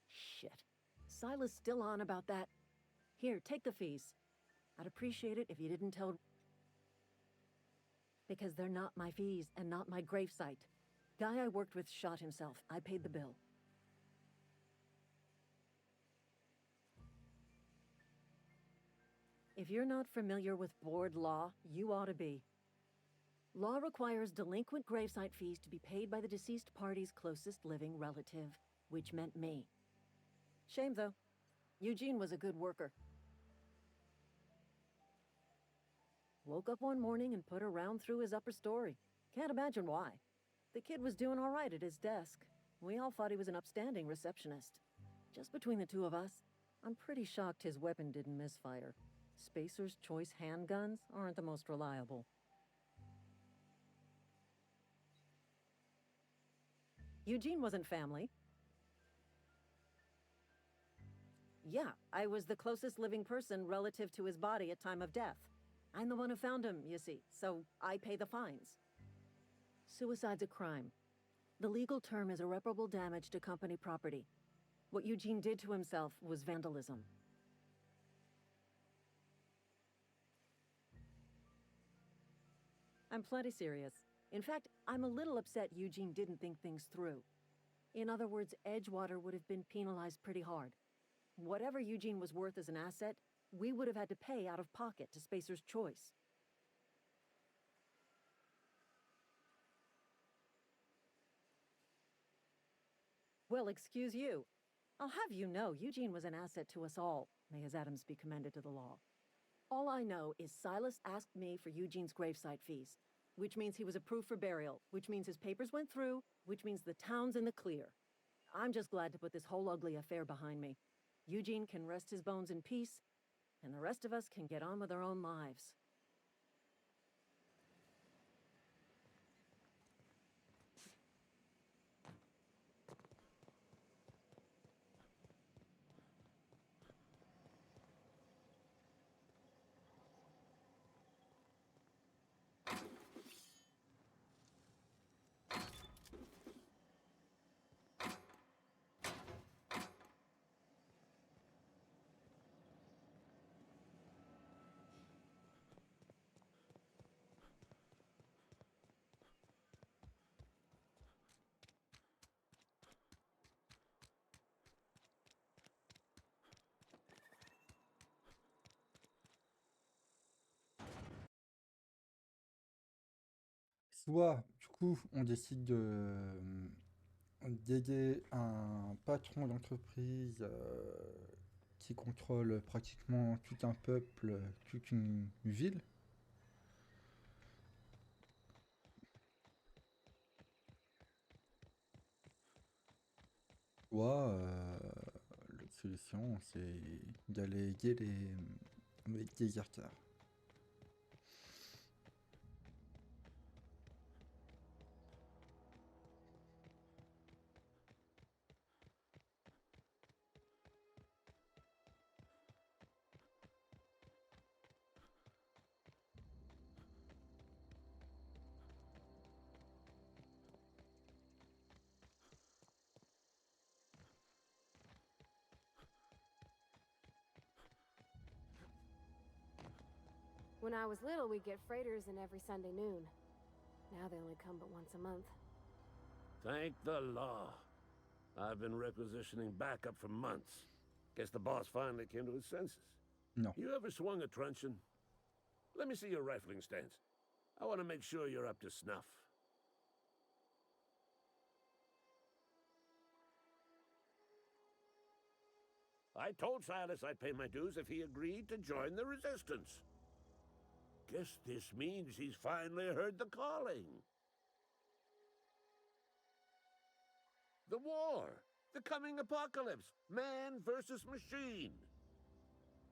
Shit. Silas still on about that. Here, take the fees. I'd appreciate it if you didn't tell... Because they're not my fees and not my gravesite. Guy I worked with shot himself. I paid the bill. If you're not familiar with board law, you ought to be. Law requires delinquent gravesite fees to be paid by the deceased party's closest living relative, which meant me. Shame, though. Eugene was a good worker. Woke up one morning and put a round through his upper story. Can't imagine why. The kid was doing all right at his desk. We all thought he was an upstanding receptionist. Just between the two of us, I'm pretty shocked his weapon didn't misfire. Spacer's Choice handguns aren't the most reliable. Eugene wasn't family. Yeah, I was the closest living person relative to his body at time of death. I'm the one who found him, you see, so I pay the fines. Suicide's a crime. The legal term is irreparable damage to company property. What Eugene did to himself was vandalism. I'm plenty serious. In fact, I'm a little upset Eugene didn't think things through. In other words, Edgewater would have been penalized pretty hard. Whatever Eugene was worth as an asset, we would have had to pay out of pocket to Spacer's Choice. Well, excuse you. I'll have you know, Eugene was an asset to us all. May his atoms be commended to the law. All I know is Silas asked me for Eugene's gravesite fees, which means he was approved for burial, which means his papers went through, which means the town's in the clear. I'm just glad to put this whole ugly affair behind me. Eugene can rest his bones in peace, and the rest of us can get on with our own lives. Soit, du coup, on décide d'aider un patron d'entreprise qui contrôle pratiquement tout un peuple, toute une ville. Soit, l'autre solution, c'est d'aller aider les déserteurs. When I was little, we'd get freighters in every Sunday noon. Now they only come but once a month. Thank the law. I've been requisitioning backup for months. Guess the boss finally came to his senses. No. You ever swung a truncheon? Let me see your rifling stance. I want to make sure you're up to snuff. I told Silas I'd pay my dues if he agreed to join the resistance. Guess this means he's finally heard the calling. The war, the coming apocalypse, man versus machine.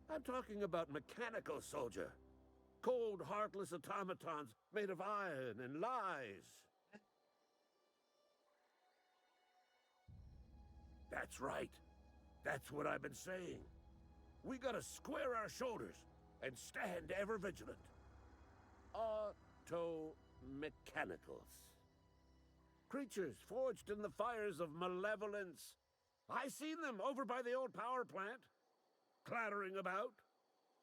I'm talking about mechanical soldier. Cold, heartless automatons made of iron and lies. That's right. That's what I've been saying. We gotta square our shoulders. and stand ever vigilant. Auto-mechanicals. Creatures forged in the fires of malevolence. I seen them over by the old power plant, clattering about,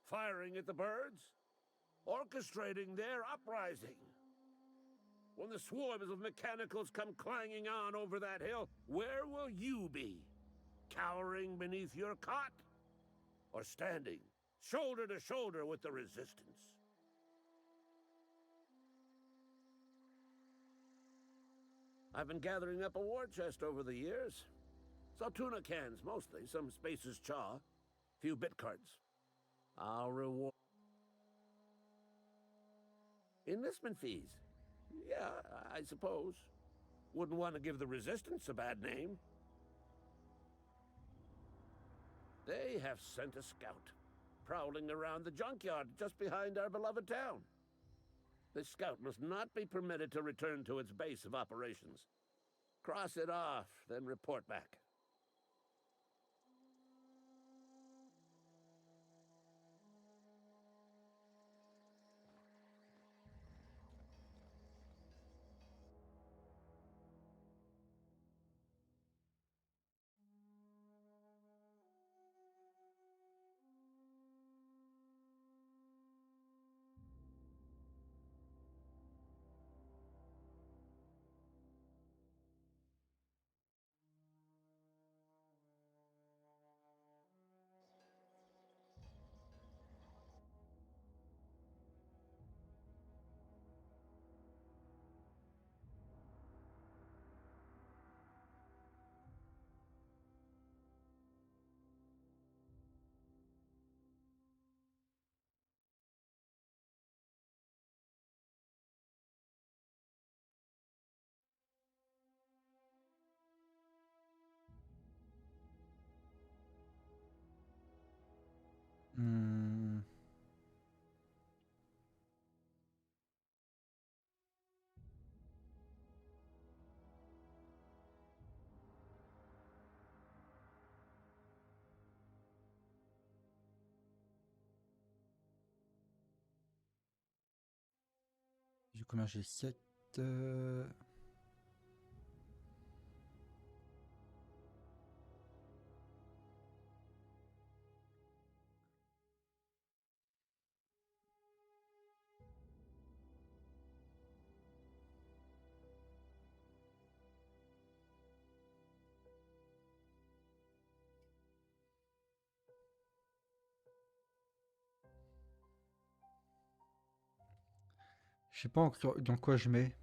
firing at the birds, orchestrating their uprising. When the swarms of mechanicals come clanging on over that hill, where will you be? Cowering beneath your cot? Or standing shoulder to shoulder with the resistance? I've been gathering up a war chest over the years. Saw tuna cans mostly, some Spacer's Chaw, few bit cards. I'll reward... Enlistment fees. Yeah, I suppose. Wouldn't want to give the Resistance a bad name. They have sent a scout, prowling around the junkyard just behind our beloved town. This scout must not be permitted to return to its base of operations. Cross it off, then report back. J'ai combien? J'ai 7. Je sais pas encore dans quoi je mets.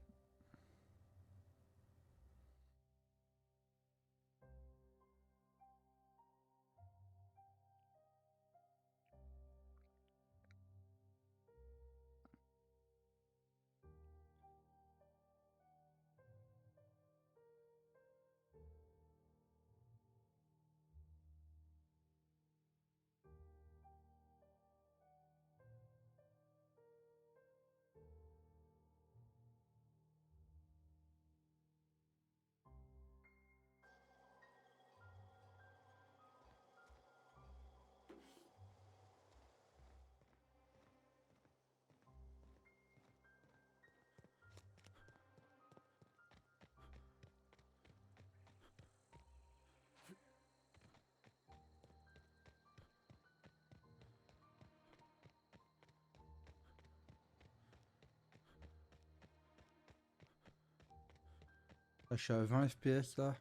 Là, je suis à 20 FPS là.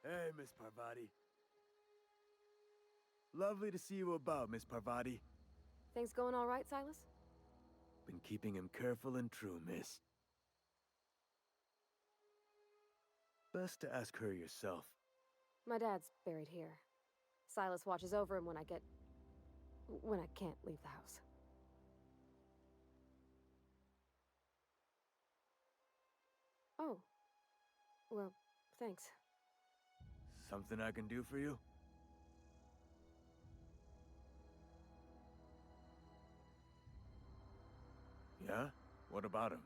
Hey, Miss Parvati. Lovely to see you about, Miss Parvati. Things going all right, Silas? Been keeping him careful and true, miss. Best to ask her yourself. My dad's buried here. Silas watches over him when I can't leave the house. Oh, Well, thanks. Something I can do for you? Yeah? What about him?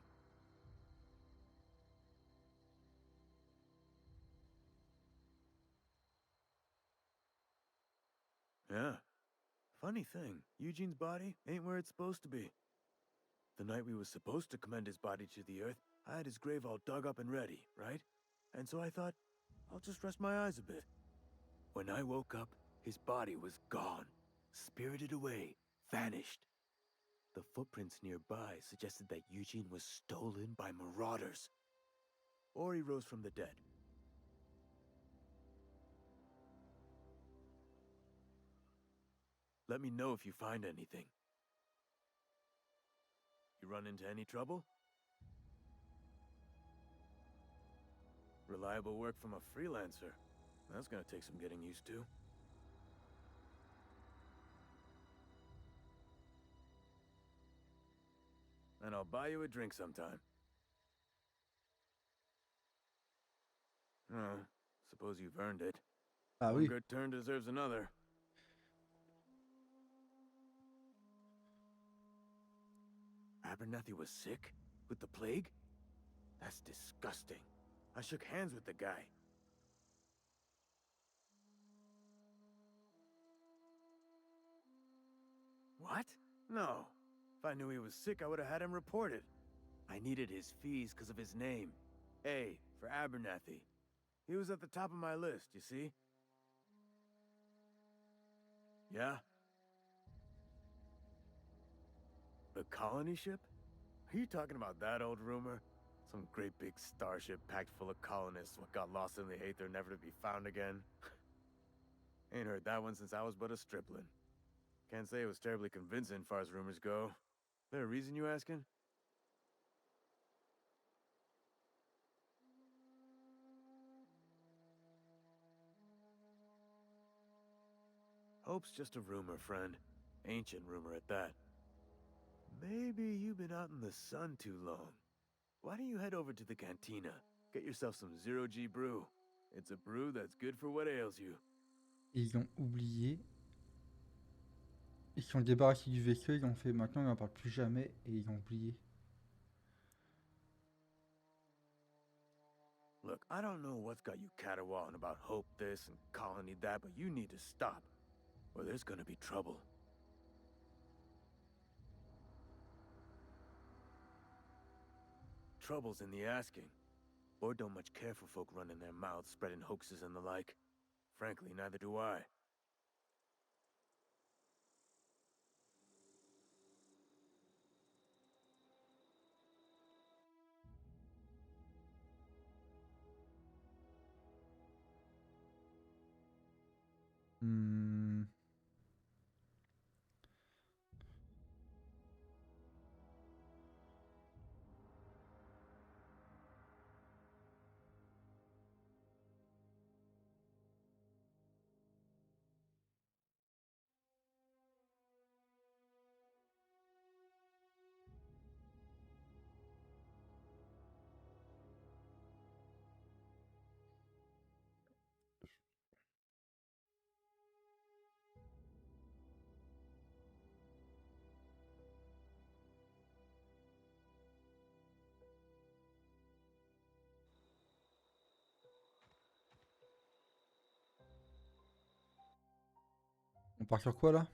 Yeah. Funny thing, Eugene's body ain't where it's supposed to be. The night we was supposed to commend his body to the earth, I had his grave all dug up and ready, right? And so I thought, I'll just rest my eyes a bit. When I woke up, his body was gone. Spirited away. Vanished. The footprints nearby suggested that Eugene was stolen by marauders. Or he rose from the dead. Let me know if you find anything. You run into any trouble? Reliable work from a freelancer. That's gonna take some getting used to. And I'll buy you a drink sometime. Oh, suppose you've earned it. Ah One oui. good turn deserves another. Abernathy was sick? With the plague? That's disgusting. I shook hands with the guy. What? No. If I knew he was sick, I would have had him reported. I needed his fees because of his name. A, for Abernathy. He was at the top of my list, you see? Yeah? The colony ship? Are you talking about that old rumor? Some great big starship packed full of colonists what got lost in the aether never to be found again? Ain't heard that one since I was but a stripling. Can't say it was terribly convincing far as rumors go. There a reason you asking? Hope's just a rumor, friend. Ancient rumor at that. Maybe you've been out in the sun too long. Why don't you head over to the cantina? Get yourself some zero-G brew. It's a brew that's good for what ails you. Ils ont oublié. Ils se sont débarrassés du vaisseau, ils ont fait maintenant, on n'en parle plus jamais et ils ont oublié. Look, I don't know what's got you caterwauling about Hope this and Colony that, but you need to stop, or there's gonna be trouble. Trouble's in the asking. Boyd don't much care for folk running their mouths, spreading hoaxes and the like. Frankly, neither do I. Hmm. On part sur quoi là?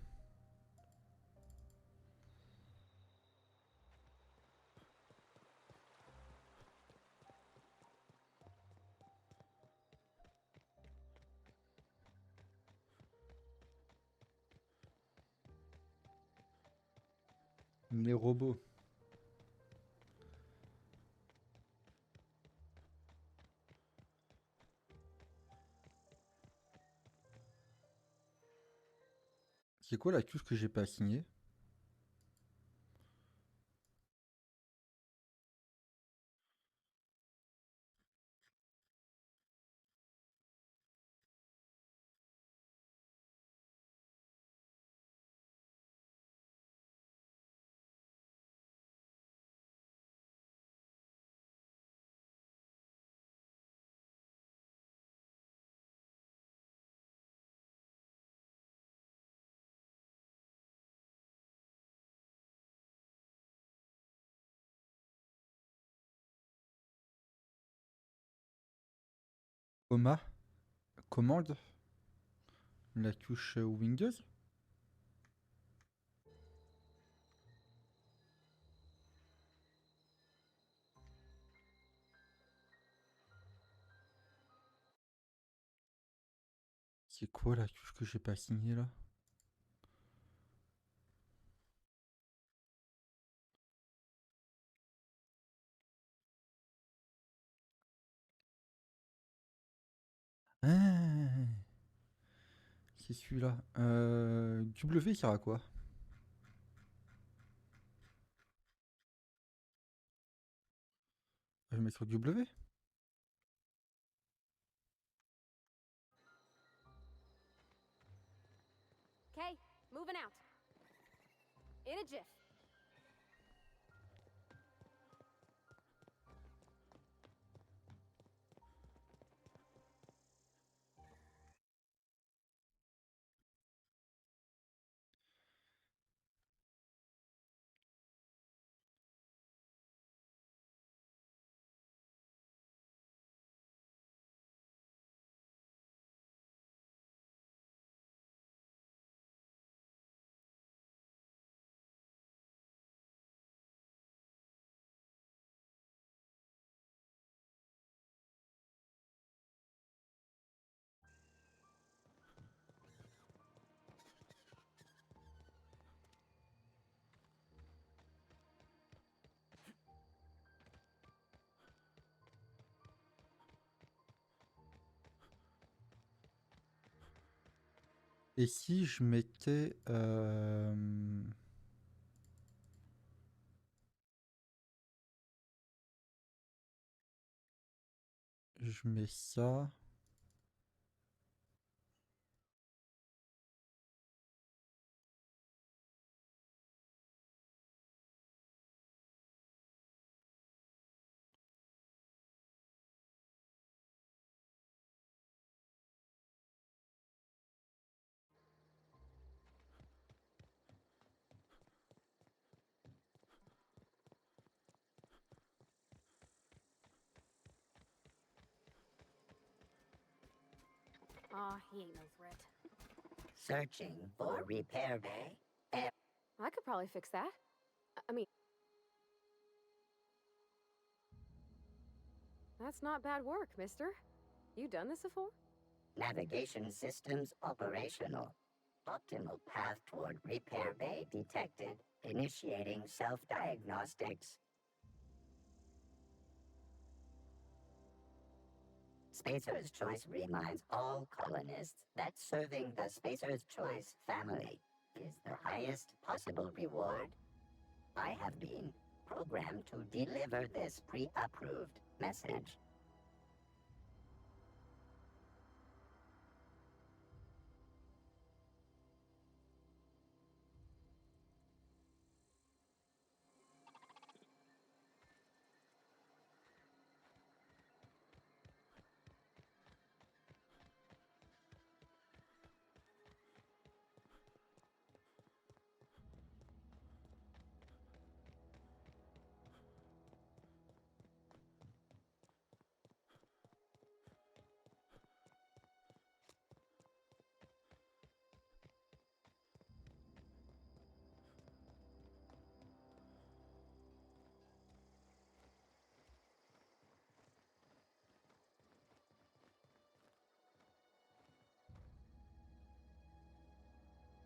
Les robots. C'est quoi la touche que j'ai pas signée? Coma, commande, la touche Windows. C'est quoi la touche que j'ai pas signée là? Ah, c'est celui-là. W sert à quoi? Je vais mettre sur W. Okay, moving out. In a jiff. Et si je mettais... je mets ça... Aw, he ain't no threat. Searching for repair bay. I could probably fix that. I mean... That's not bad work, mister. You done this before? Navigation systems operational. Optimal path toward repair bay detected. Initiating self-diagnostics. Spacer's Choice reminds all colonists that serving the Spacer's Choice family is the highest possible reward. I have been programmed to deliver this pre-approved message.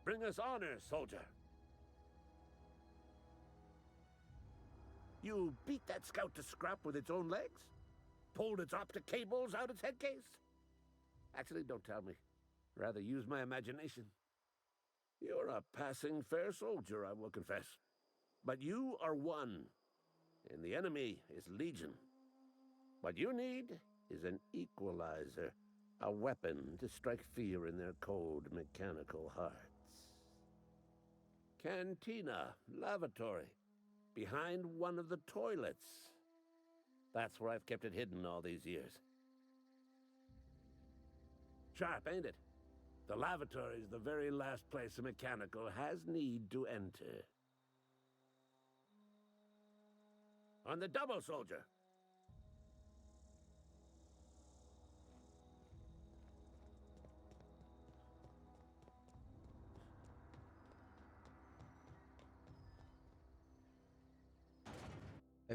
Bring us honor, soldier. You beat that scout to scrap with its own legs? Pulled its optic cables out its head case? Actually, don't tell me. Rather use my imagination. You're a passing fair soldier, I will confess. But you are one, and the enemy is legion. What you need is an equalizer, a weapon to strike fear in their cold, mechanical hearts. Cantina, lavatory, behind one of the toilets. That's where I've kept it hidden all these years. Sharp, ain't it? The lavatory is the very last place a mechanical has need to enter. On the double, soldier.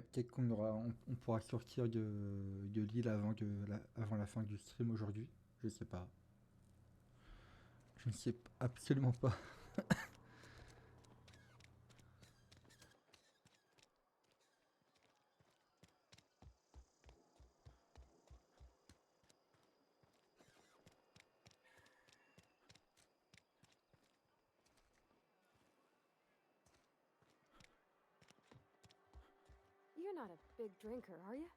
Peut-être on pourra sortir de l'île avant la fin du stream aujourd'hui. Je sais pas. Je ne sais absolument pas. You're not a big drinker, are you?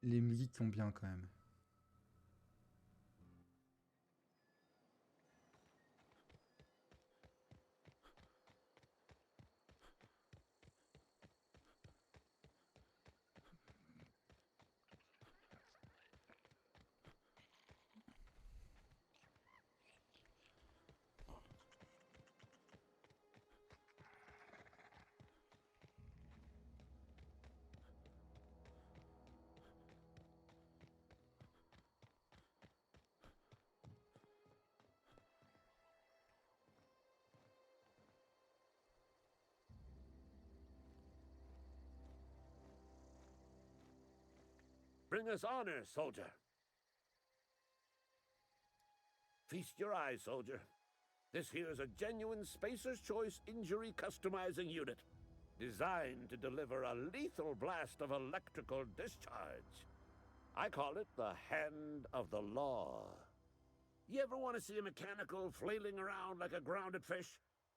Les musiques sont bien quand même. Bring us honor, soldier. Feast your eyes, soldier. This here's a genuine Spacer's Choice injury customizing unit, designed to deliver a lethal blast of electrical discharge. I call it the Hand of the Law. You ever want to see a mechanical flailing around like a grounded fish?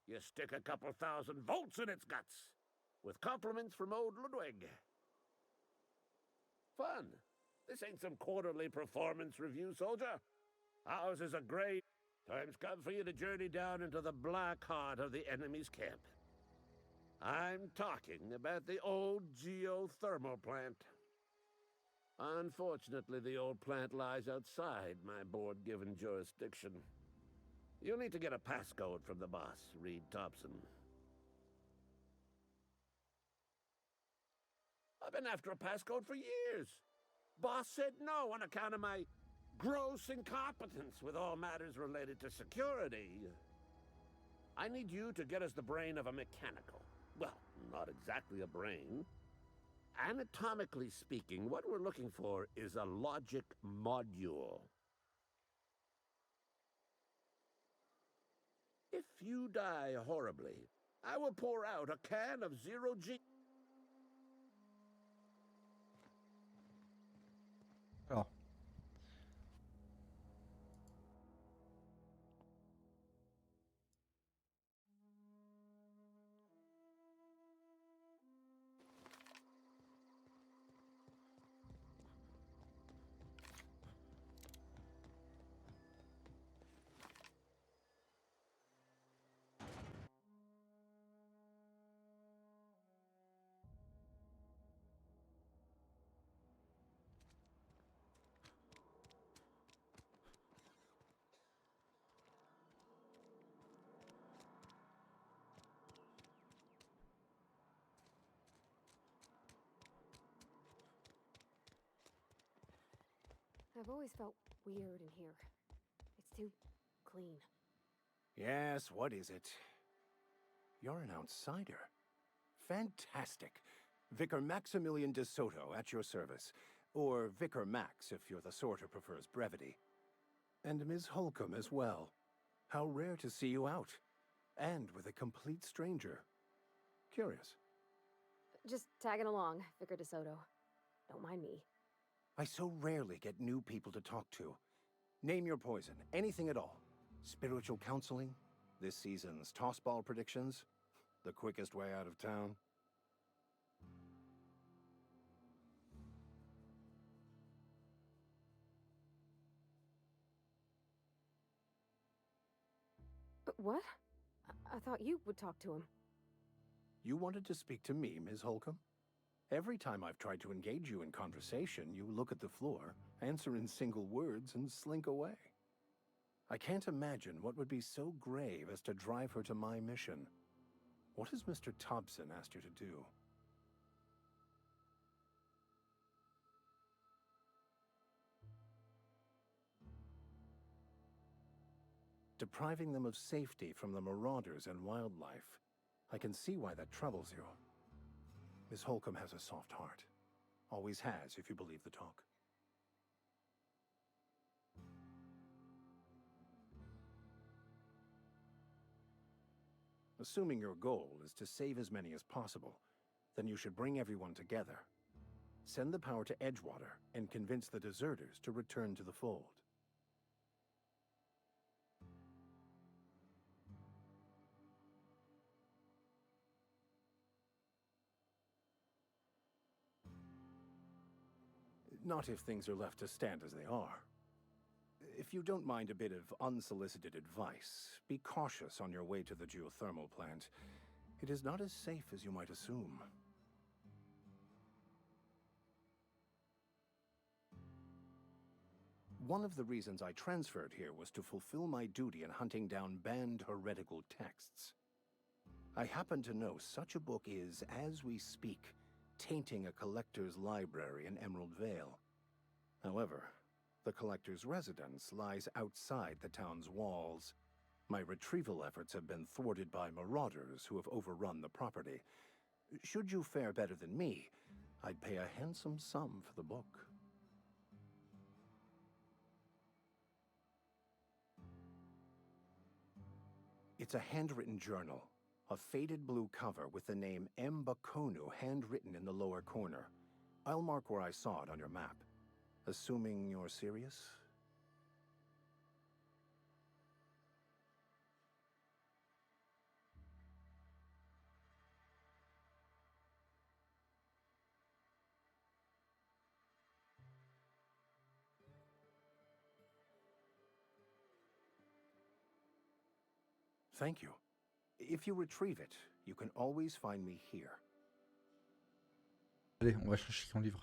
You stick a couple thousand volts in its guts. With compliments from old Ludwig. Fun. This ain't some quarterly performance review, soldier. Ours is a great... Time's come for you to journey down into the black heart of the enemy's camp. I'm talking about the old geothermal plant. Unfortunately, the old plant lies outside my board-given jurisdiction. You'll need to get a passcode from the boss, Reed Thompson. I've been after a passcode for years. Boss said no on account of my gross incompetence with all matters related to security. I need you to get us the brain of a mechanical. Well, not exactly a brain. Anatomically speaking, what we're looking for is a logic module. If you die horribly, I will pour out a can of zero-G... Alors. I've always felt weird in here. It's too clean. Yes, what is it? You're an outsider. Fantastic. Vicar Maximilian de Soto at your service. Or Vicar Max, if you're the sort who prefers brevity. And Ms. Holcomb as well. How rare to see you out. And with a complete stranger. Curious. Just tagging along, Vicar DeSoto. Don't mind me. I so rarely get new people to talk to. Name your poison, anything at all. Spiritual counseling, this season's tossball predictions, the quickest way out of town. What? I thought you would talk to him. You wanted to speak to me, Ms. Holcomb? Every time I've tried to engage you in conversation, you look at the floor, answer in single words, and slink away. I can't imagine what would be so grave as to drive her to my mission. What has Mr. Thompson asked you to do? Depriving them of safety from the marauders and wildlife. I can see why that troubles you. Miss Holcomb has a soft heart. Always has, if you believe the talk. Assuming your goal is to save as many as possible, then you should bring everyone together. Send the power to Edgewater and convince the deserters to return to the fold. Not if things are left to stand as they are. If you don't mind a bit of unsolicited advice, be cautious on your way to the geothermal plant. It is not as safe as you might assume. One of the reasons I transferred here was to fulfill my duty in hunting down banned heretical texts. I happen to know such a book is, as we speak, tainting a collector's library in Emerald Vale. However, the collector's residence lies outside the town's walls. My retrieval efforts have been thwarted by marauders who have overrun the property. Should you fare better than me, I'd pay a handsome sum for the book. It's a handwritten journal. A faded blue cover with the name M. Bakonu handwritten in the lower corner. I'll mark where I saw it on your map. Assuming you're serious? Thank you. If you retrieve it, you can always find me here. Allez, on va chercher son livre.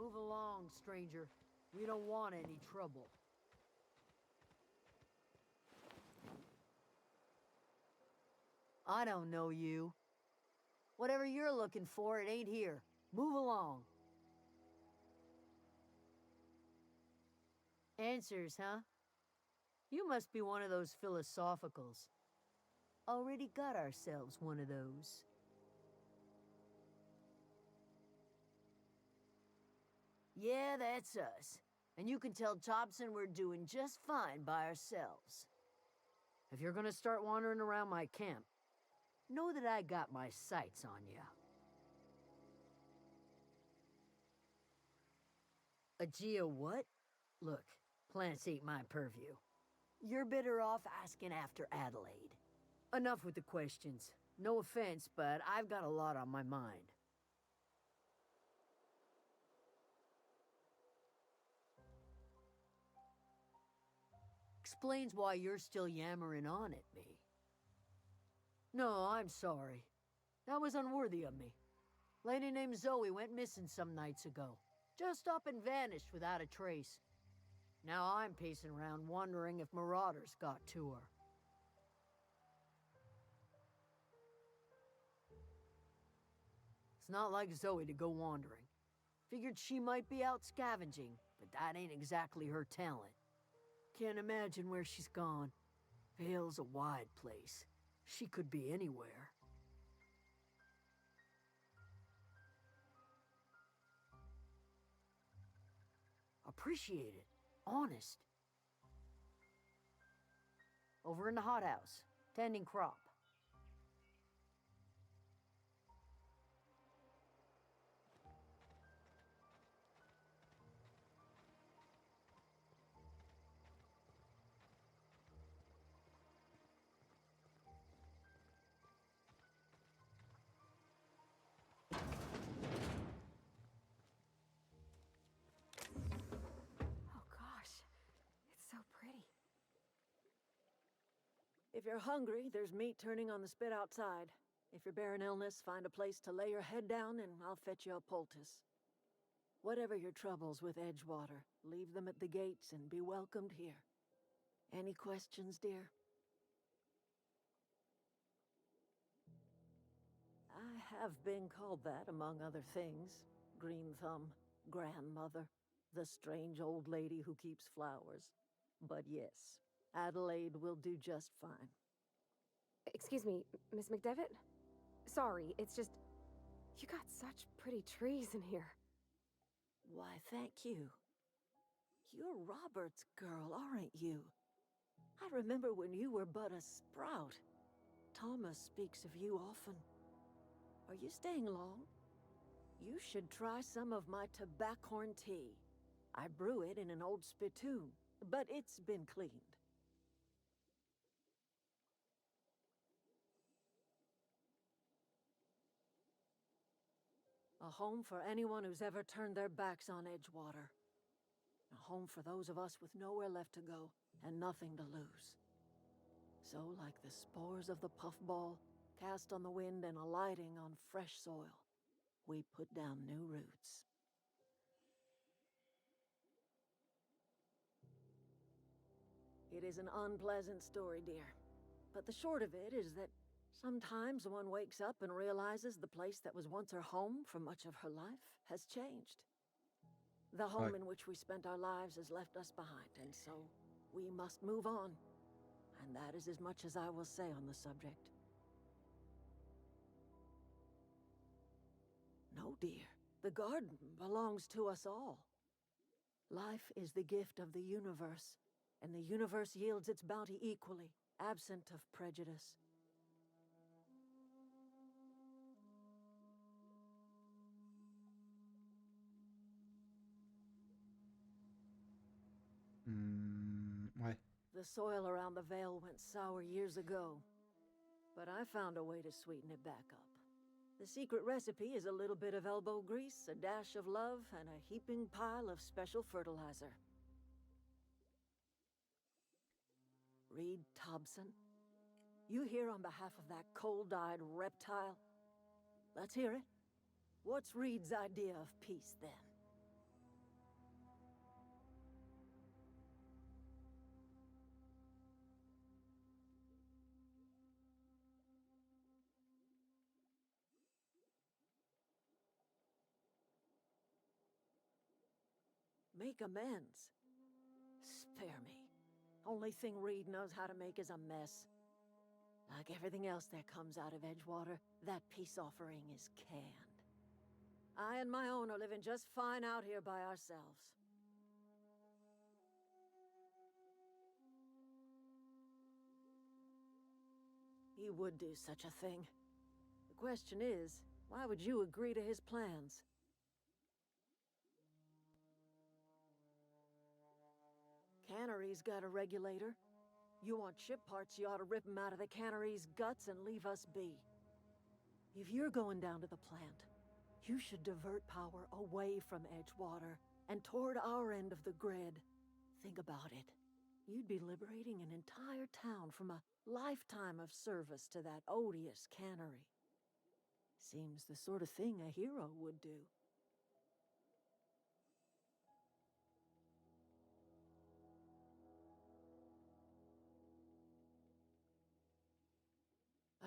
Move along, stranger. We don't want any trouble. I don't know you. Whatever you're looking for, it ain't here. Move along. Answers, huh? You must be one of those philosophicals. Already got ourselves one of those. Yeah, that's us. And you can tell Thompson we're doing just fine by ourselves. If you're gonna start wandering around my camp, know that I got my sights on you. Aegea what? Look, plants ain't my purview. You're better off asking after Adelaide. Enough with the questions. No offense, but I've got a lot on my mind. Explains why you're still yammering on at me. No, I'm sorry. That was unworthy of me. Lady named Zoe went missing some nights ago. Just up and vanished without a trace. Now I'm pacing around wondering if marauders got to her. It's not like Zoe to go wandering. Figured she might be out scavenging, but that ain't exactly her talent. Can't imagine where she's gone. Vale's a wide place. She could be anywhere. Appreciate it. Honest. Over in the hothouse, tending crop. If you're hungry, there's meat turning on the spit outside. If you're bearing illness, find a place to lay your head down and I'll fetch you a poultice. Whatever your troubles with Edgewater, leave them at the gates and be welcomed here. Any questions, dear? I have been called that, among other things. Green Thumb, grandmother, the strange old lady who keeps flowers. But yes, Adelaide will do just fine. Excuse me, Miss McDevitt? Sorry, it's just... You got such pretty trees in here. Why, thank you. You're Robert's girl, aren't you? I remember when you were but a sprout. Thomas speaks of you often. Are you staying long? You should try some of my tobaccorn tea. I brew it in an old spittoon, but it's been cleaned. A home for anyone who's ever turned their backs on Edgewater. A home for those of us with nowhere left to go and nothing to lose. So, like the spores of the puffball, cast on the wind and alighting on fresh soil, we put down new roots. It is an unpleasant story, dear. But the short of it is that sometimes one wakes up and realizes the place that was once her home for much of her life has changed. The home in which we spent our lives has left us behind, and so we must move on. And that is as much as I will say on the subject. No, dear. The garden belongs to us all. Life is the gift of the universe, and the universe yields its bounty equally, absent of prejudice. Ouais. The soil around the Vale went sour years ago, but I found a way to sweeten it back up. The secret recipe is a little bit of elbow grease, a dash of love, and a heaping pile of special fertilizer. Reed Thompson, you here on behalf of that cold-eyed reptile? Let's hear it. What's Reed's idea of peace, then? Make amends. Spare me. Only thing Reed knows how to make is a mess. Like everything else that comes out of Edgewater, that peace offering is canned. I and my own are living just fine out here by ourselves. He would do such a thing. The question is, why would you agree to his plans? Cannery's got a regulator. You want ship parts, you ought to rip 'em out of the cannery's guts and leave us be. If you're going down to the plant, you should divert power away from Edgewater and toward our end of the grid. Think about it. You'd be liberating an entire town from a lifetime of service to that odious cannery. Seems the sort of thing a hero would do.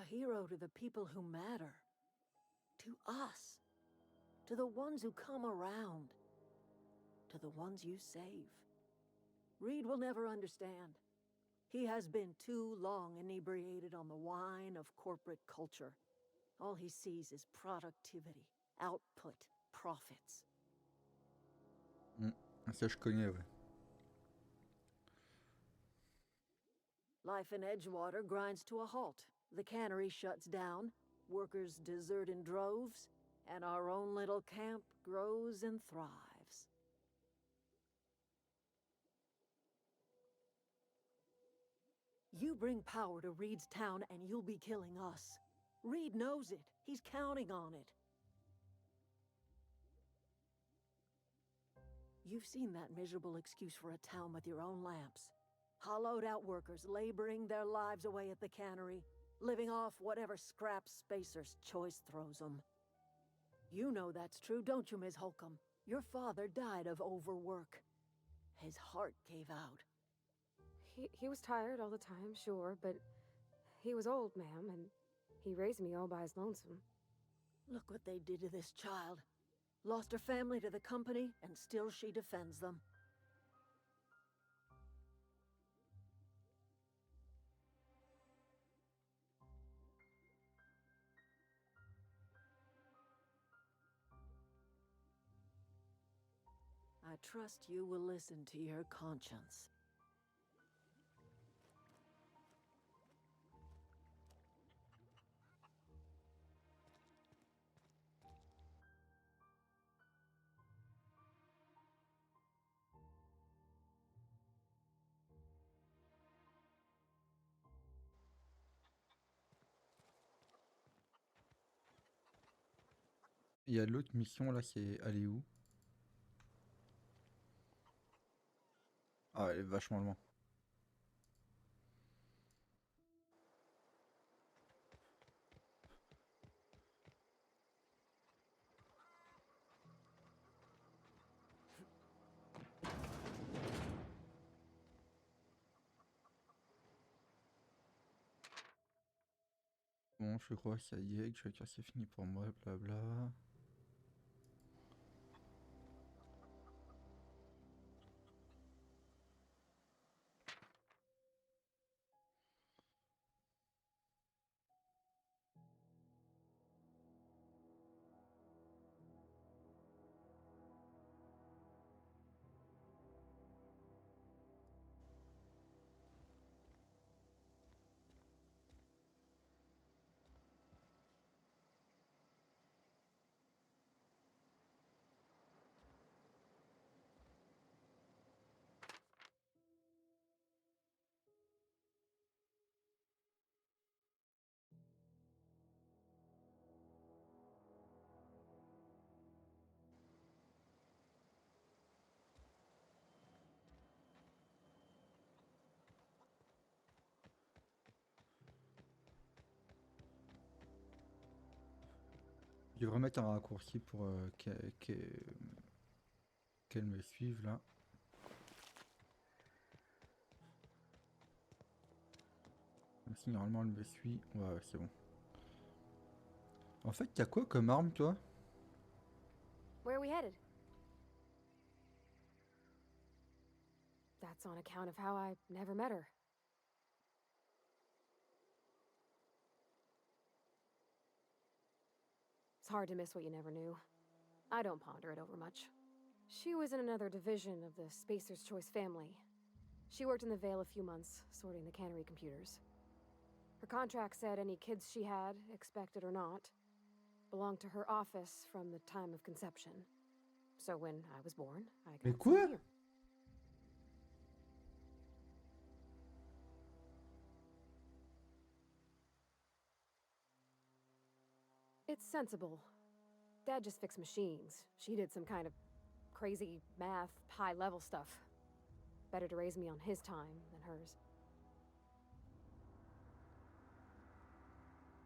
A hero to the people who matter. To us. To the ones who come around. To the ones you save. Reed will never understand. He has been too long inebriated on the wine of corporate culture. All he sees is productivity, output, profits. Ça, je connais, ouais. Life in Edgewater grinds to a halt. The cannery shuts down, workers desert in droves, and our own little camp grows and thrives. You bring power to Reed's town and you'll be killing us. Reed knows it. He's counting on it. You've seen that miserable excuse for a town with your own lamps. Hollowed out workers laboring their lives away at the cannery, living off whatever scraps Spacer's Choice throws them. You know that's true, don't you, Ms. Holcomb? Your father died of overwork. His heart gave out. He was tired all the time, sure, but he was old, ma'am, and he raised me all by his lonesome. Look what they did to this child. Lost her family to the company, and still she defends them. I trust you will listen to your conscience. Il y a l'autre mission là, c'est aller où? Ah, elle est vachement loin. Bon, je crois que ça y est, que je vais dire c'est fini pour moi, blabla. Je devrais mettre un raccourci pour qu'elle me suive là. Même si normalement elle me suit. Ouais, c'est bon. En fait, t'as quoi comme arme toi? Where are we headed? that's on account of how I never met her. It's hard to miss what you never knew. I don't ponder it over much. She was in another division of the Spacer's Choice family. She worked in the Vale a few months, sorting the cannery computers. Her contract said any kids she had, expected or not, belonged to her office from the time of conception. So when I was born, I got Mais quoi? sent here. It's sensible. Dad just fixed machines. She did some kind of crazy math, high-level stuff. Better to raise me on his time than hers.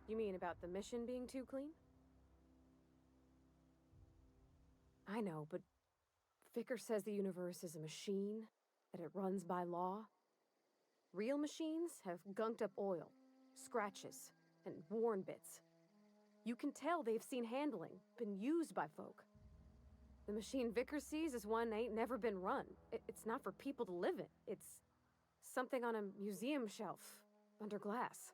You mean about the mission being too clean? I know, but Vicker says the universe is a machine, that it runs by law. Real machines have gunked up oil, scratches, and worn bits. You can tell they've seen handling, been used by folk. The machine Vicker sees is one ain't never been run. It's not for people to live in. It's something on a museum shelf, under glass.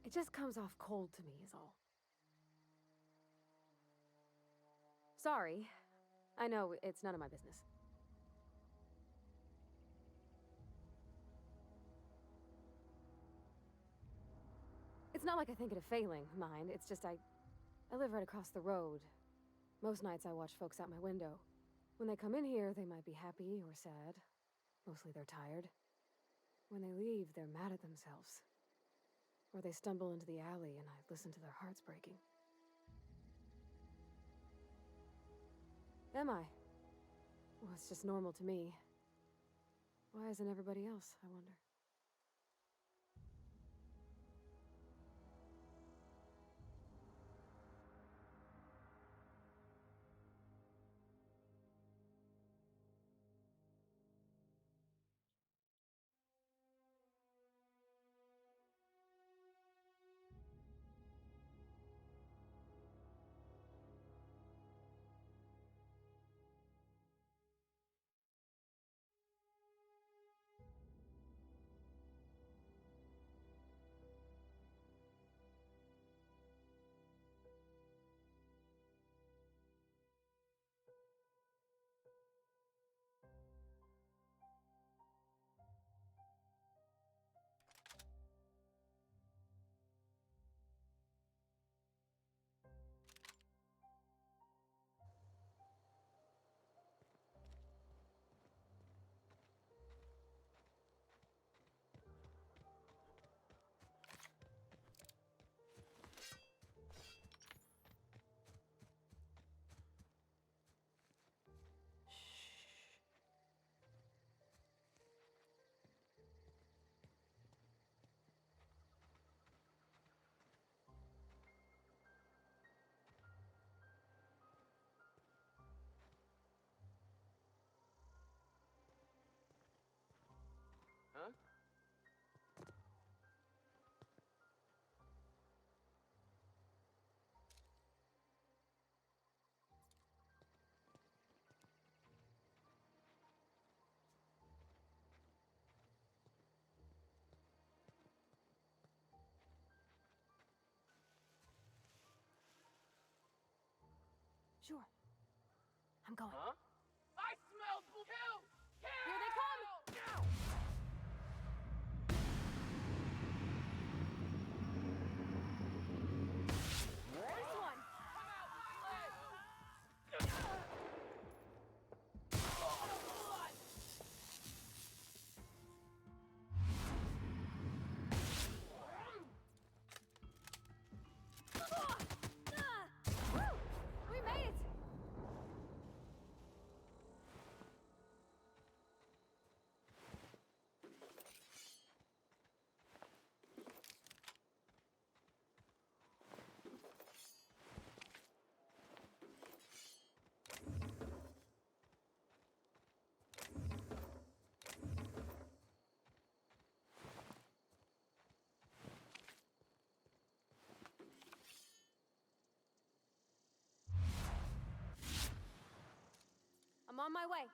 It just comes off cold to me, is all. Sorry. I know, it's none of my business. It's not like I think it a failing, mind. It's just I live right across the road. Most nights I watch folks out my window. When they come in here, they might be happy or sad. Mostly they're tired. When they leave, they're mad at themselves. Or they stumble into the alley and I listen to their hearts breaking. Am I? Well, it's just normal to me. Why isn't everybody else, I wonder? Huh? Sure. I'm going. Huh? I smell kill! Kill! Here they come! This one! We made it! On my way.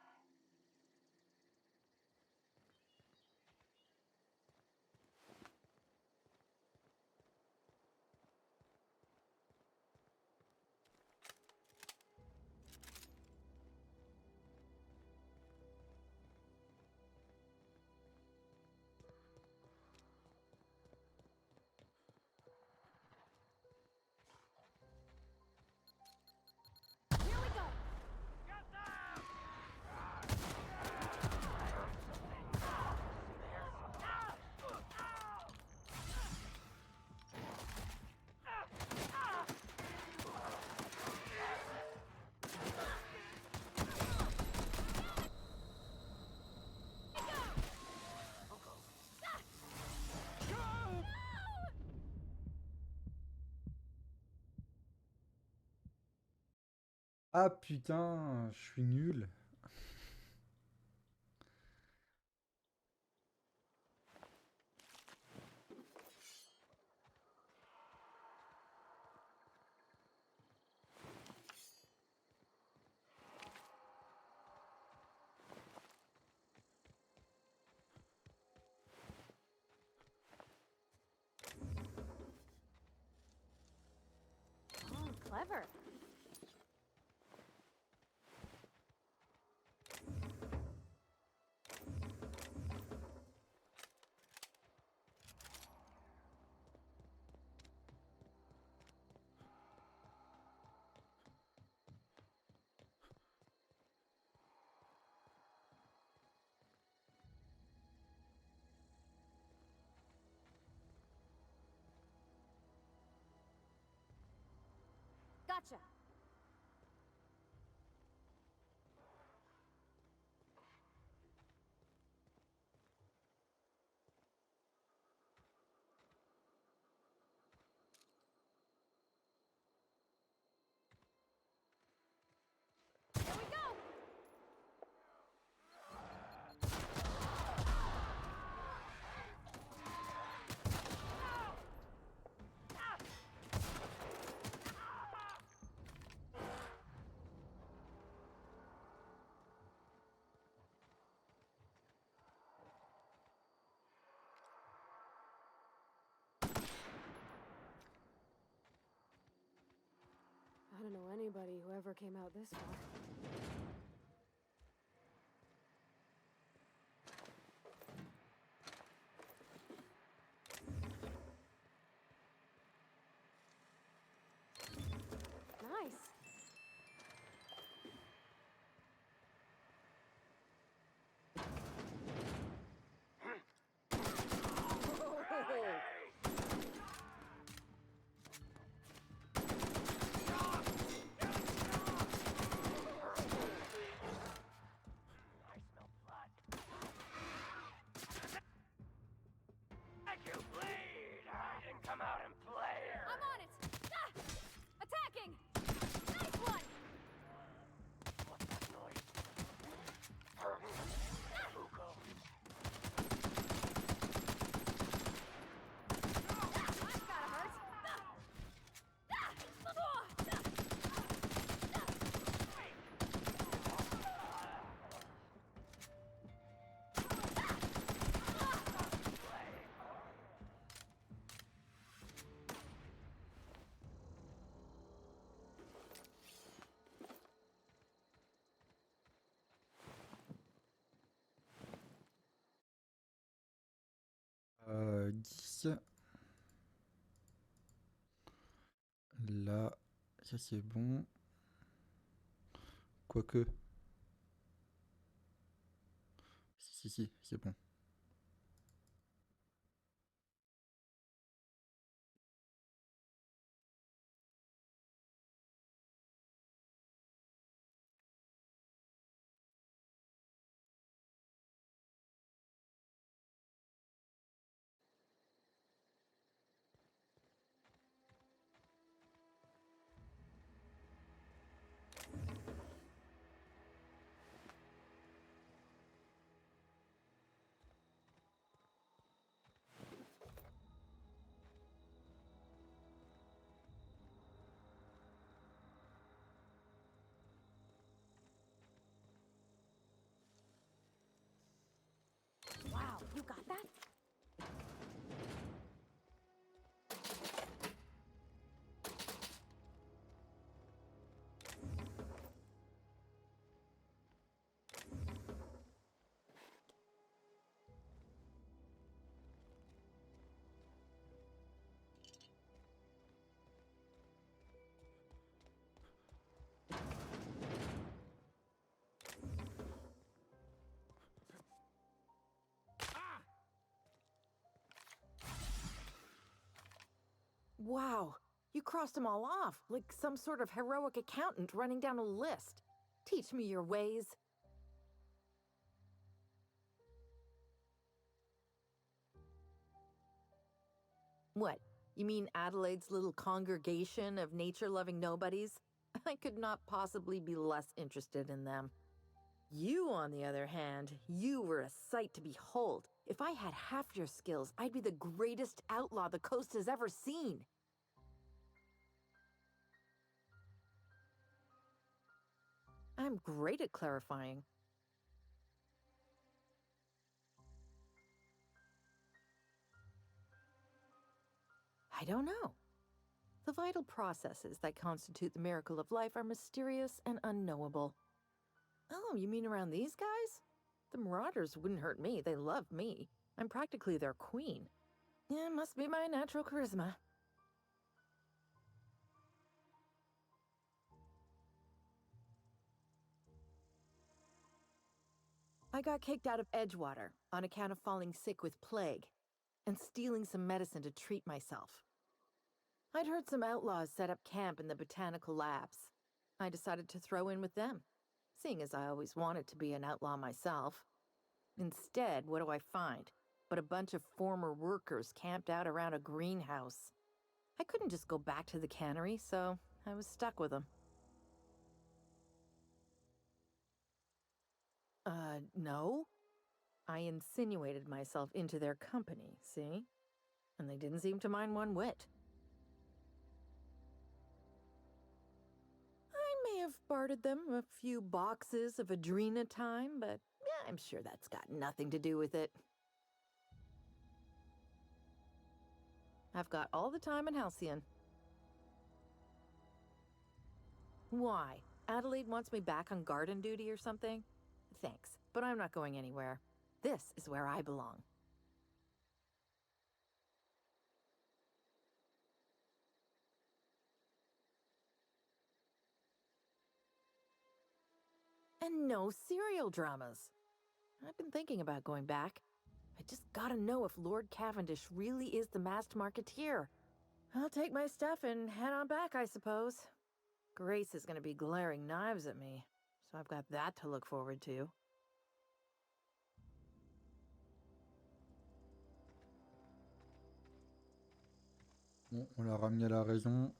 Here we go. Ah putain, je suis nul. Oh, clever. Gotcha. Here we go. I don't know anybody who ever came out this far. Nice. I'm on it! Ah! Attacking! Nice one! That's gotta hurt! Euh, 10. Là, ça c'est bon. Quoique. Si, c'est bon. You got that? Wow, you crossed them all off, like some sort of heroic accountant running down a list. Teach me your ways. What? You mean Adelaide's little congregation of nature-loving nobodies? I could not possibly be less interested in them. You, on the other hand, you were a sight to behold. If I had half your skills, I'd be the greatest outlaw the coast has ever seen. I'm great at clarifying. I don't know. The vital processes that constitute the miracle of life are mysterious and unknowable. Oh, you mean around these guys? The Marauders wouldn't hurt me. They love me. I'm practically their queen. Yeah, it must be my natural charisma. I got kicked out of Edgewater on account of falling sick with plague and stealing some medicine to treat myself. I'd heard some outlaws set up camp in the botanical labs. I decided to throw in with them, seeing as I always wanted to be an outlaw myself. Instead, what do I find but a bunch of former workers camped out around a greenhouse? I couldn't just go back to the cannery, so I was stuck with them. No. I insinuated myself into their company, see? And they didn't seem to mind one whit. I may have bartered them a few boxes of Adrena time, but I'm sure that's got nothing to do with it. I've got all the time in Halcyon. Why? Adelaide wants me back on garden duty or something? Thanks, but I'm not going anywhere. This is where I belong. And no serial dramas. I've been thinking about going back. I just gotta know if Lord Cavendish really is the masked marketeer. I'll take my stuff and head on back, I suppose. Grace is gonna be glaring knives at me, so I've got that to look forward to. Bon, on l'a ramené à la raison.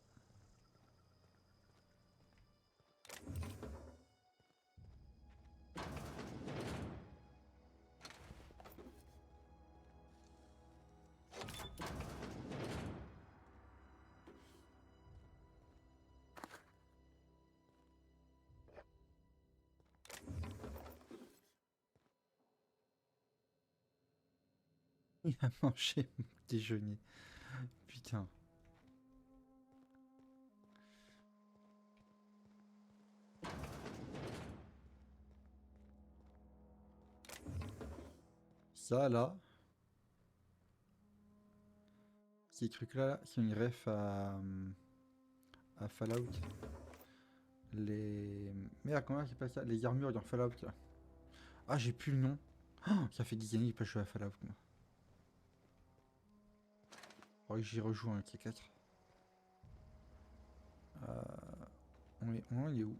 Il a mangé mon déjeuner. Putain. Ça là. Ces trucs là, c'est une ref à Fallout. Les... Merde, comment c'est pas ça? Les armures dans Fallout là. Ah, j'ai plus le nom. Oh, ça fait 10 années que je joue à Fallout moi. Faudrait que j'y rejoue un T4. Il est où?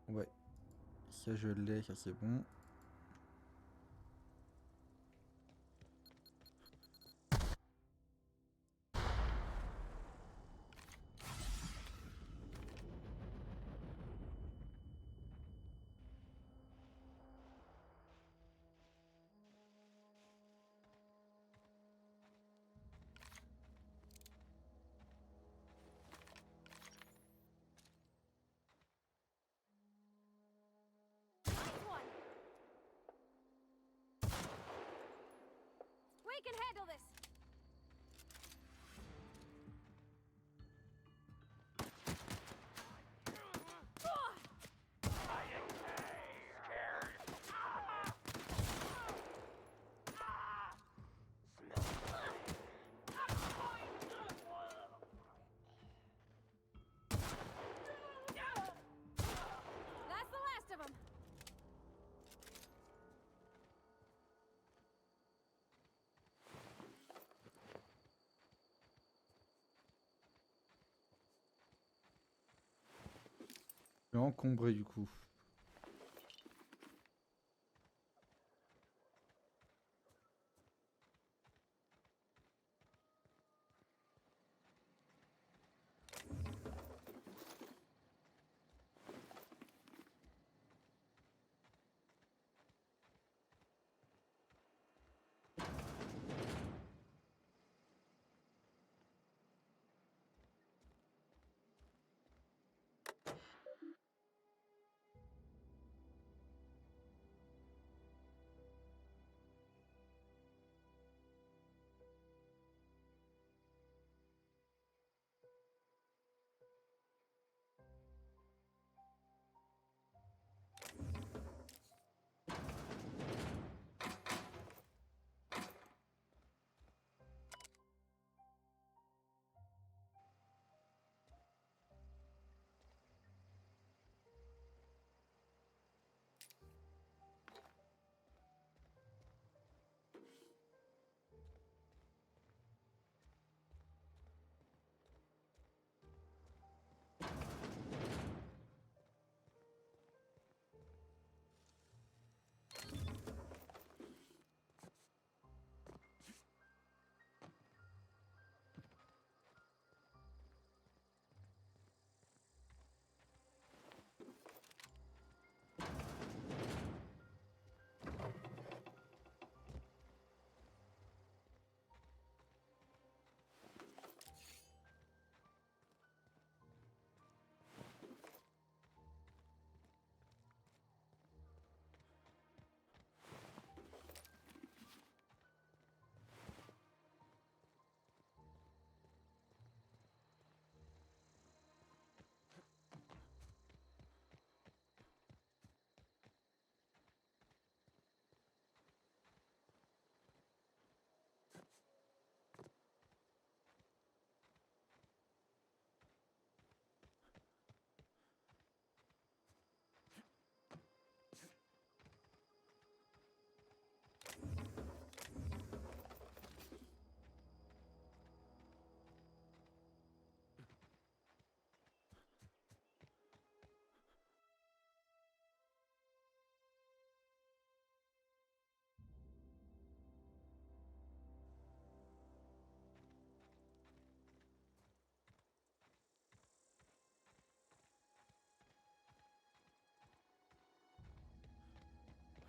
Ouais. Ça je l'ai, ça c'est bon. can handle this. That's the last of them. Je vais encombrer du coup.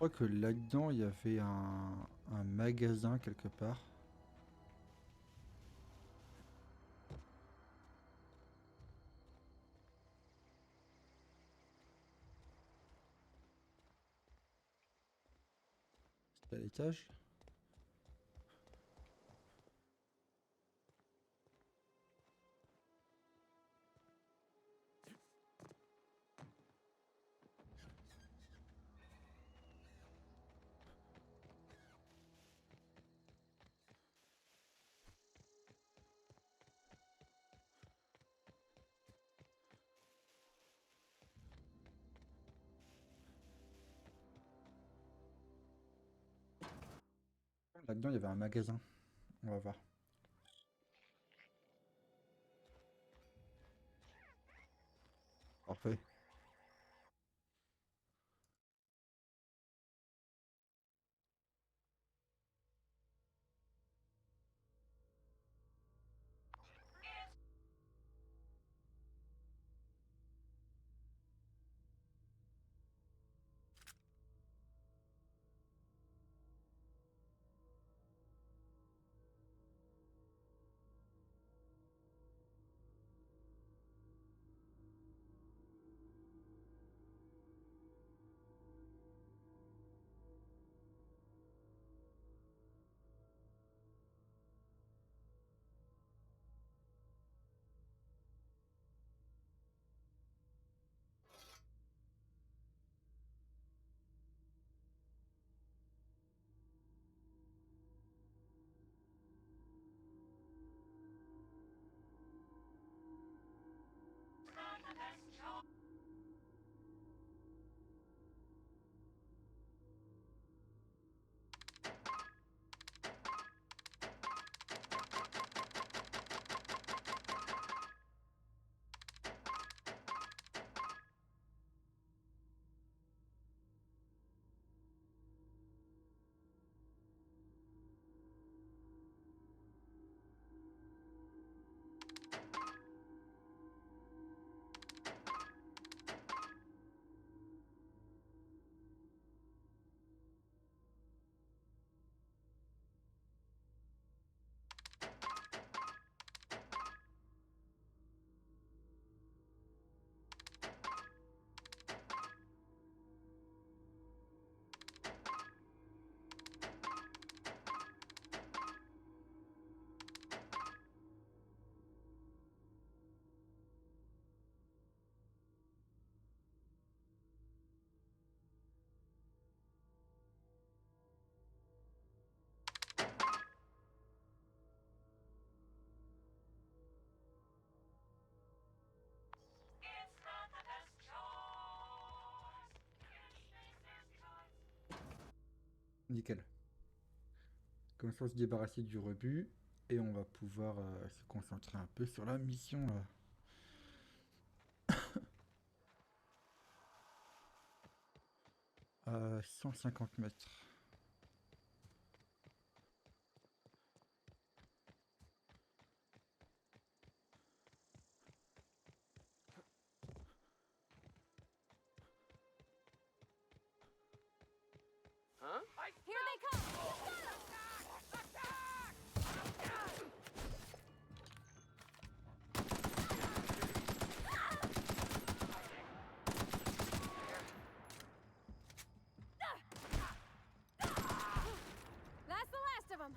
Je crois que là-dedans, il y avait un magasin quelque part. C'était à l'étage. Là-dedans, il y avait un magasin. On va voir. Parfait. Nickel. Comme ça, on se débarrasser du rebut. Et on va pouvoir se concentrer un peu sur la mission là. 150 mètres. Huh? Here they come! That's the last of them!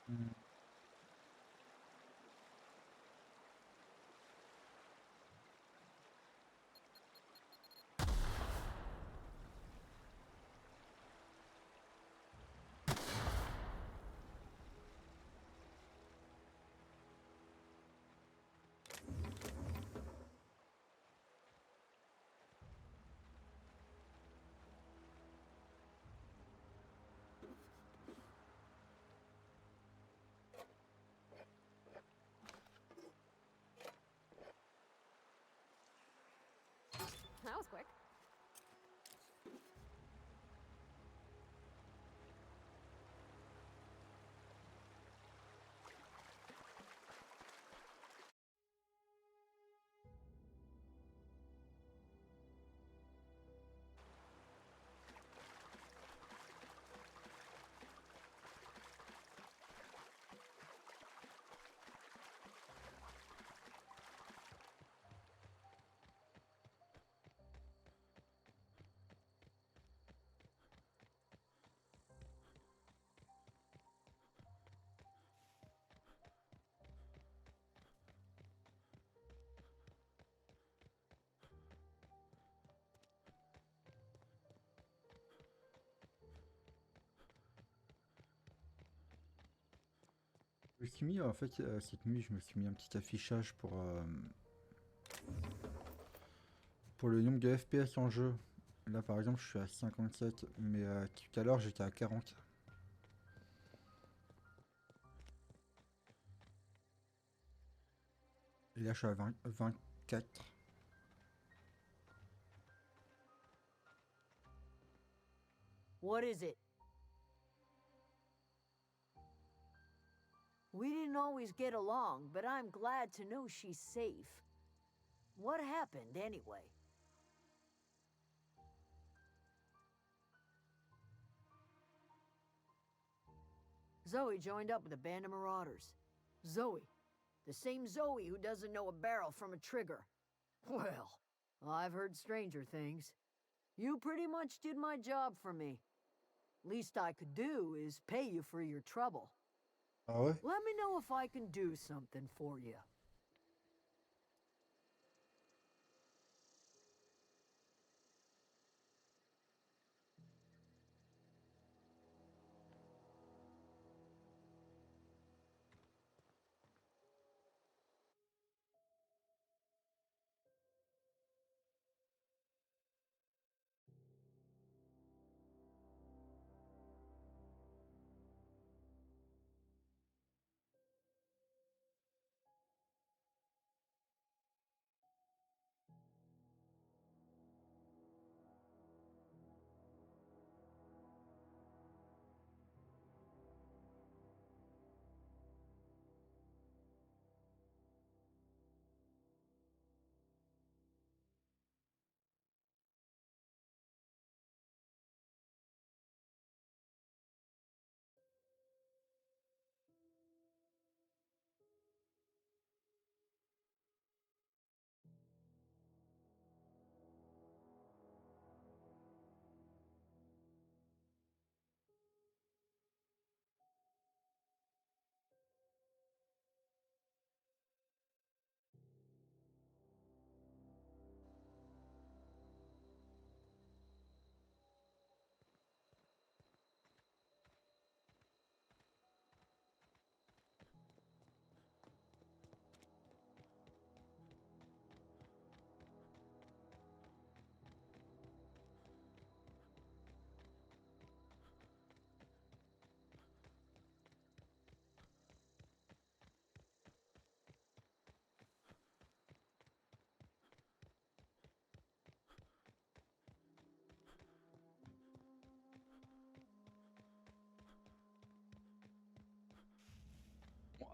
Hmm. That was quick. Je me suis mis, en fait, cette nuit, je me suis mis un petit affichage pour le nombre de FPS en jeu. Là, par exemple, je suis à 57, mais tout à l'heure, j'étais à 40. Et là, je suis à 24. What is it? We didn't always get along, but I'm glad to know she's safe. What happened, anyway? Zoe joined up with a band of marauders. Zoe. The same Zoe who doesn't know a barrel from a trigger. Well, I've heard stranger things. You pretty much did my job for me. Least I could do is pay you for your trouble. Ah ouais? Let me know if I can do something for you.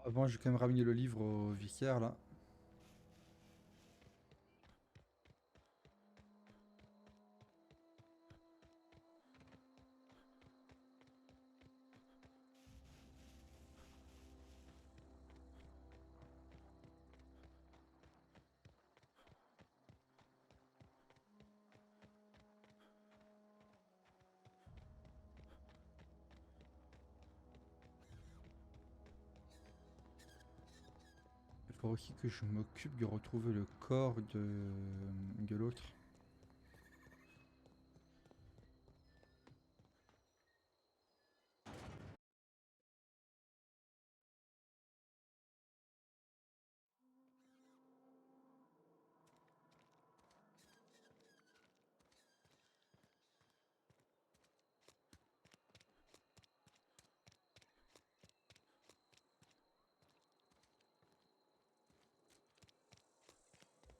Avant, je vais quand même ramener le livre au vicaire là. Il faut aussi que je m'occupe de retrouver le corps de l'autre.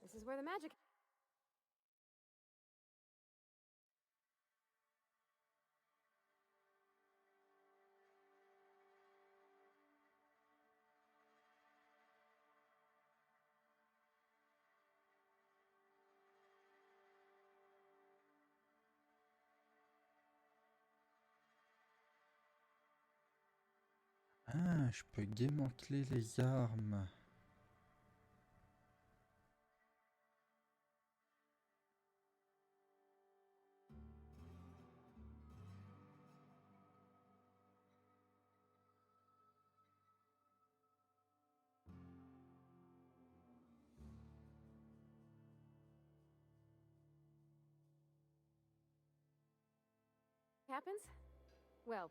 This is where the magic. Ah, je peux démanteler les armes. Happens? Well,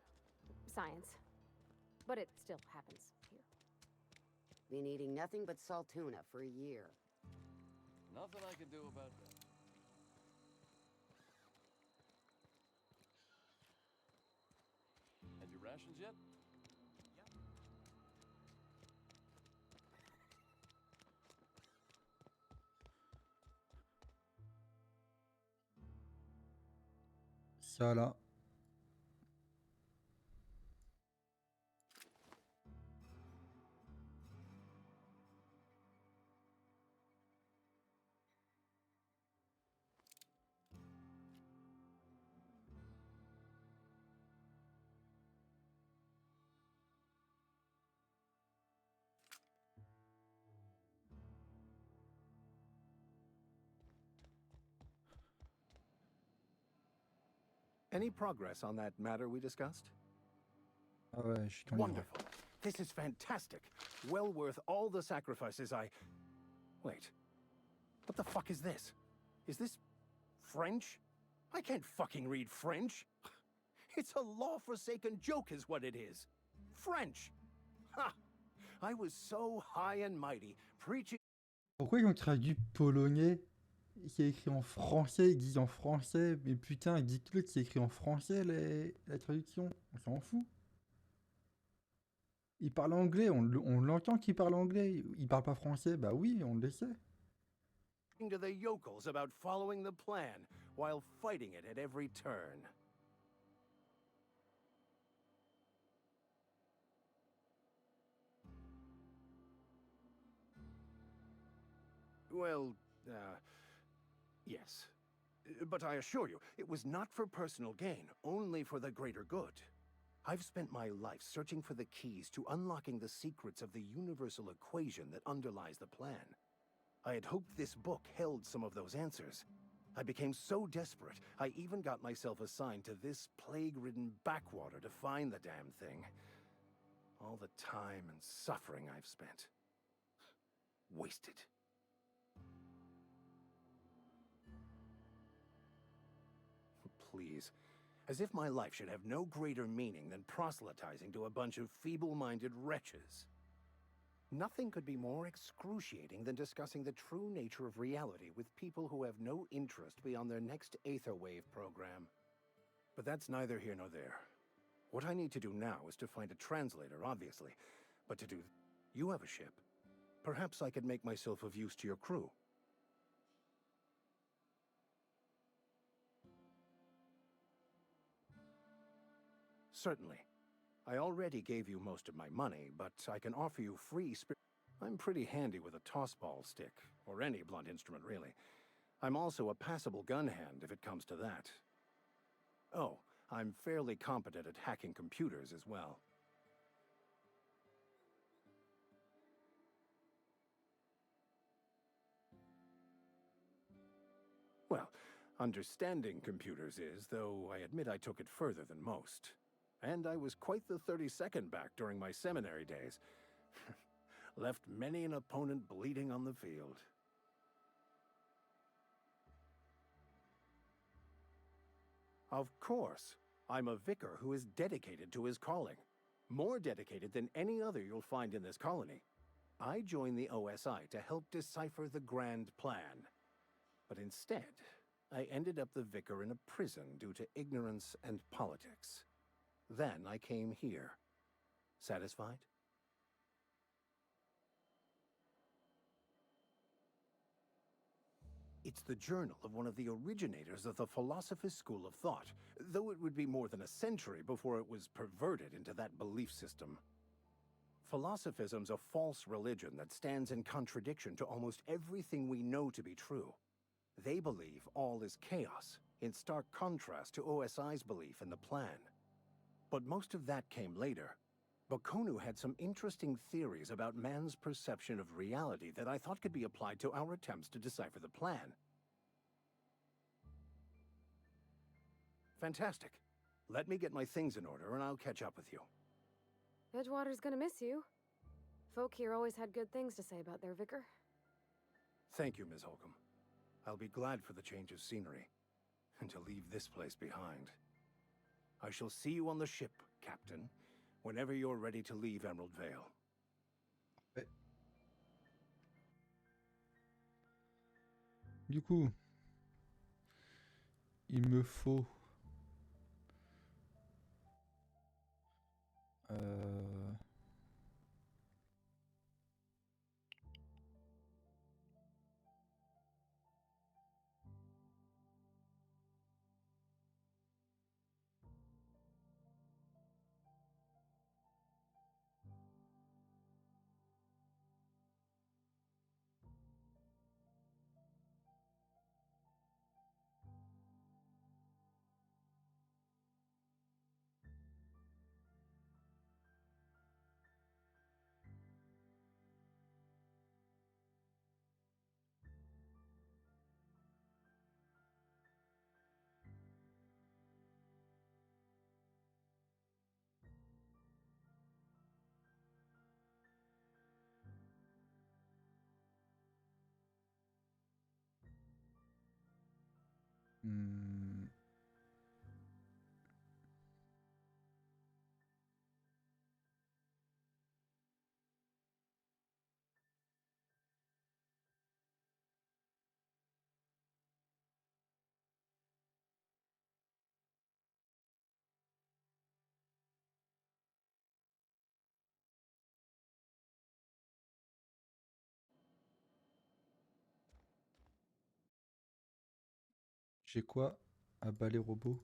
science. But it still happens here. Been eating nothing but salt tuna for a year. Nothing I can do about that. Had your rations yet? Ça là. Any progress on that matter we discussed? Ah ouais, je suis ton livre. Wonderful. This is fantastic. Well worth all the sacrifices I... Wait. What the fuck is this? Is this French? I can't fucking read French. It's a law-forsaken joke is what it is. French. Ha! I was so high and mighty, preaching... Pourquoi ils ont traduit polonais? C'est écrit en français, ils disent en français, mais putain, dites-le que c'est écrit en français la traduction. On s'en fout. Il parle anglais, on l'entend qu'il parle anglais. Il parle pas français, bah oui, on le sait. To the yokels about following the plan while fighting it at every turn. Well, yes. But I assure you, it was not for personal gain, only for the greater good. I've spent my life searching for the keys to unlocking the secrets of the universal equation that underlies the plan. I had hoped this book held some of those answers. I became so desperate, I even got myself assigned to this plague-ridden backwater to find the damn thing. All the time and suffering I've spent. Wasted. Please. As if my life should have no greater meaning than proselytizing to a bunch of feeble-minded wretches. Nothing could be more excruciating than discussing the true nature of reality with people who have no interest beyond their next Aetherwave program. But that's neither here nor there. What I need to do now is to find a translator, obviously. But to do... You have a ship. Perhaps I could make myself of use to your crew. Certainly. I already gave you most of my money, but I can offer you free I'm pretty handy with a tossball stick, or any blunt instrument, really. I'm also a passable gun hand, if it comes to that. Oh, I'm fairly competent at hacking computers as well. Well, understanding computers is, though I admit I took it further than most. And I was quite the 32nd back during my seminary days. Left many an opponent bleeding on the field. Of course, I'm a vicar who is dedicated to his calling. More dedicated than any other you'll find in this colony. I joined the OSI to help decipher the grand plan. But instead, I ended up the vicar in a prison due to ignorance and politics. Then I came here. Satisfied? It's the journal of one of the originators of the Philosopher's School of Thought, though it would be more than a century before it was perverted into that belief system. Philosophism's a false religion that stands in contradiction to almost everything we know to be true. They believe all is chaos, in stark contrast to OSI's belief in the plan. But most of that came later. Bakonu had some interesting theories about man's perception of reality that I thought could be applied to our attempts to decipher the plan. Fantastic. Let me get my things in order and I'll catch up with you. Edgewater's gonna miss you. Folk here always had good things to say about their vicar. Thank you, Ms. Holcomb. I'll be glad for the change of scenery, and to leave this place behind. I shall see you on the ship, Captain, whenever you're ready to leave Emerald Vale. Ouais. Du coup, il me faut... J'ai quoi? À balai robot.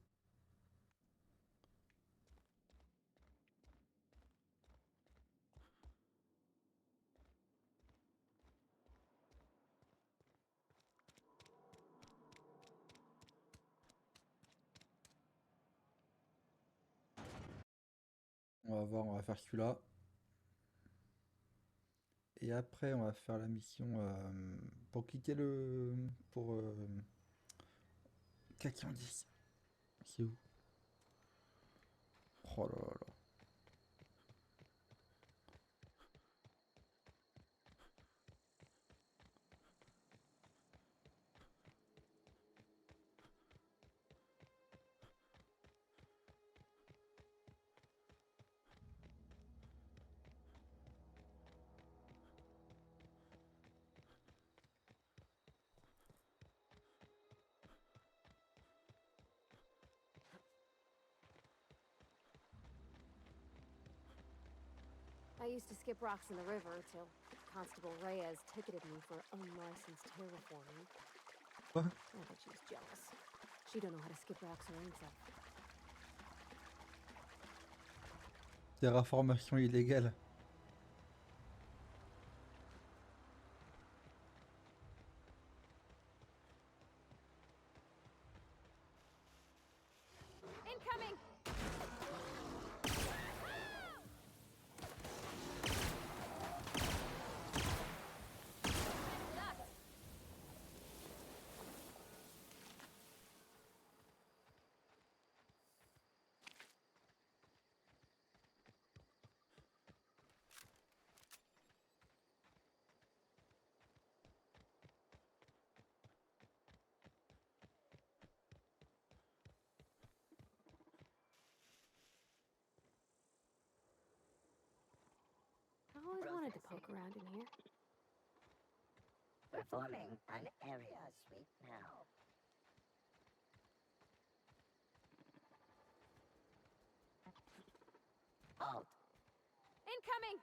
On va voir, on va faire celui-là. Et après, on va faire la mission pour cliquer le... pour... Kaki en 10. C'est où? Oh là là là. I used to skip rocks in the river till Constable Reyes ticketed me for unlicensed terraforming. What? I bet she's jealous. She don't know how to skip rocks her own self. Terraformation illégale. Incoming! I always wanted to poke around in here. Performing an area sweep now. Halt. Incoming!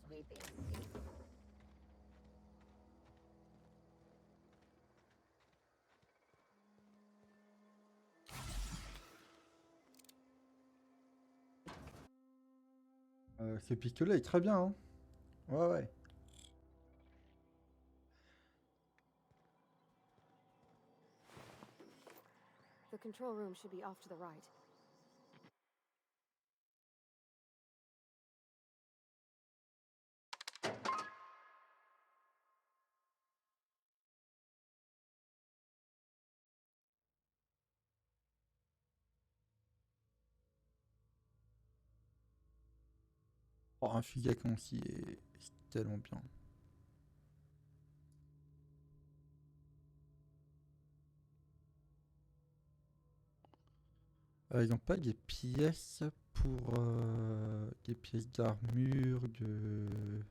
Sweeping. Ce pistolet est très bien, hein. Ouais, ouais. The control room should be off to the right. Oh, un fusil à concis est tellement bien. Ils n'ont pas des pièces pour des pièces d'armure, de...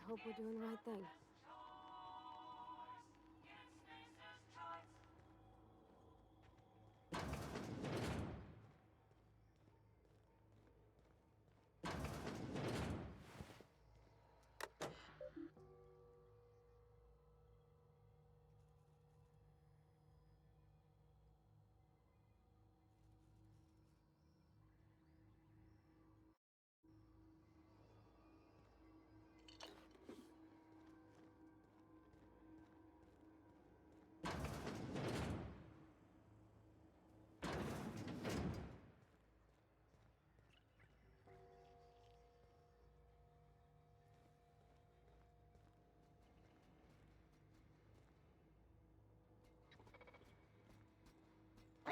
I hope we're doing the right thing.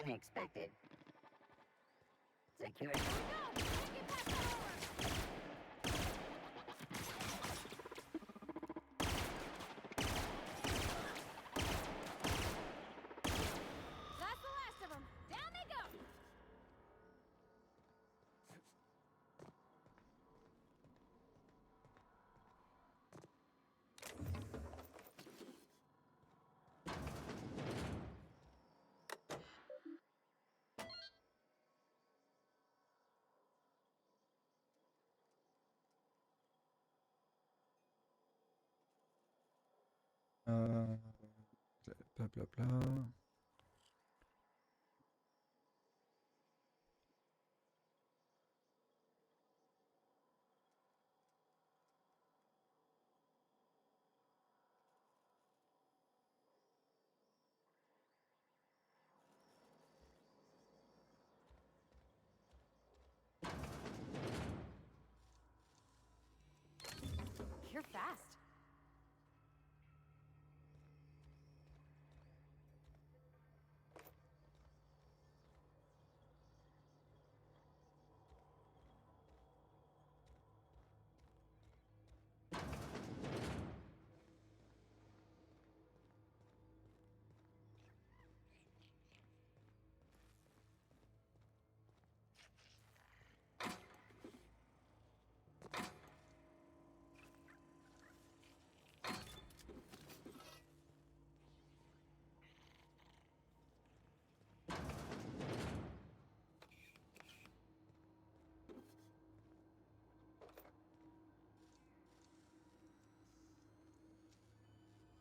unexpected. Security. That's the last of them. Down they go. Bla bla bla. You're fast.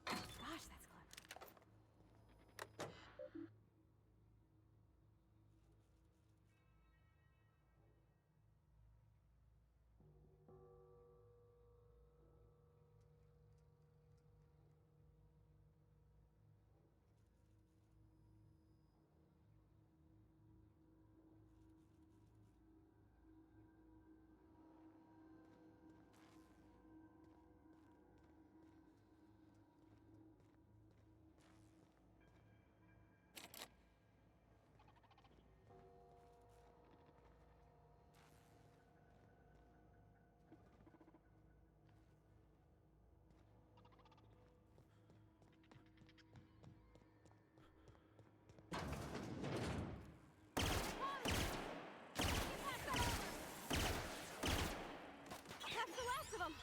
Gosh, that's clever. That's the last of them.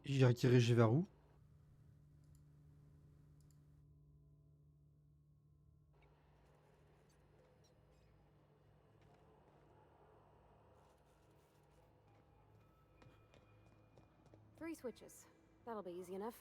J'ai redirigé vers où? Three switches. That'll be easy enough.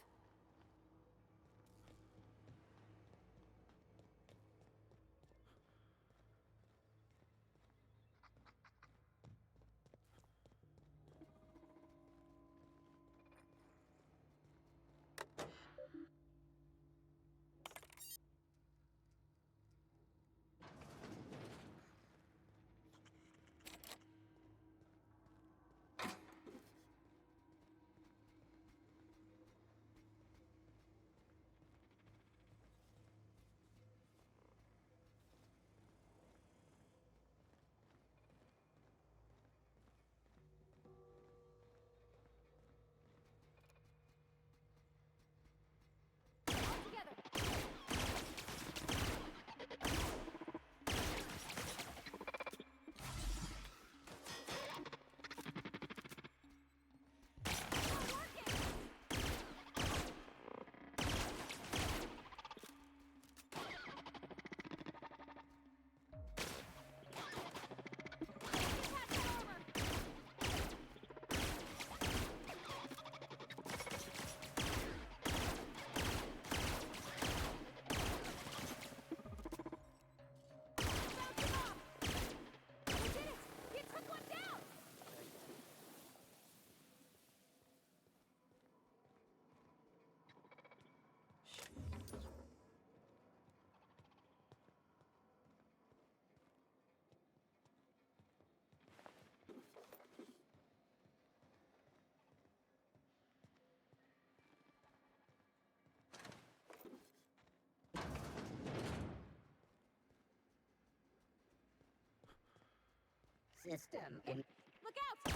system in... Look out!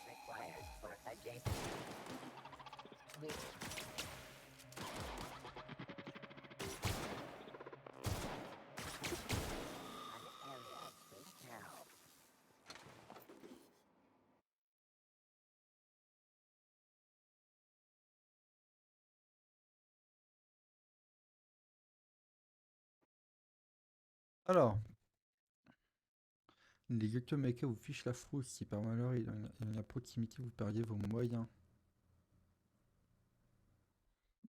Required for adjacent... Alors, les Yotomeka vous fichent la frousse. Si par malheur il y a une proximité, vous perdiez vos moyens.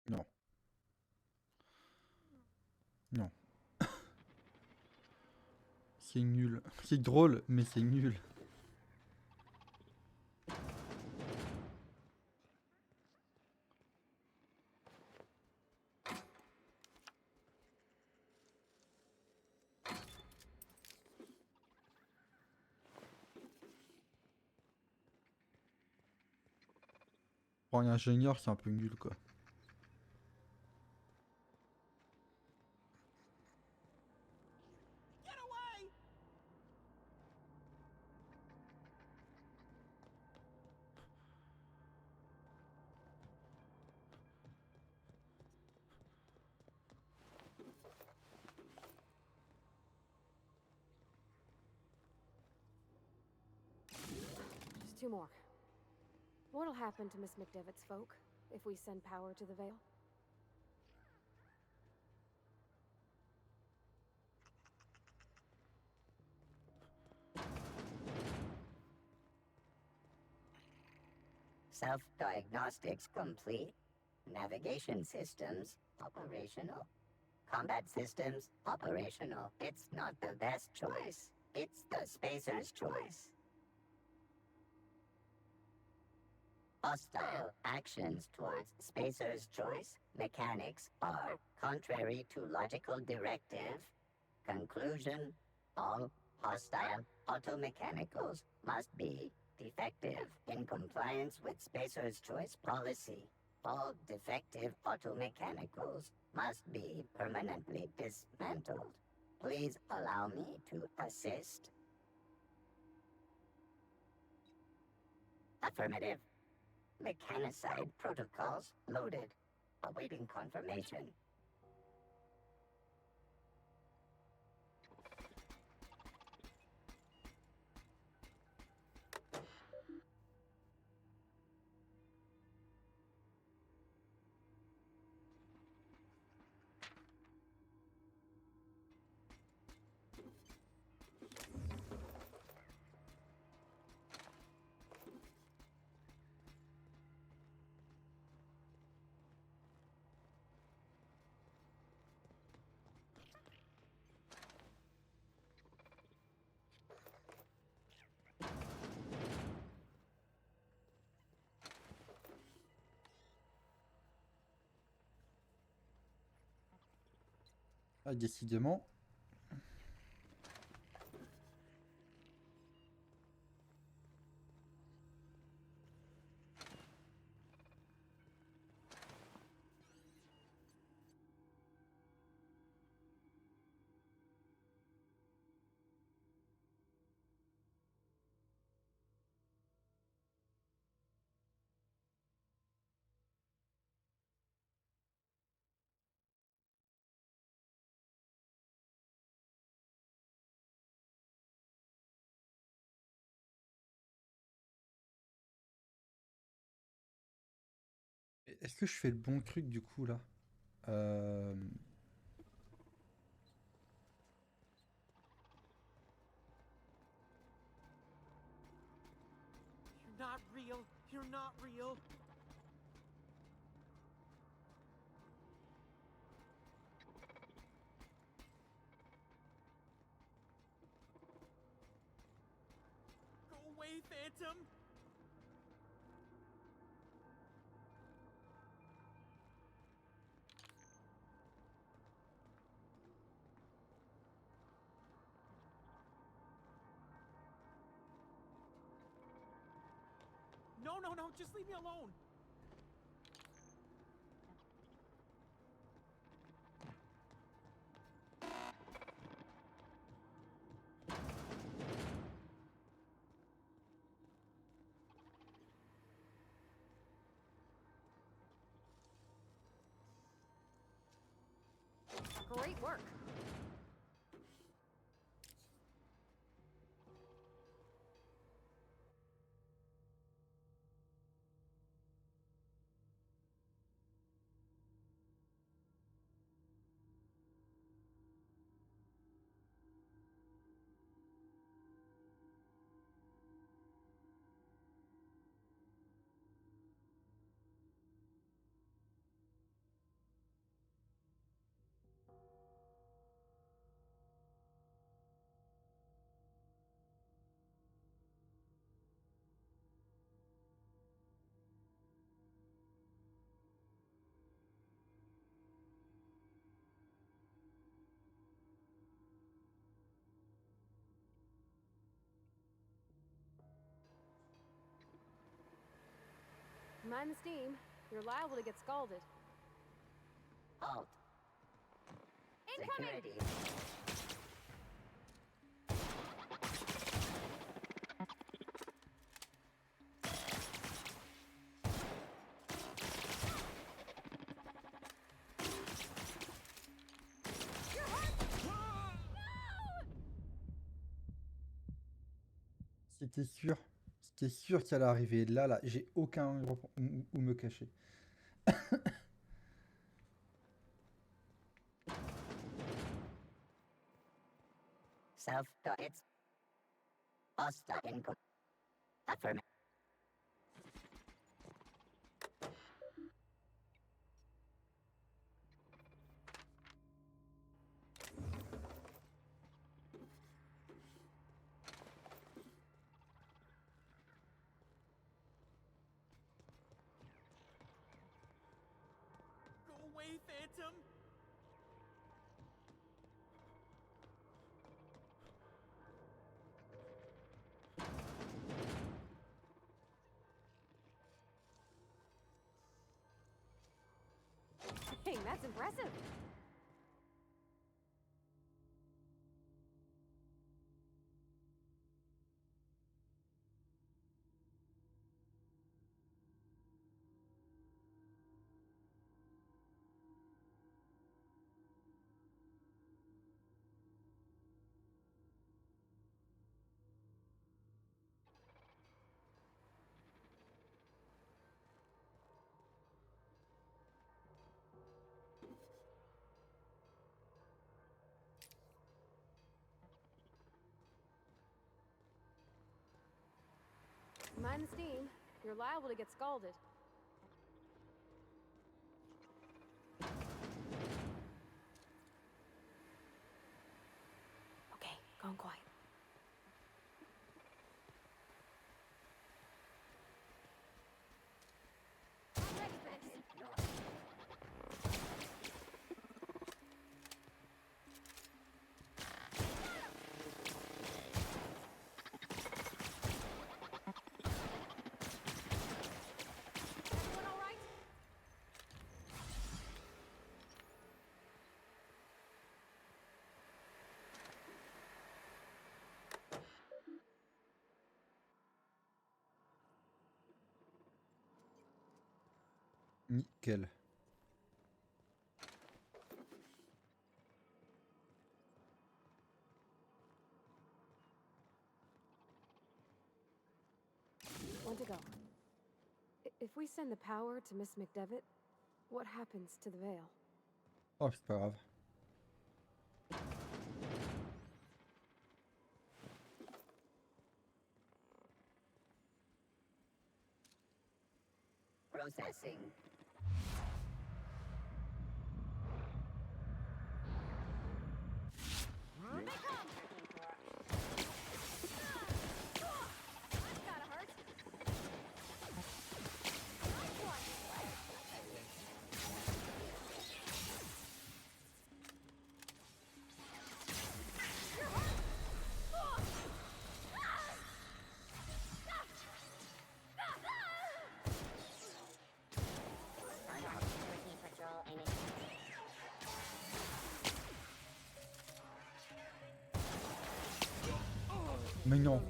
Non. Non. C'est nul. C'est drôle, mais c'est nul. Pour un ingénieur, c'est un peu nul, quoi. Just two more. What'll happen to Miss McDevitt's folk if we send power to the Vale? Self-diagnostics complete. Navigation systems operational. Combat systems operational. It's not the best choice. It's the spacer's choice. Hostile actions towards spacer's choice mechanics are contrary to logical directive. Conclusion: all hostile automechanicals must be defective in compliance with spacer's choice policy. All defective automechanicals must be permanently dismantled. Please allow me to assist. Affirmative. Mechanicide protocols loaded. Awaiting confirmation. Ah, décidément. Est-ce que je fais le bon truc du coup là? You're not real. You're not real. Go away, Phantom. no, just leave me alone. Great work. Mind the steam. You're liable to get scalded. Halt. Incoming! Security. C'était sûr. C'était sûr qu'elle allait arriver. Là, j'ai aucun endroit où me cacher. Self-guides. Pasta income. Affirm. Go away, Phantom. Dang, that's impressive. Mind the steam. You're liable to get scalded. Okay, gone quiet. I'm ready for this. Everyone all right? Nickel. When to go? If we send the power to Miss McDevitt, what happens to the veil? Oh, c'est pas grave. Processing. They come! That's gotta hurt. Nice one. You're hurt. Mais non.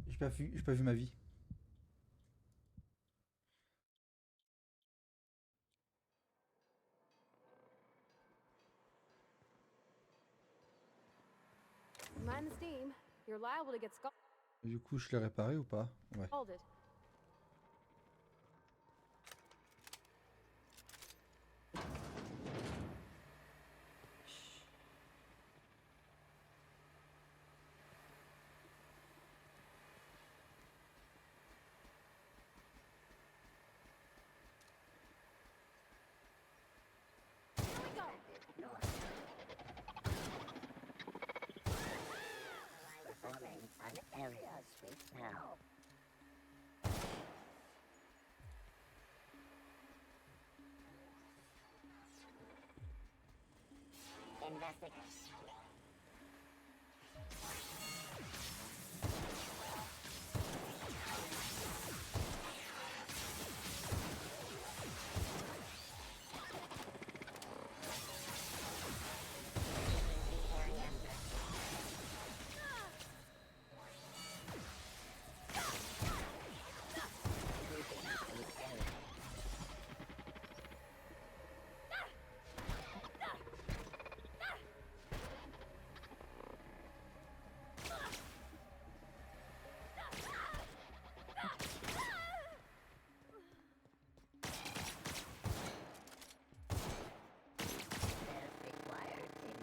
J'ai pas vu ma vie. Mind the steam. You're liable to get Du coup, je l'ai réparé ou pas? Ouais. scalded. Performing an area sweep now. Investigate.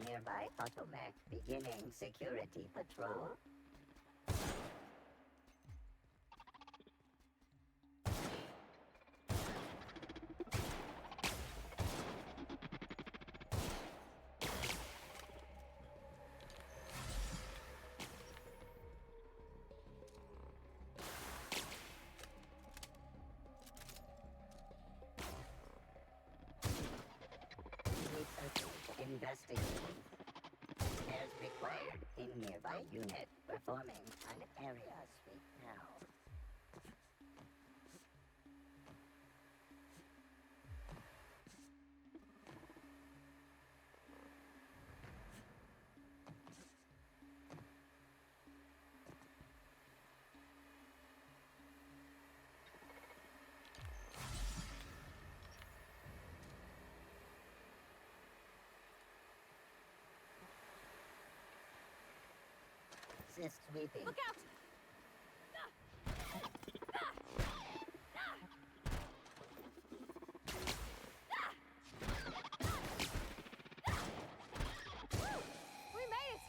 Nearby automech beginning security patrol. Investigating. As required in nearby unit, performing an area sweep now. Assist sweeping. Look out! We made it!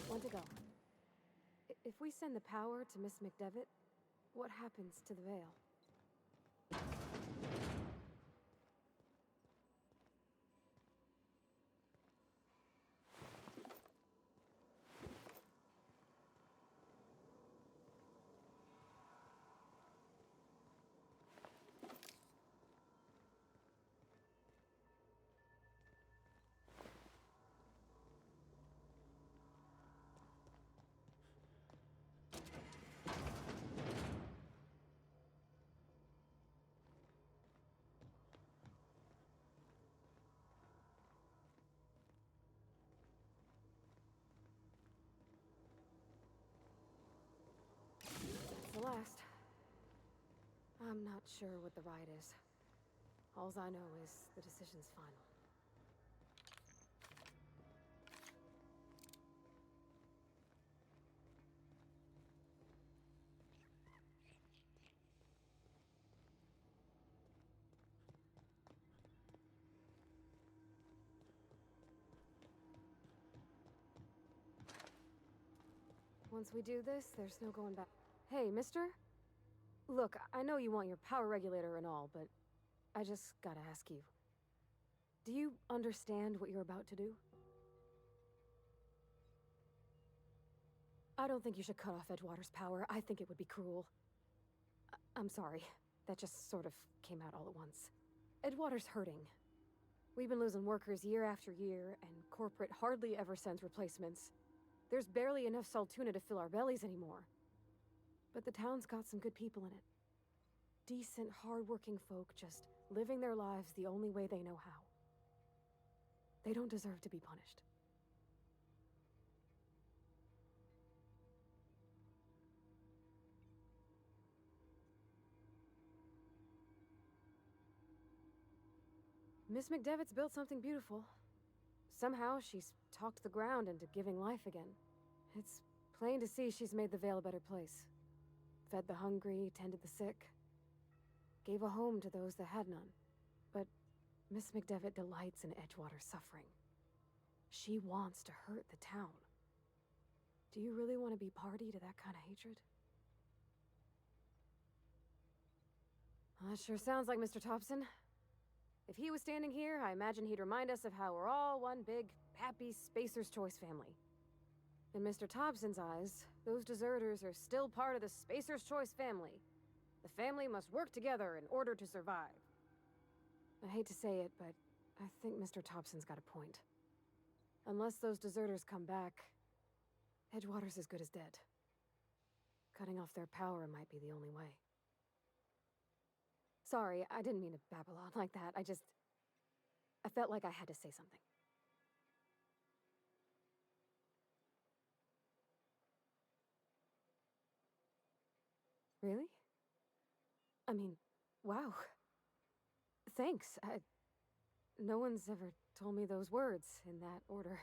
One to go. If we send the power to Miss McDevitt, what happens to the veil? The last. I'm not sure what the right is. Alls I know is the decision's final. Once we do this, there's no going back. Hey, mister? Look, I know you want your power regulator and all, but I just gotta ask you. Do you understand what you're about to do? I don't think you should cut off Edgewater's power. I think it would be cruel. I'm sorry. That just sort of came out all at once. Edgewater's hurting. We've been losing workers year after year, and corporate hardly ever sends replacements. There's barely enough Saltuna to fill our bellies anymore. But the town's got some good people in it. Decent, hard-working folk just living their lives the only way they know how. They don't deserve to be punished. Miss McDevitt's built something beautiful. Somehow, she's talked the ground into giving life again. It's plain to see she's made the Vale a better place. Fed the hungry, tended the sick. Gave a home to those that had none. But Miss McDevitt delights in Edgewater's suffering. She wants to hurt the town. Do you really want to be party to that kind of hatred? That sure sounds like Mr. Thompson. If he was standing here, I imagine he'd remind us of how we're all one big, happy Spacer's Choice family. In Mr. Thompson's eyes, those deserters are still part of the Spacer's Choice family. The family must work together in order to survive. I hate to say it, but I think Mr. Thompson's got a point. Unless those deserters come back, Edgewater's as good as dead. Cutting off their power might be the only way. Sorry, I didn't mean to babble on like that. I felt like I had to say something. Really? I mean, wow. Thanks. No one's ever told me those words in that order.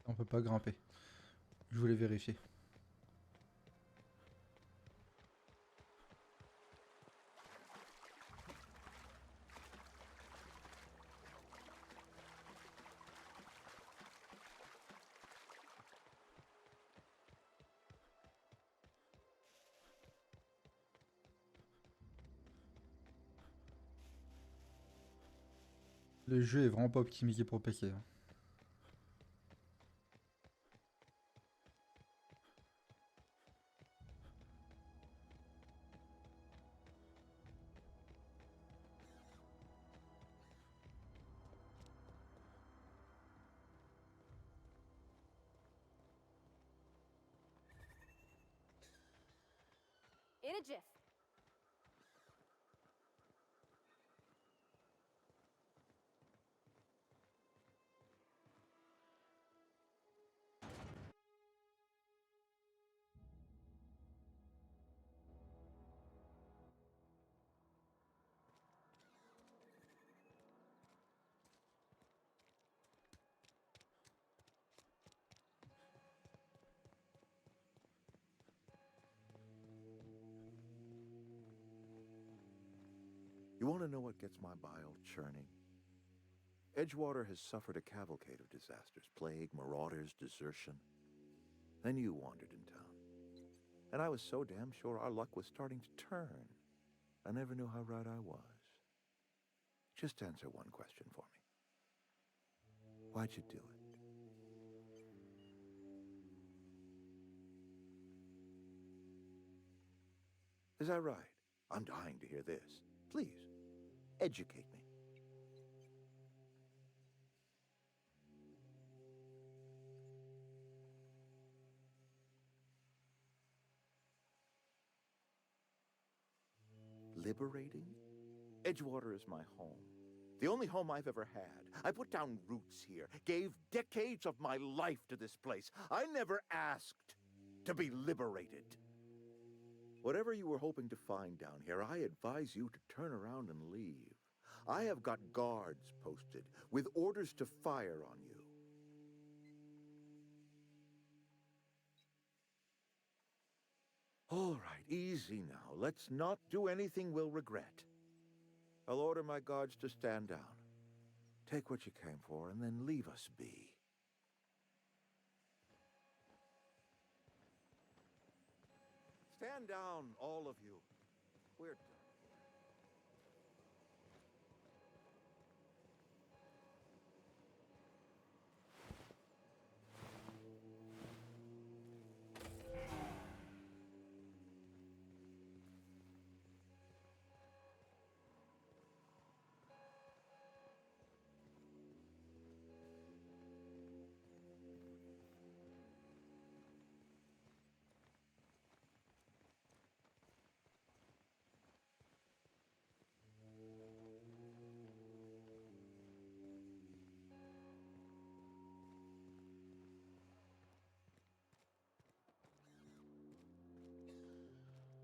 On peut pas grimper. Je voulais vérifier. Le jeu est vraiment pas optimisé pour PC. Hein. In a jiff. You want to know what gets my bile churning? Edgewater has suffered a cavalcade of disasters, plague, marauders, desertion. Then you wandered in town. And I was so damn sure our luck was starting to turn. I never knew how right I was. Just answer one question for me. Why'd you do it? Is that right? I'm dying to hear this. Please, educate me. Liberating? Edgewater is my home. The only home I've ever had. I put down roots here, gave decades of my life to this place. I never asked to be liberated. Whatever you were hoping to find down here, I advise you to turn around and leave. I have got guards posted with orders to fire on you. All right, easy now. Let's not do anything we'll regret. I'll order my guards to stand down. Take what you came for, and then leave us be. Stand down, all of you. We're done.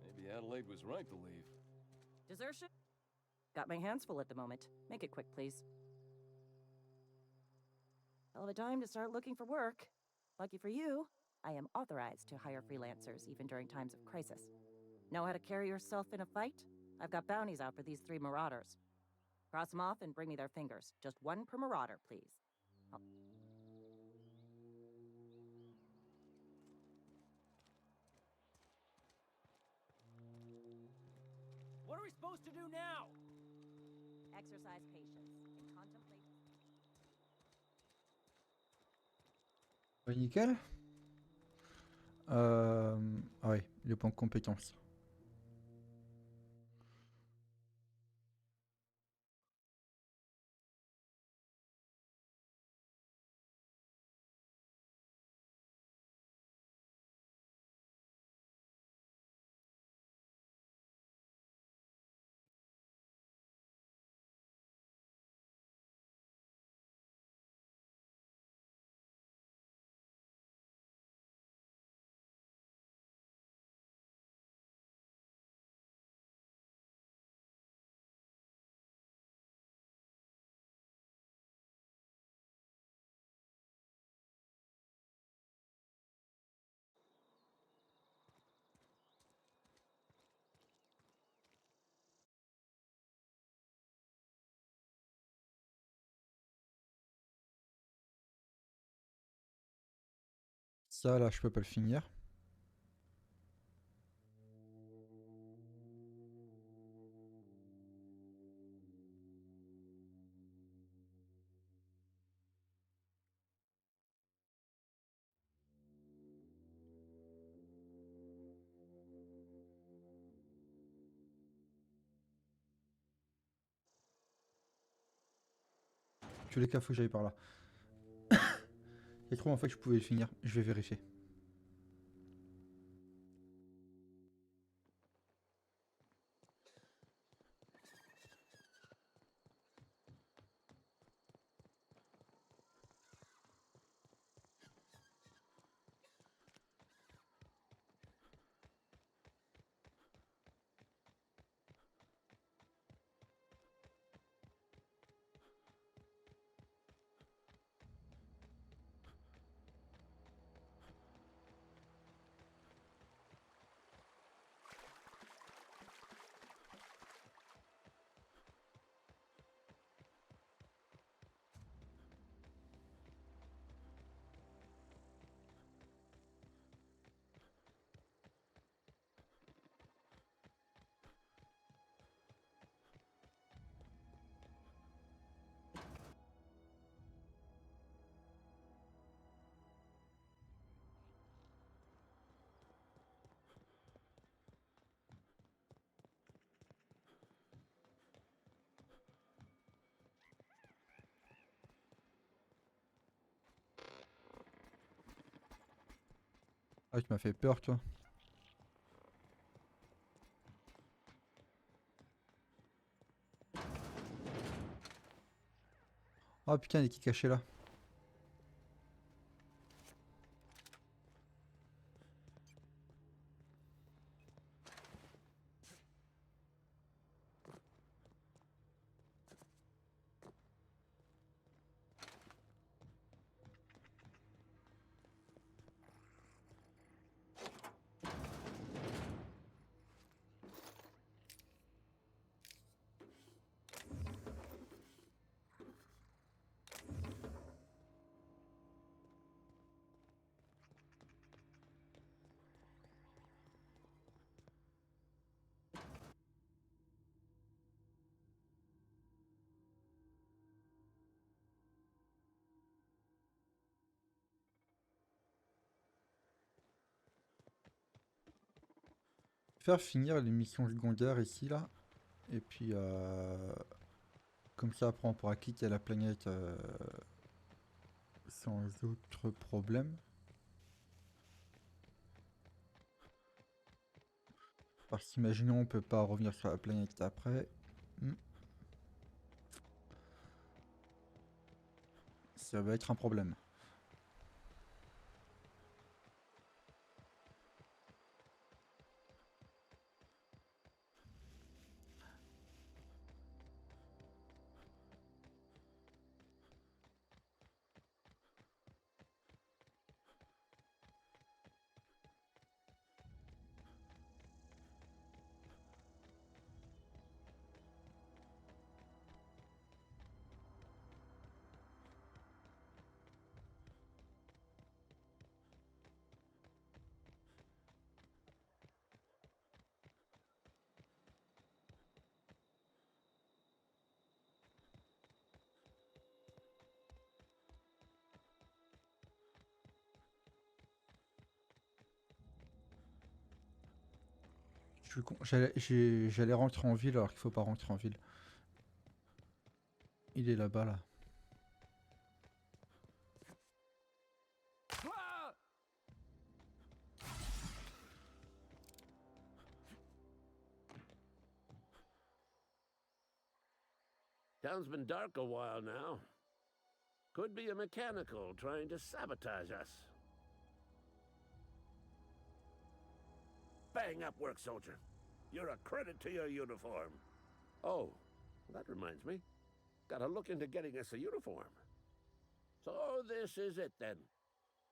Maybe Adelaide was right to leave. Desertion? Got my hands full at the moment. Make it quick, please. Hell of a time to start looking for work. Lucky for you, I am authorized to hire freelancers even during times of crisis. Know how to carry yourself in a fight? I've got bounties out for these 3 marauders. Cross them off and bring me their fingers. Just 1 per marauder, please. What are we supposed to do now? Exercise patience and contemplate. Ouais, nickel. Ouais, les points de compétence. Ça, là, je peux pas le finir. Tous les cas, faut que j'aille par là. Il y a trop en fait que je pouvais le finir. Je vais vérifier. Ah, tu m'as fait peur, toi. Oh putain, il est qui est caché là? Faire finir les missions secondaires ici là. Et puis comme ça après on pourra quitter la planète sans autre problème. Parce qu'imaginons on peut pas revenir sur la planète après. Ça va être un problème. J'allais rentrer en ville alors qu'il faut pas rentrer en ville. Il est là-bas là. Town's been dark a while now. Could be a mechanical trying to sabotage us. Bang up work, soldier. You're a credit to your uniform. Oh, that reminds me. Gotta look into getting us a uniform. So this is it then.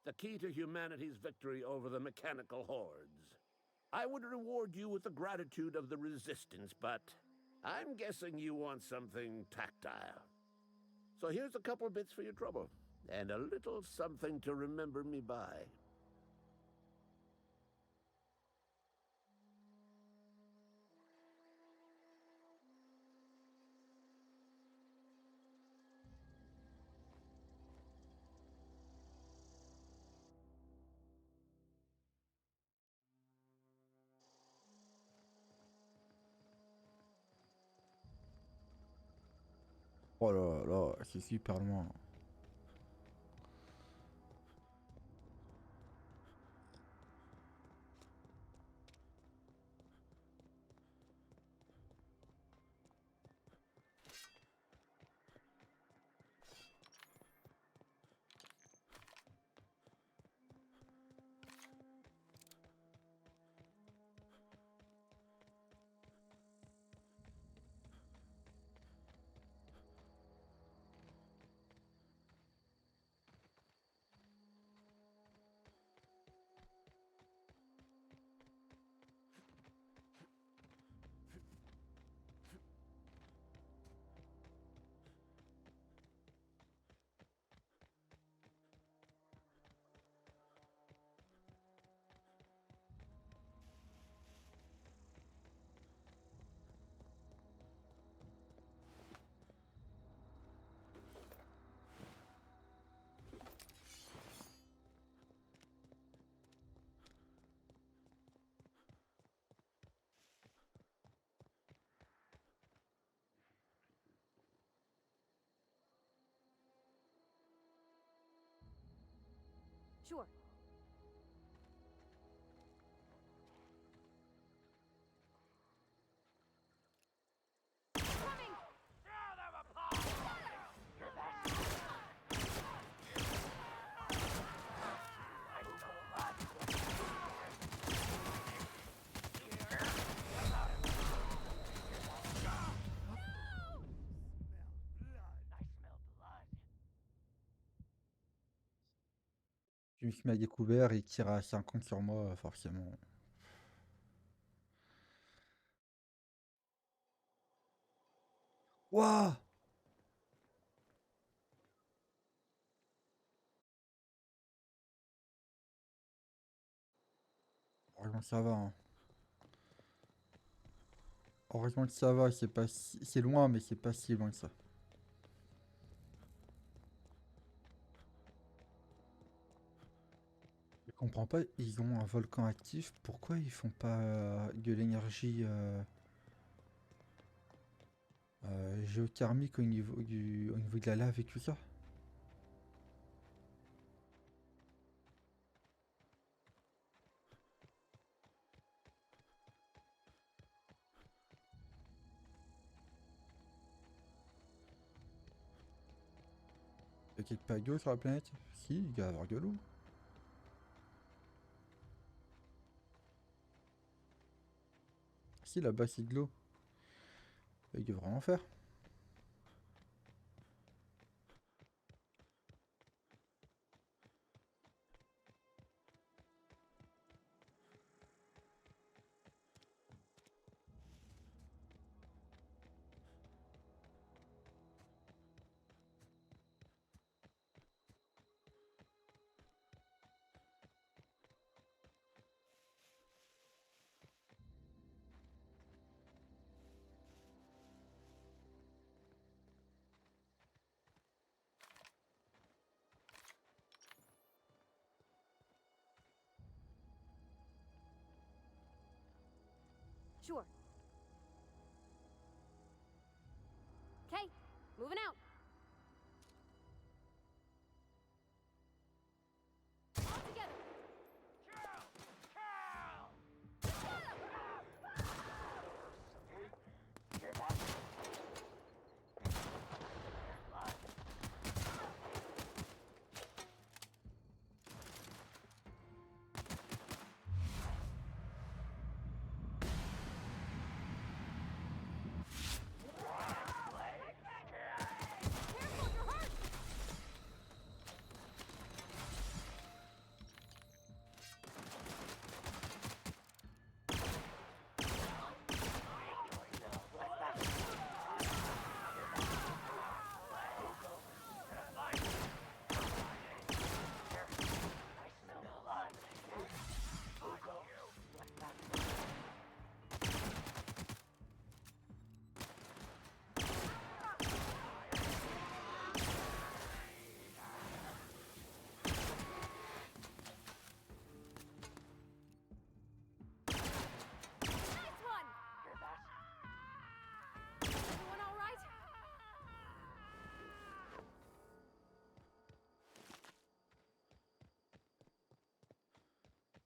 The key to humanity's victory over the mechanical hordes. I would reward you with the gratitude of the resistance, but I'm guessing you want something tactile. So here's a couple bits for your trouble, and a little something to remember me by. Oh là là, c'est super loin. Sure. me suis mis à découvert et il tire à 50 sur moi, forcément. Waouh! Heureusement que ça va, hein. Heureusement que ça va, c'est pas si... c'est loin, mais c'est pas si loin que ça. Je comprends pas, ils ont un volcan actif, pourquoi ils font pas de l'énergie géothermique au niveau de la lave et tout ça? Il y a pas d'eau sur la planète? Si, il doit y avoir de l'eau. Si, là-bas c'est de l'eau. Il devrait en faire. Sure. Okay, moving out. All together.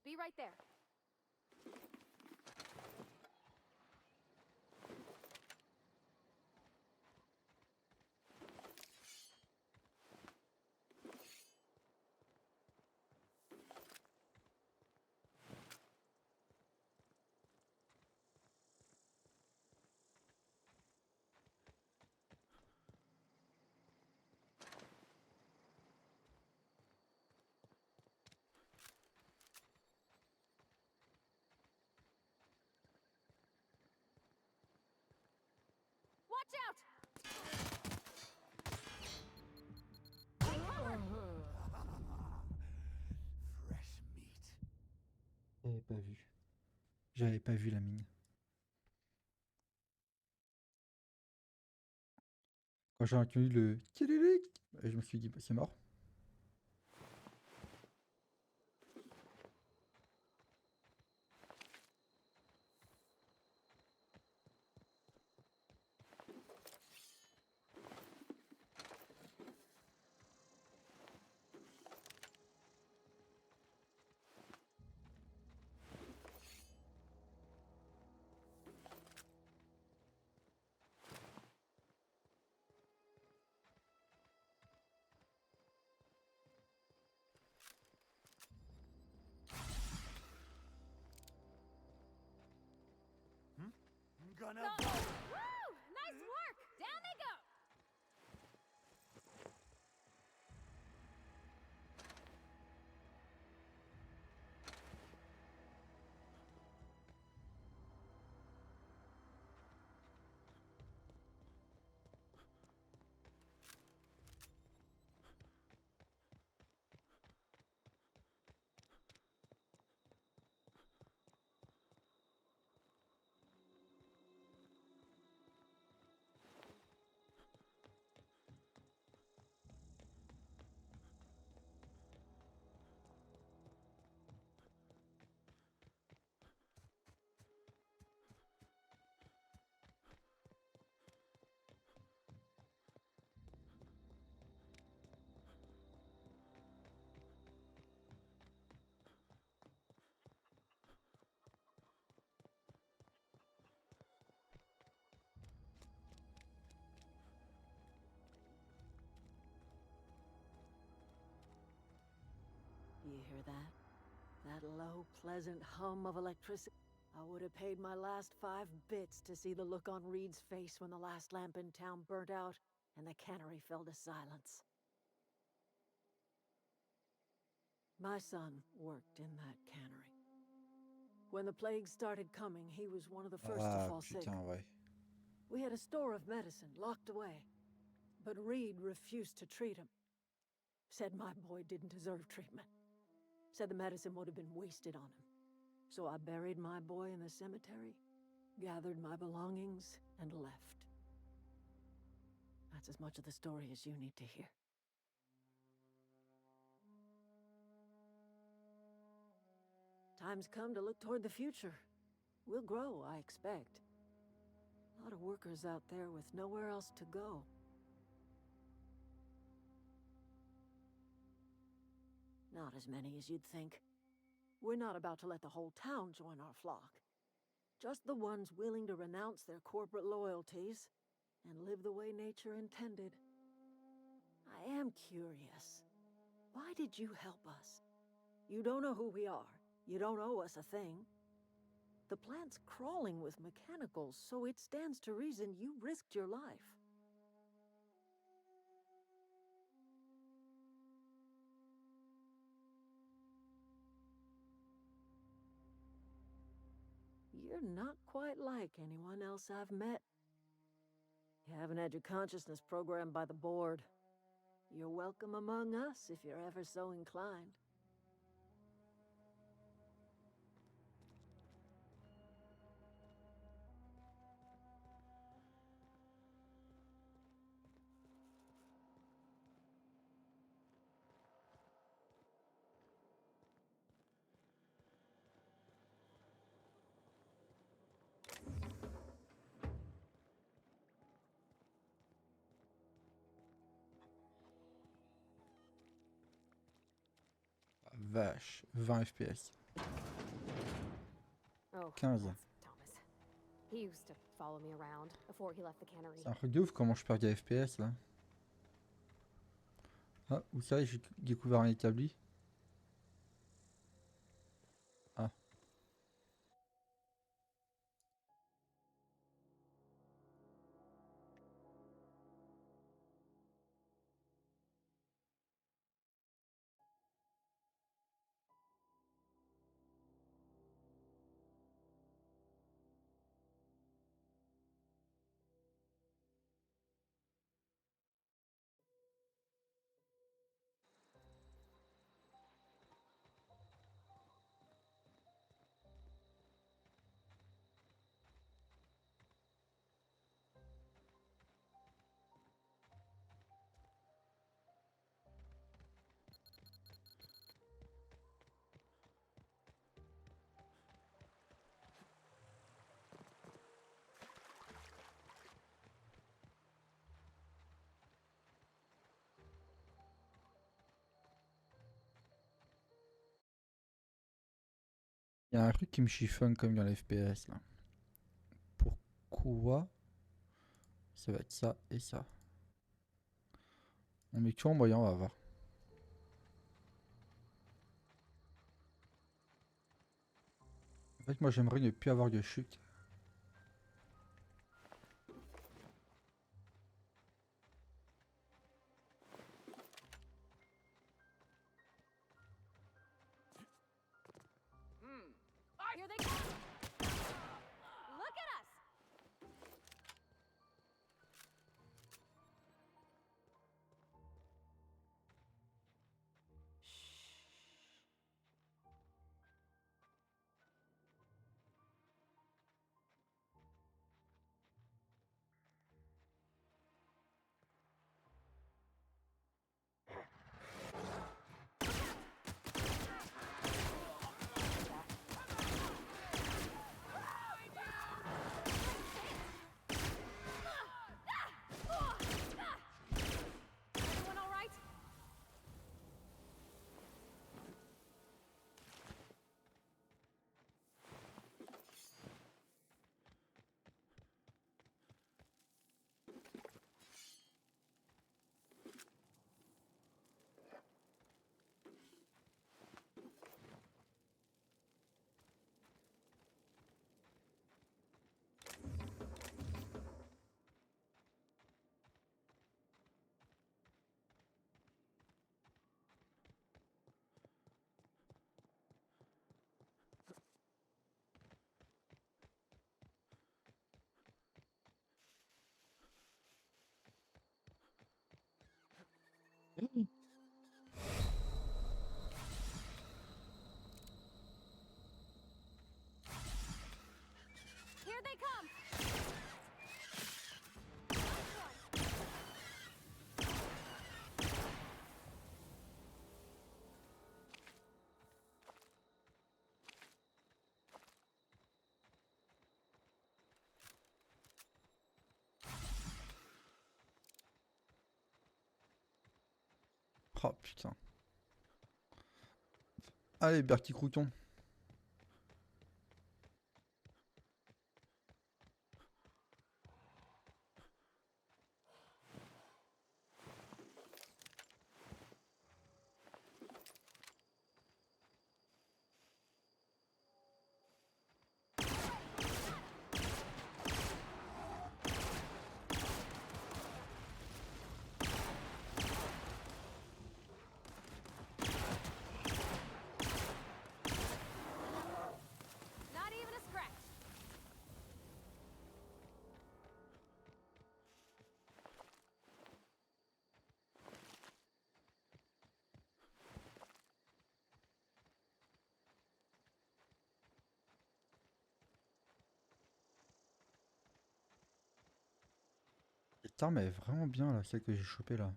Be right there. Watch out! J'avais pas vu. J'avais pas vu la mine. Quand j'ai entendu le kirilic, je me suis dit, bah, c'est mort. Woo! Nice work! Down they go! You hear that? That low, pleasant hum of electricity. I would have paid my last 5 bits to see the look on Reed's face when the last lamp in town burnt out and the cannery fell to silence. My son worked in that cannery. When the plague started coming, he was one of the first to fall sick. Putain, ouais. We had a store of medicine locked away, but Reed refused to treat him. Said my boy didn't deserve treatment. Said the medicine would have been wasted on him. So I buried my boy in the cemetery, gathered my belongings, and left. That's as much of the story as you need to hear. Time's come to look toward the future. We'll grow, I expect. A lot of workers out there with nowhere else to go. Not as many as you'd think. We're not about to let the whole town join our flock. Just the ones willing to renounce their corporate loyalties and live the way nature intended. I am curious. Why did you help us? You don't know who we are. You don't owe us a thing. The plant's crawling with mechanicals, so it stands to reason you risked your life. You're not quite like anyone else I've met. You haven't had your consciousness programmed by the board. You're welcome among us if you're ever so inclined. Vache, 20 FPS. Oh, 15. that's Thomas. He used to follow me around before he left the cannery. C'est un truc de ouf comment je perds des FPS là. Ah, où ça, j'ai découvert un établi. Ah. Il y a un truc qui me chiffonne comme dans les FPS là. Pourquoi ça va être ça et ça? On met tout en moyen, on va voir. En fait, moi j'aimerais ne plus avoir de chute. Here they come! Look at us! Oh putain. Allez, Bertie Crouton. Not even a scratch. Cette arme elle est vraiment bien là, celle que j'ai chopée là.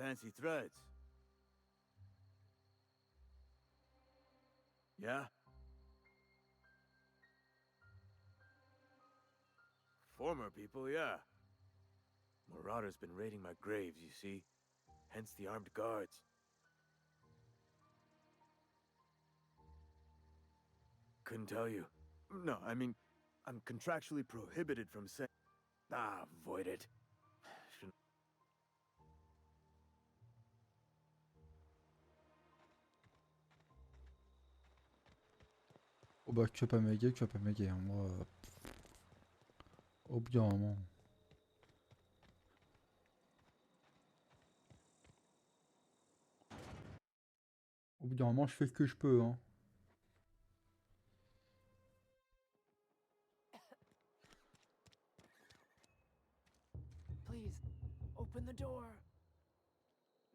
fancy threads. Yeah? Former people, yeah. Marauders been raiding my graves, you see. Hence the armed guards. Couldn't tell you. No, I mean, I'm contractually prohibited from saying... Ah, avoid it. Shouldn't... Oh bah tu vas pas m'aider, tu vas pas m'aider, hein. Moi, au bout d'un moment. Au bout d'un moment, je fais ce que je peux, hein. Please, open the door.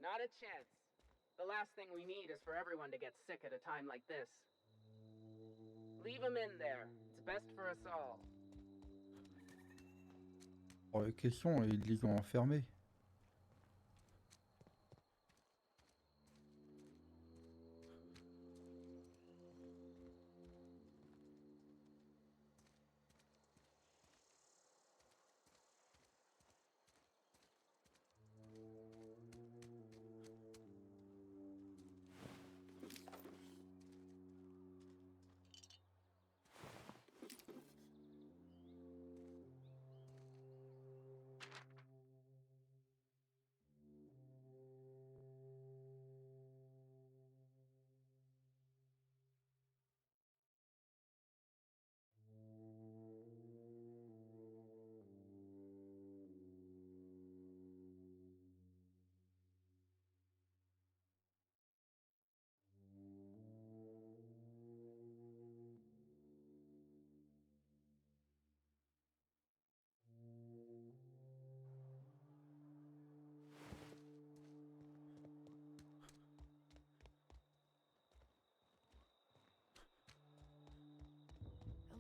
Not a chance. The last thing we need is for everyone to get sick at a time like this. Leave him in there. It's best for us all. Oh, la question, ils les ont enfermés.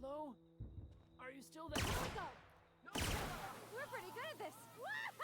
Hello? Are you still there? We're pretty good at this. Woohoo!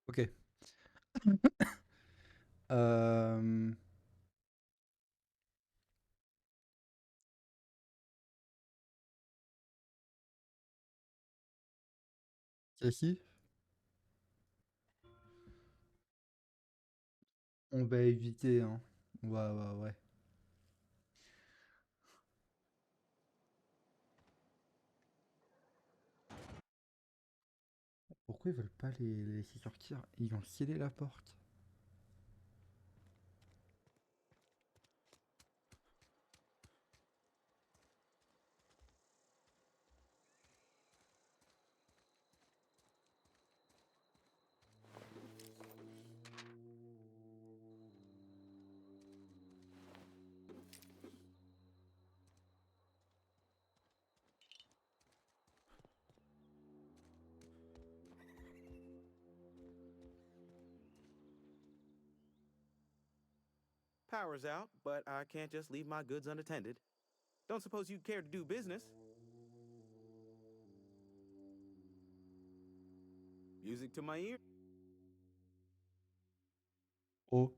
Ok. Euh... Celle-ci, on va éviter, hein. Ouais. Pourquoi ils veulent pas les laisser sortir? Ils ont scellé la porte. Power's out, but I can't just leave my goods unattended. Don't suppose you'd care to do business? Music to my ear. Oh.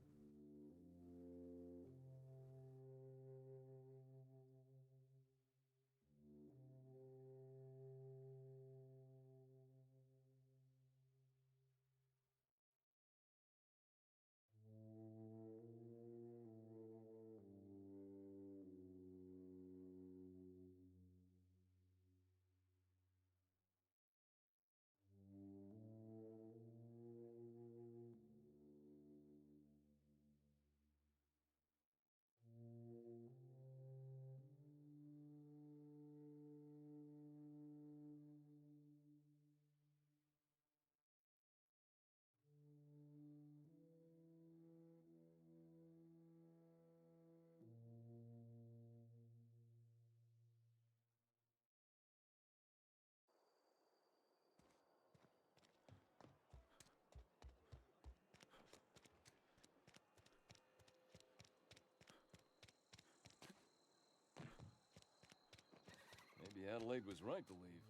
Maybe Adelaide was right to leave.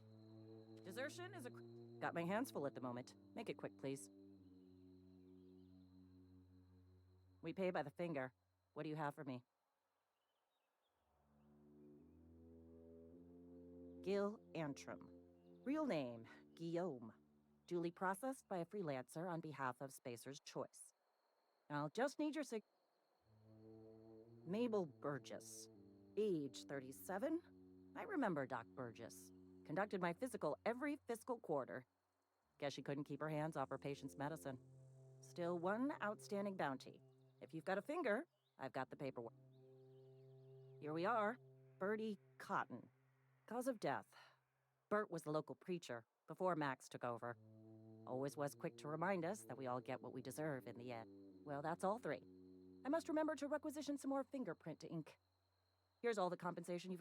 Desertion is a... Got my hands full at the moment. Make it quick, please. We pay by the finger. What do you have for me? Gil Antrim. Real name, Guillaume. Duly processed by a freelancer on behalf of Spacer's Choice. I'll just need your Mabel Burgess. Age 37? I remember Doc Burgess. Conducted my physical every fiscal quarter. Guess she couldn't keep her hands off her patient's medicine. Still one outstanding bounty. If you've got a finger, I've got the paperwork. Here we are. Bertie Cotton. Cause of death. Bert was the local preacher before Max took over. Always was quick to remind us that we all get what we deserve in the end. Well, that's all three. I must remember to requisition some more fingerprint ink. Here's all the compensation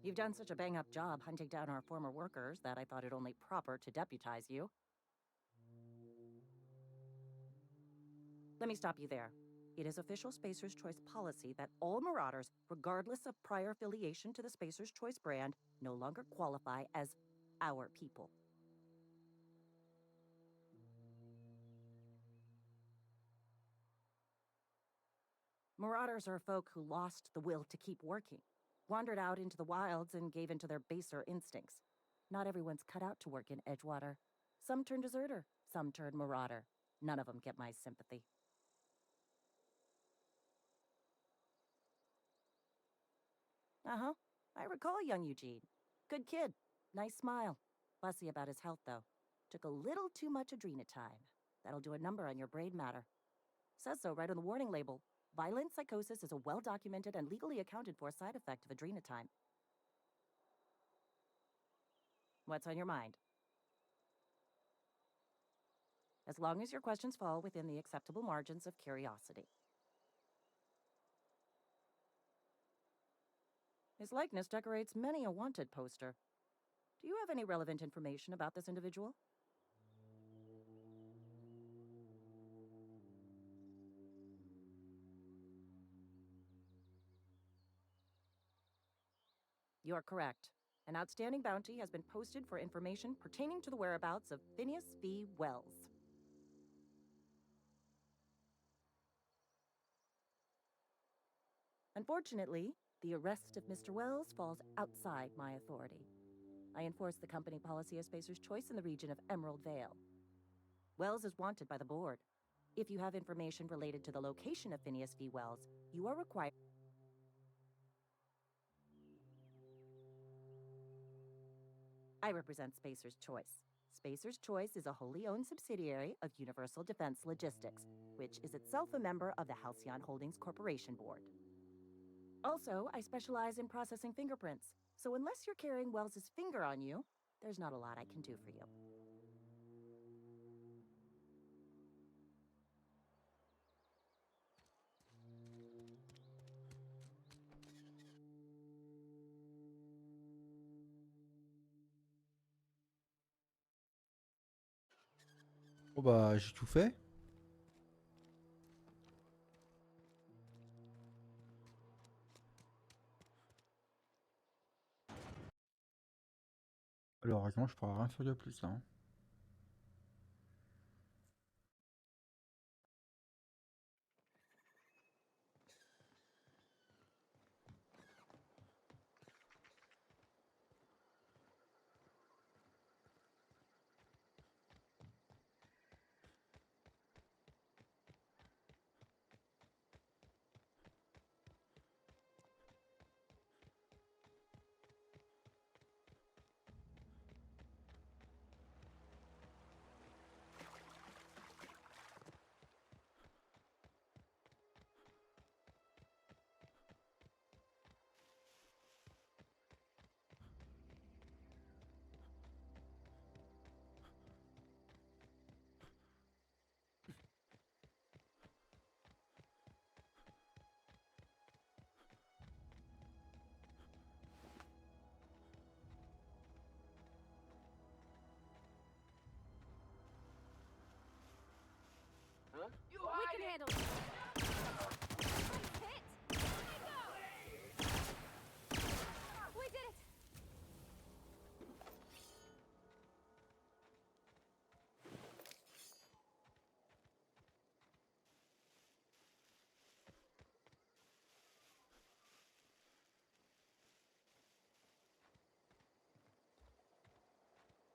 You've done such a bang-up job hunting down our former workers that I thought it only proper to deputize you. Let me stop you there. It is official Spacer's Choice policy that all Marauders, regardless of prior affiliation to the Spacer's Choice brand, no longer qualify as our people. Marauders are folk who lost the will to keep working, wandered out into the wilds and gave into their baser instincts. Not everyone's cut out to work in Edgewater. Some turn deserter, some turn marauder. None of them get my sympathy. Uh-huh. I recall young Eugene. Good kid. Nice smile. Fussy about his health, though. Took a little too much adrenatime. That'll do a number on your brain matter. Says so right on the warning label. Violent psychosis is a well-documented and legally accounted for side effect of adrenatime. What's on your mind? As long as your questions fall within the acceptable margins of curiosity. His likeness decorates many a wanted poster. Do you have any relevant information about this individual? You're correct. An outstanding bounty has been posted for information pertaining to the whereabouts of Phineas V. Wells. Unfortunately, the arrest of Mr. Wells falls outside my authority. I enforce the company policy of Spacer's Choice in the region of Emerald Vale. Wells is wanted by the board. If you have information related to the location of Phineas V. Wells, you are required... I represent Spacer's Choice. Spacer's Choice is a wholly owned subsidiary of Universal Defense Logistics, which is itself a member of the Halcyon Holdings Corporation Board. Also, I specialize in processing fingerprints, so unless you're carrying Wells's finger on you, there's not a lot I can do for you. Bon bah j'ai tout fait. Alors moi je pourrais rien faire de plus là. Hein.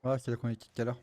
Ah, c'est là qu'on était tout à l'heure.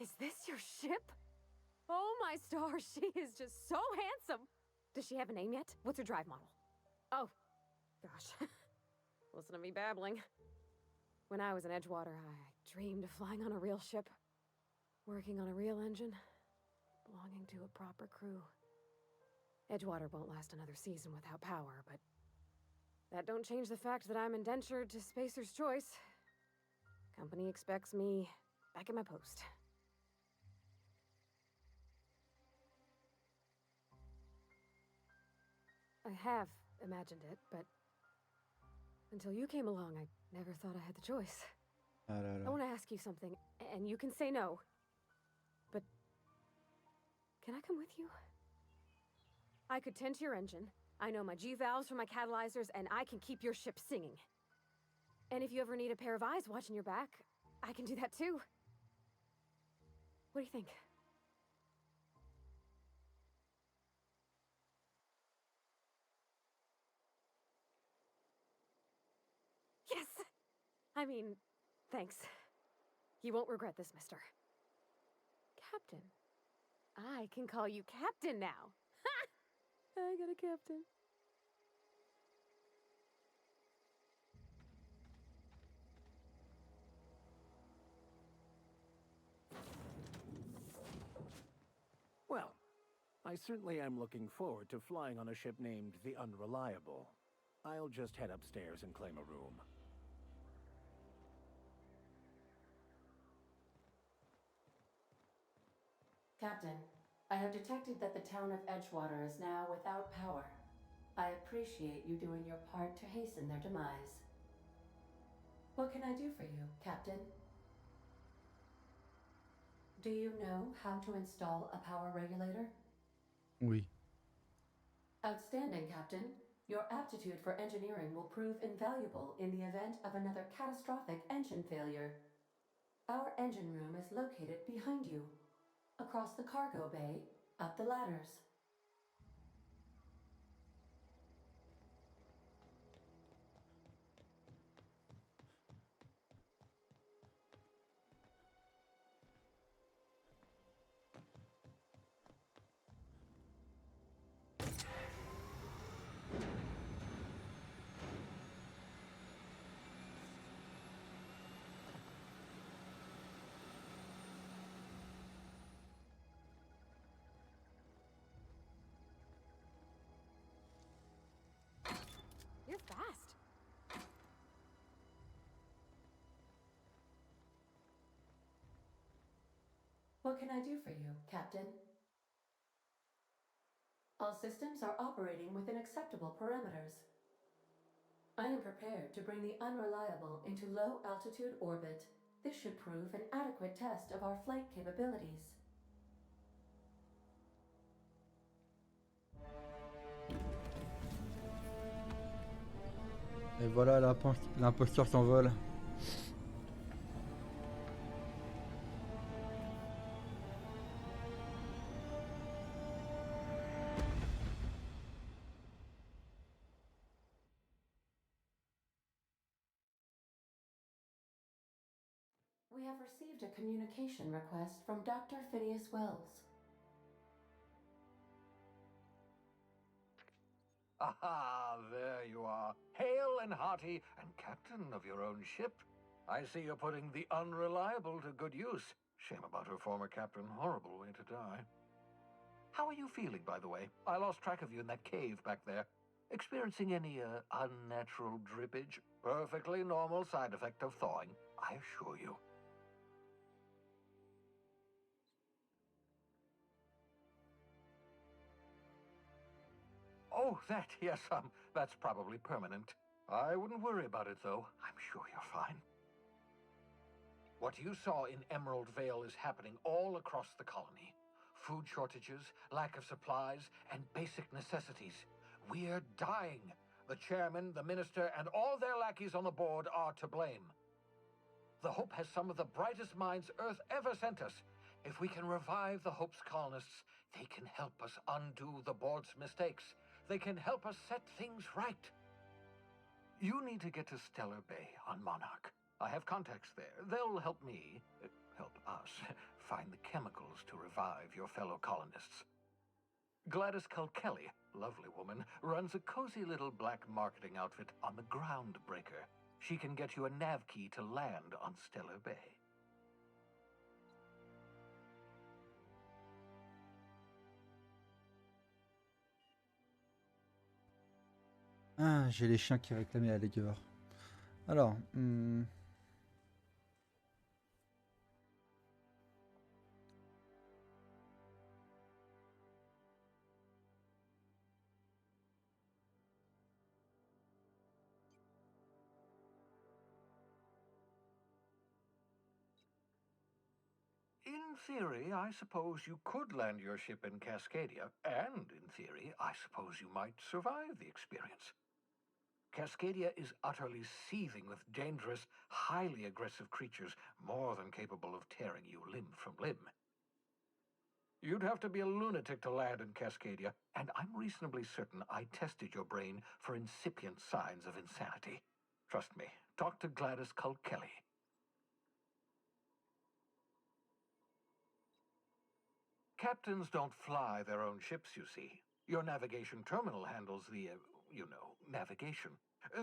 Is this your ship? Oh my stars, she is just so handsome. Does she have a name yet? What's her drive model? Oh, gosh. Listen to me babbling. When I was in Edgewater, I dreamed of flying on a real ship, working on a real engine, belonging to a proper crew. Edgewater won't last another season without power, but that don't change the fact that I'm indentured to Spacer's Choice. Company expects me back at my post. I have imagined it, but until you came along, I never thought I had the choice. Ah là I là. want to ask you something, and you can say no. But can I come with you? I could tend to your engine. I know my G-valves for my catalyzers, and I can keep your ship singing. And if you ever need a pair of eyes watching your back, I can do that too. What do you think? Yes! I mean, thanks. You won't regret this, mister. Captain. I can call you Captain now. Ha! I got a captain. Well, I certainly am looking forward to flying on a ship named the Unreliable. I'll just head upstairs and claim a room. Captain, I have detected that the town of Edgewater is now without power. I appreciate you doing your part to hasten their demise. What can I do for you, Captain? Do you know how to install a power regulator? Oui. Outstanding, Captain. Your aptitude for engineering will prove invaluable in the event of another catastrophic engine failure. Our engine room is located behind you. Across the cargo bay, up the ladders. You're fast. What can I do for you, Captain? All systems are operating within acceptable parameters. I am prepared to bring the Unreliable into low-altitude orbit. This should prove an adequate test of our flight capabilities. Et voilà, l'imposteur s'envole. We have received a communication request from Dr. Phineas Wells. Aha, there you are, hale and hearty, and captain of your own ship. I see you're putting the Unreliable to good use. Shame about her former captain, horrible way to die. How are you feeling, by the way? I lost track of you in that cave back there. Experiencing any unnatural drippage? Perfectly normal side effect of thawing, I assure you. Oh, that, yes, that's probably permanent. I wouldn't worry about it, though. I'm sure you're fine. What you saw in Emerald Vale is happening all across the colony. Food shortages, lack of supplies, and basic necessities. We're dying. The chairman, the minister, and all their lackeys on the board are to blame. The Hope has some of the brightest minds Earth ever sent us. If we can revive the Hope's colonists, they can help us undo the board's mistakes. They can help us set things right. You need to get to Stellar Bay on Monarch. I have contacts there. They'll help me, help us, find the chemicals to revive your fellow colonists. Gladys Culkelly, lovely woman, runs a cozy little black marketing outfit on the Groundbreaker. She can get you a nav key to land on Stellar Bay. Ah, j'ai les chiens qui réclamaient à Lager. Alors, In theory, I suppose you could land your ship in Cascadia, and in theory, I suppose you might survive the experience. Cascadia is utterly seething with dangerous, highly aggressive creatures, more than capable of tearing you limb from limb. You'd have to be a lunatic to land in Cascadia, and I'm reasonably certain I tested your brain for incipient signs of insanity. Trust me, talk to Gladys Culkelly. Captains don't fly their own ships, you see. Your navigation terminal handles the, navigation.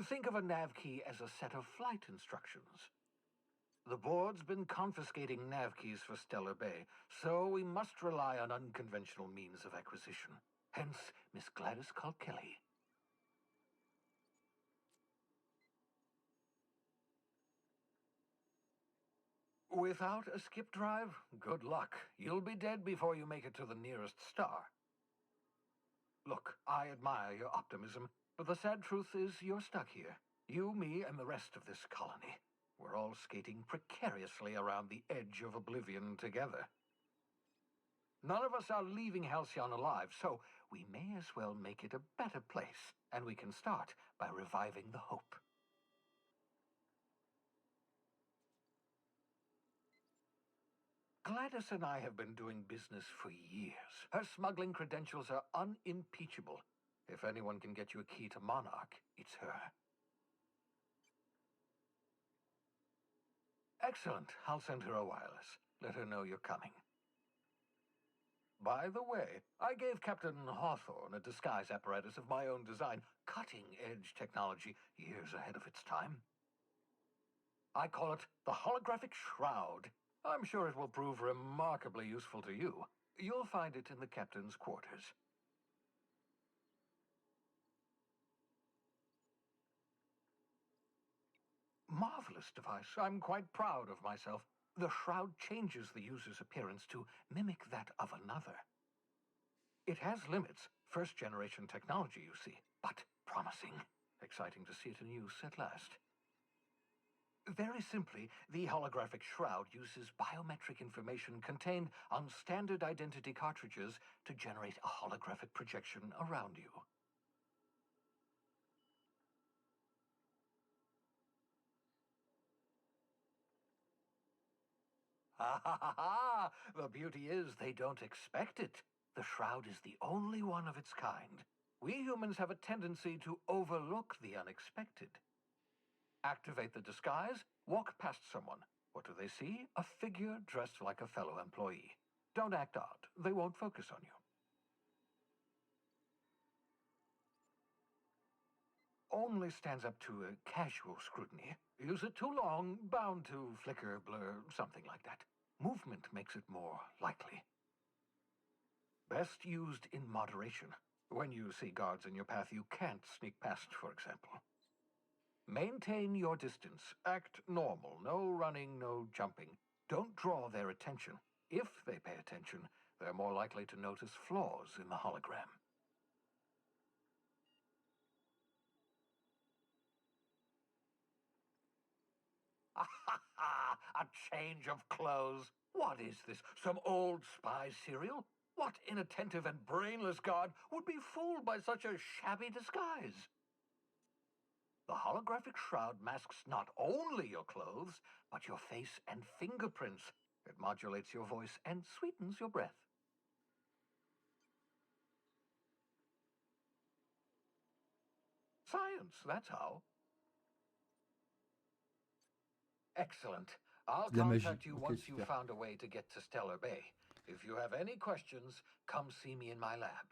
Think of a nav key as a set of flight instructions. The board's been confiscating nav keys for Stellar Bay, so we must rely on unconventional means of acquisition. Hence, Miss Gladys Culkelly. Without a skip drive, good luck. You'll be dead before you make it to the nearest star. Look, I admire your optimism, but the sad truth is you're stuck here. You, me, and the rest of this colony. We're all skating precariously around the edge of oblivion together. None of us are leaving Halcyon alive, so we may as well make it a better place, and we can start by reviving the hope. Gladys and I have been doing business for years. Her smuggling credentials are unimpeachable. If anyone can get you a key to Monarch, it's her. Excellent. I'll send her a wireless. Let her know you're coming. By the way, I gave Captain Hawthorne a disguise apparatus of my own design, cutting-edge technology, years ahead of its time. I call it the holographic shroud. I'm sure it will prove remarkably useful to you. You'll find it in the captain's quarters. Marvelous device. I'm quite proud of myself. The shroud changes the user's appearance to mimic that of another. It has limits, first-generation technology, you see, but promising. Exciting to see it in use at last. Very simply, the holographic shroud uses biometric information contained on standard identity cartridges to generate a holographic projection around you. Ha ha ha ha! The beauty is they don't expect it. The shroud is the only one of its kind. We humans have a tendency to overlook the unexpected. Activate the disguise, walk past someone. What do they see? A figure dressed like a fellow employee. Don't act odd. They won't focus on you. Only stands up to a casual scrutiny. Use it too long, bound to flicker, blur, something like that. Movement makes it more likely. Best used in moderation. When you see guards in your path you can't sneak past, for example. Maintain your distance. Act normal. No running, no jumping. Don't draw their attention. If they pay attention, they're more likely to notice flaws in the hologram. A change of clothes. What is this? Some old spy serial? What inattentive and brainless guard would be fooled by such a shabby disguise? The holographic shroud masks not only your clothes, but your face and fingerprints. It modulates your voice and sweetens your breath. Science, that's how. Excellent. I'll De la magie. contact you Ok, once you've super. found a way to get to Stellar Bay. If you have any questions, come see me in my lab.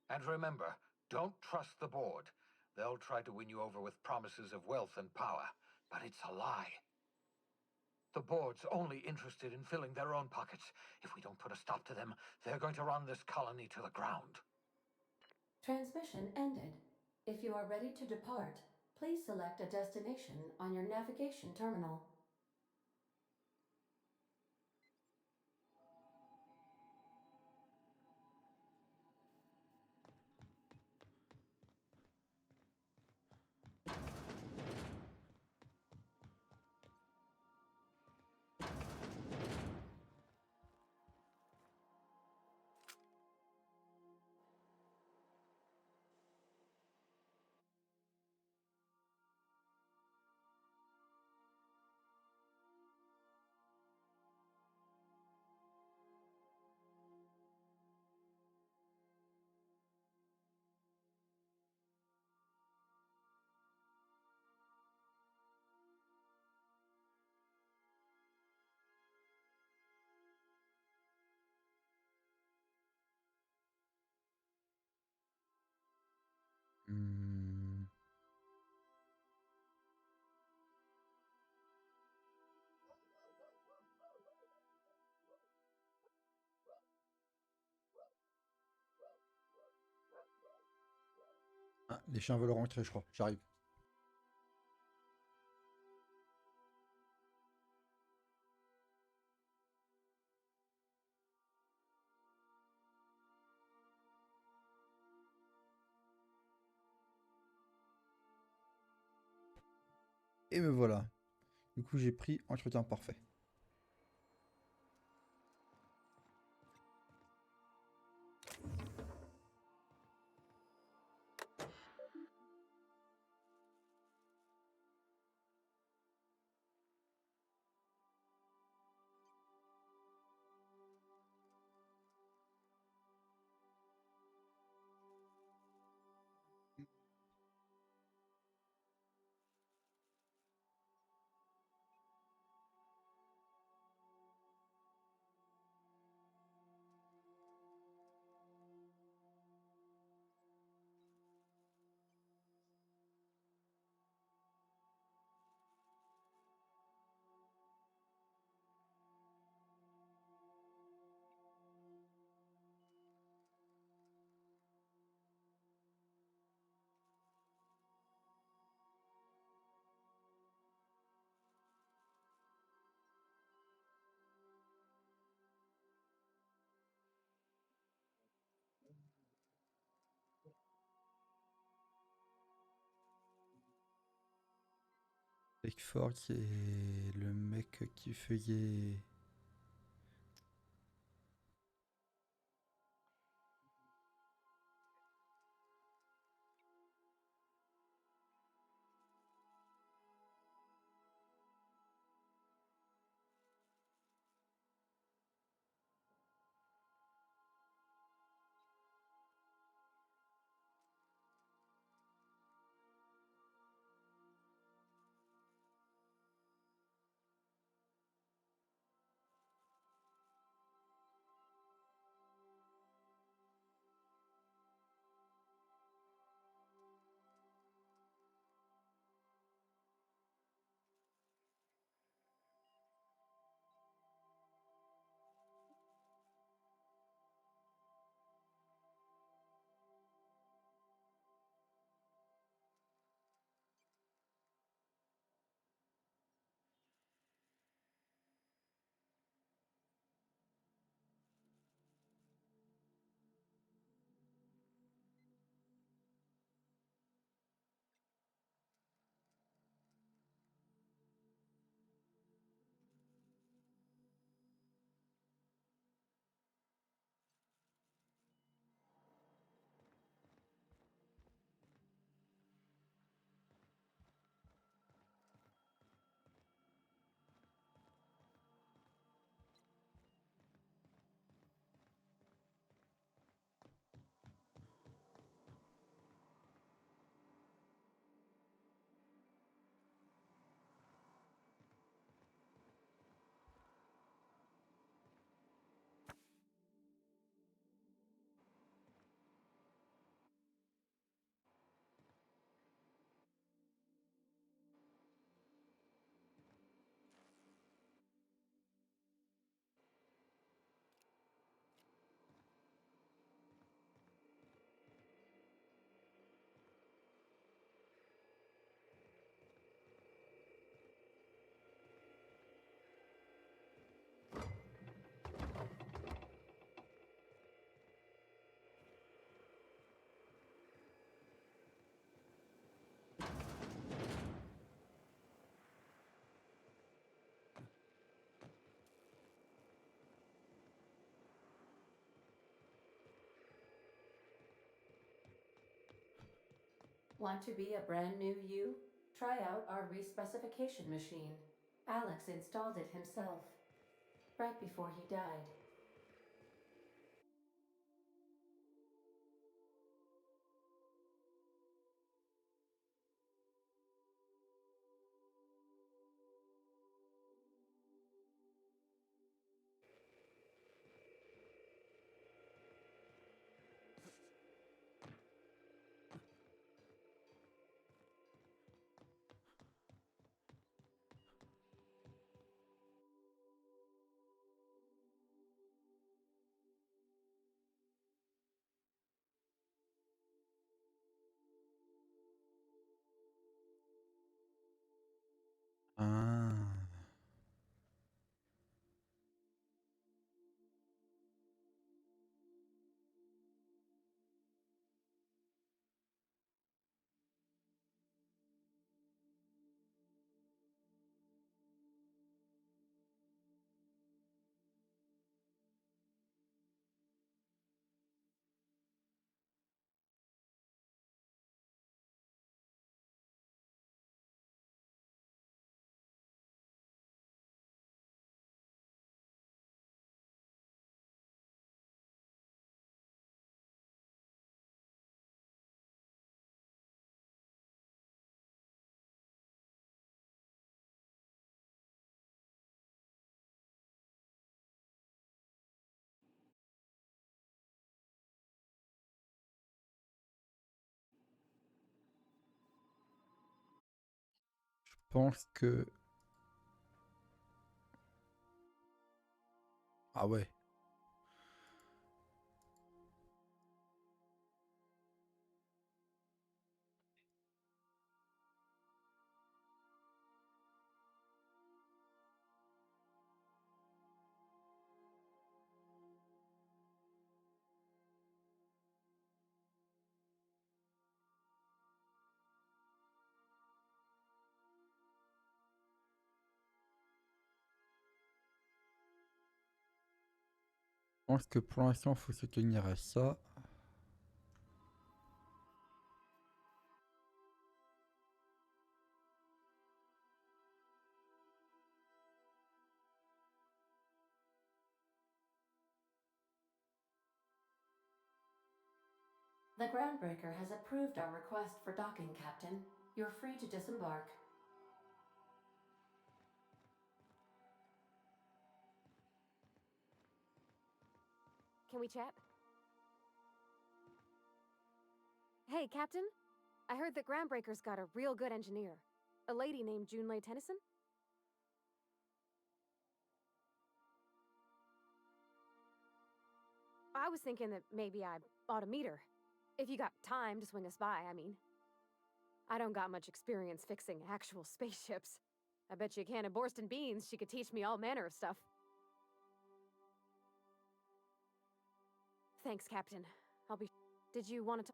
And remember, don't trust the board. They'll try to win you over with promises of wealth and power, but it's a lie. The board's only interested in filling their own pockets. If we don't put a stop to them, they're going to run this colony to the ground. Transmission ended. If you are ready to depart, please select a destination on your navigation terminal. Hmm. Ah, les chiens veulent rentrer, je crois. J'arrive. Et me voilà. Du coup, j'ai pris entretien parfait. Ford, qui est le mec qui faisait... Want to be a brand new you? Try out our respecification machine. Alex installed it himself, right before he died. Ah. Je pense que... Ah ouais. Je pense que pour l'instant, il faut se tenir à ça. The groundbreaker has approved our request for docking, Captain. You're free to disembark. Can we chat? Hey, Captain. I heard that Groundbreaker's got a real good engineer. A lady named Junlei Tennyson? I was thinking that maybe I ought to meet her. If you got time to swing us by, I mean. I don't got much experience fixing actual spaceships. I bet you a can of Borston beans she could teach me all manner of stuff. Thanks, Captain. I'll be... Did you want to...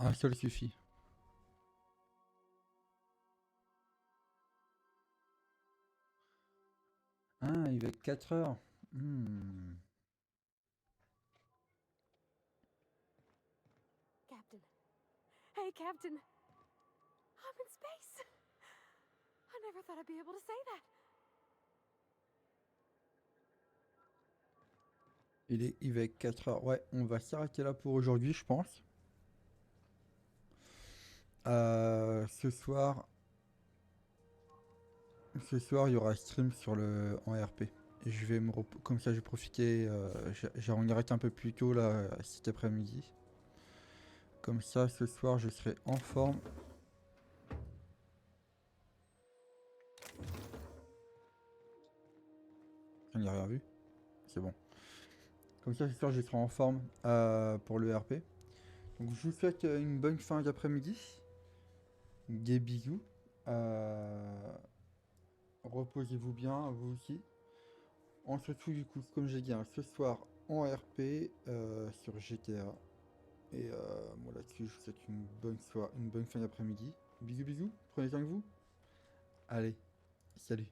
Un seul suffit. Ah, il va être 4 heures. Captain. Hey, Captain. I'm in space. I never thought I'd be able to say that. Il va être 4 heures. Ouais, on va s'arrêter là pour aujourd'hui, je pense. Ce soir, il y aura stream sur le en RP. Et je vais comme ça, je vais profiter. On arrête un peu plus tôt là, cet après-midi. Comme ça, ce soir, je serai en forme. On n'y a rien vu. C'est bon. Comme ça, ce soir, je serai en forme pour le RP. Donc je vous souhaite une bonne fin d'après-midi. Des bisous. Reposez-vous bien, vous aussi. On se retrouve du coup, comme j'ai dit, hein, ce soir en RP sur GTA. Et moi là-dessus, je vous souhaite une bonne soirée, une bonne fin d'après-midi. Bisous, bisous. Prenez soin de vous. Allez, salut.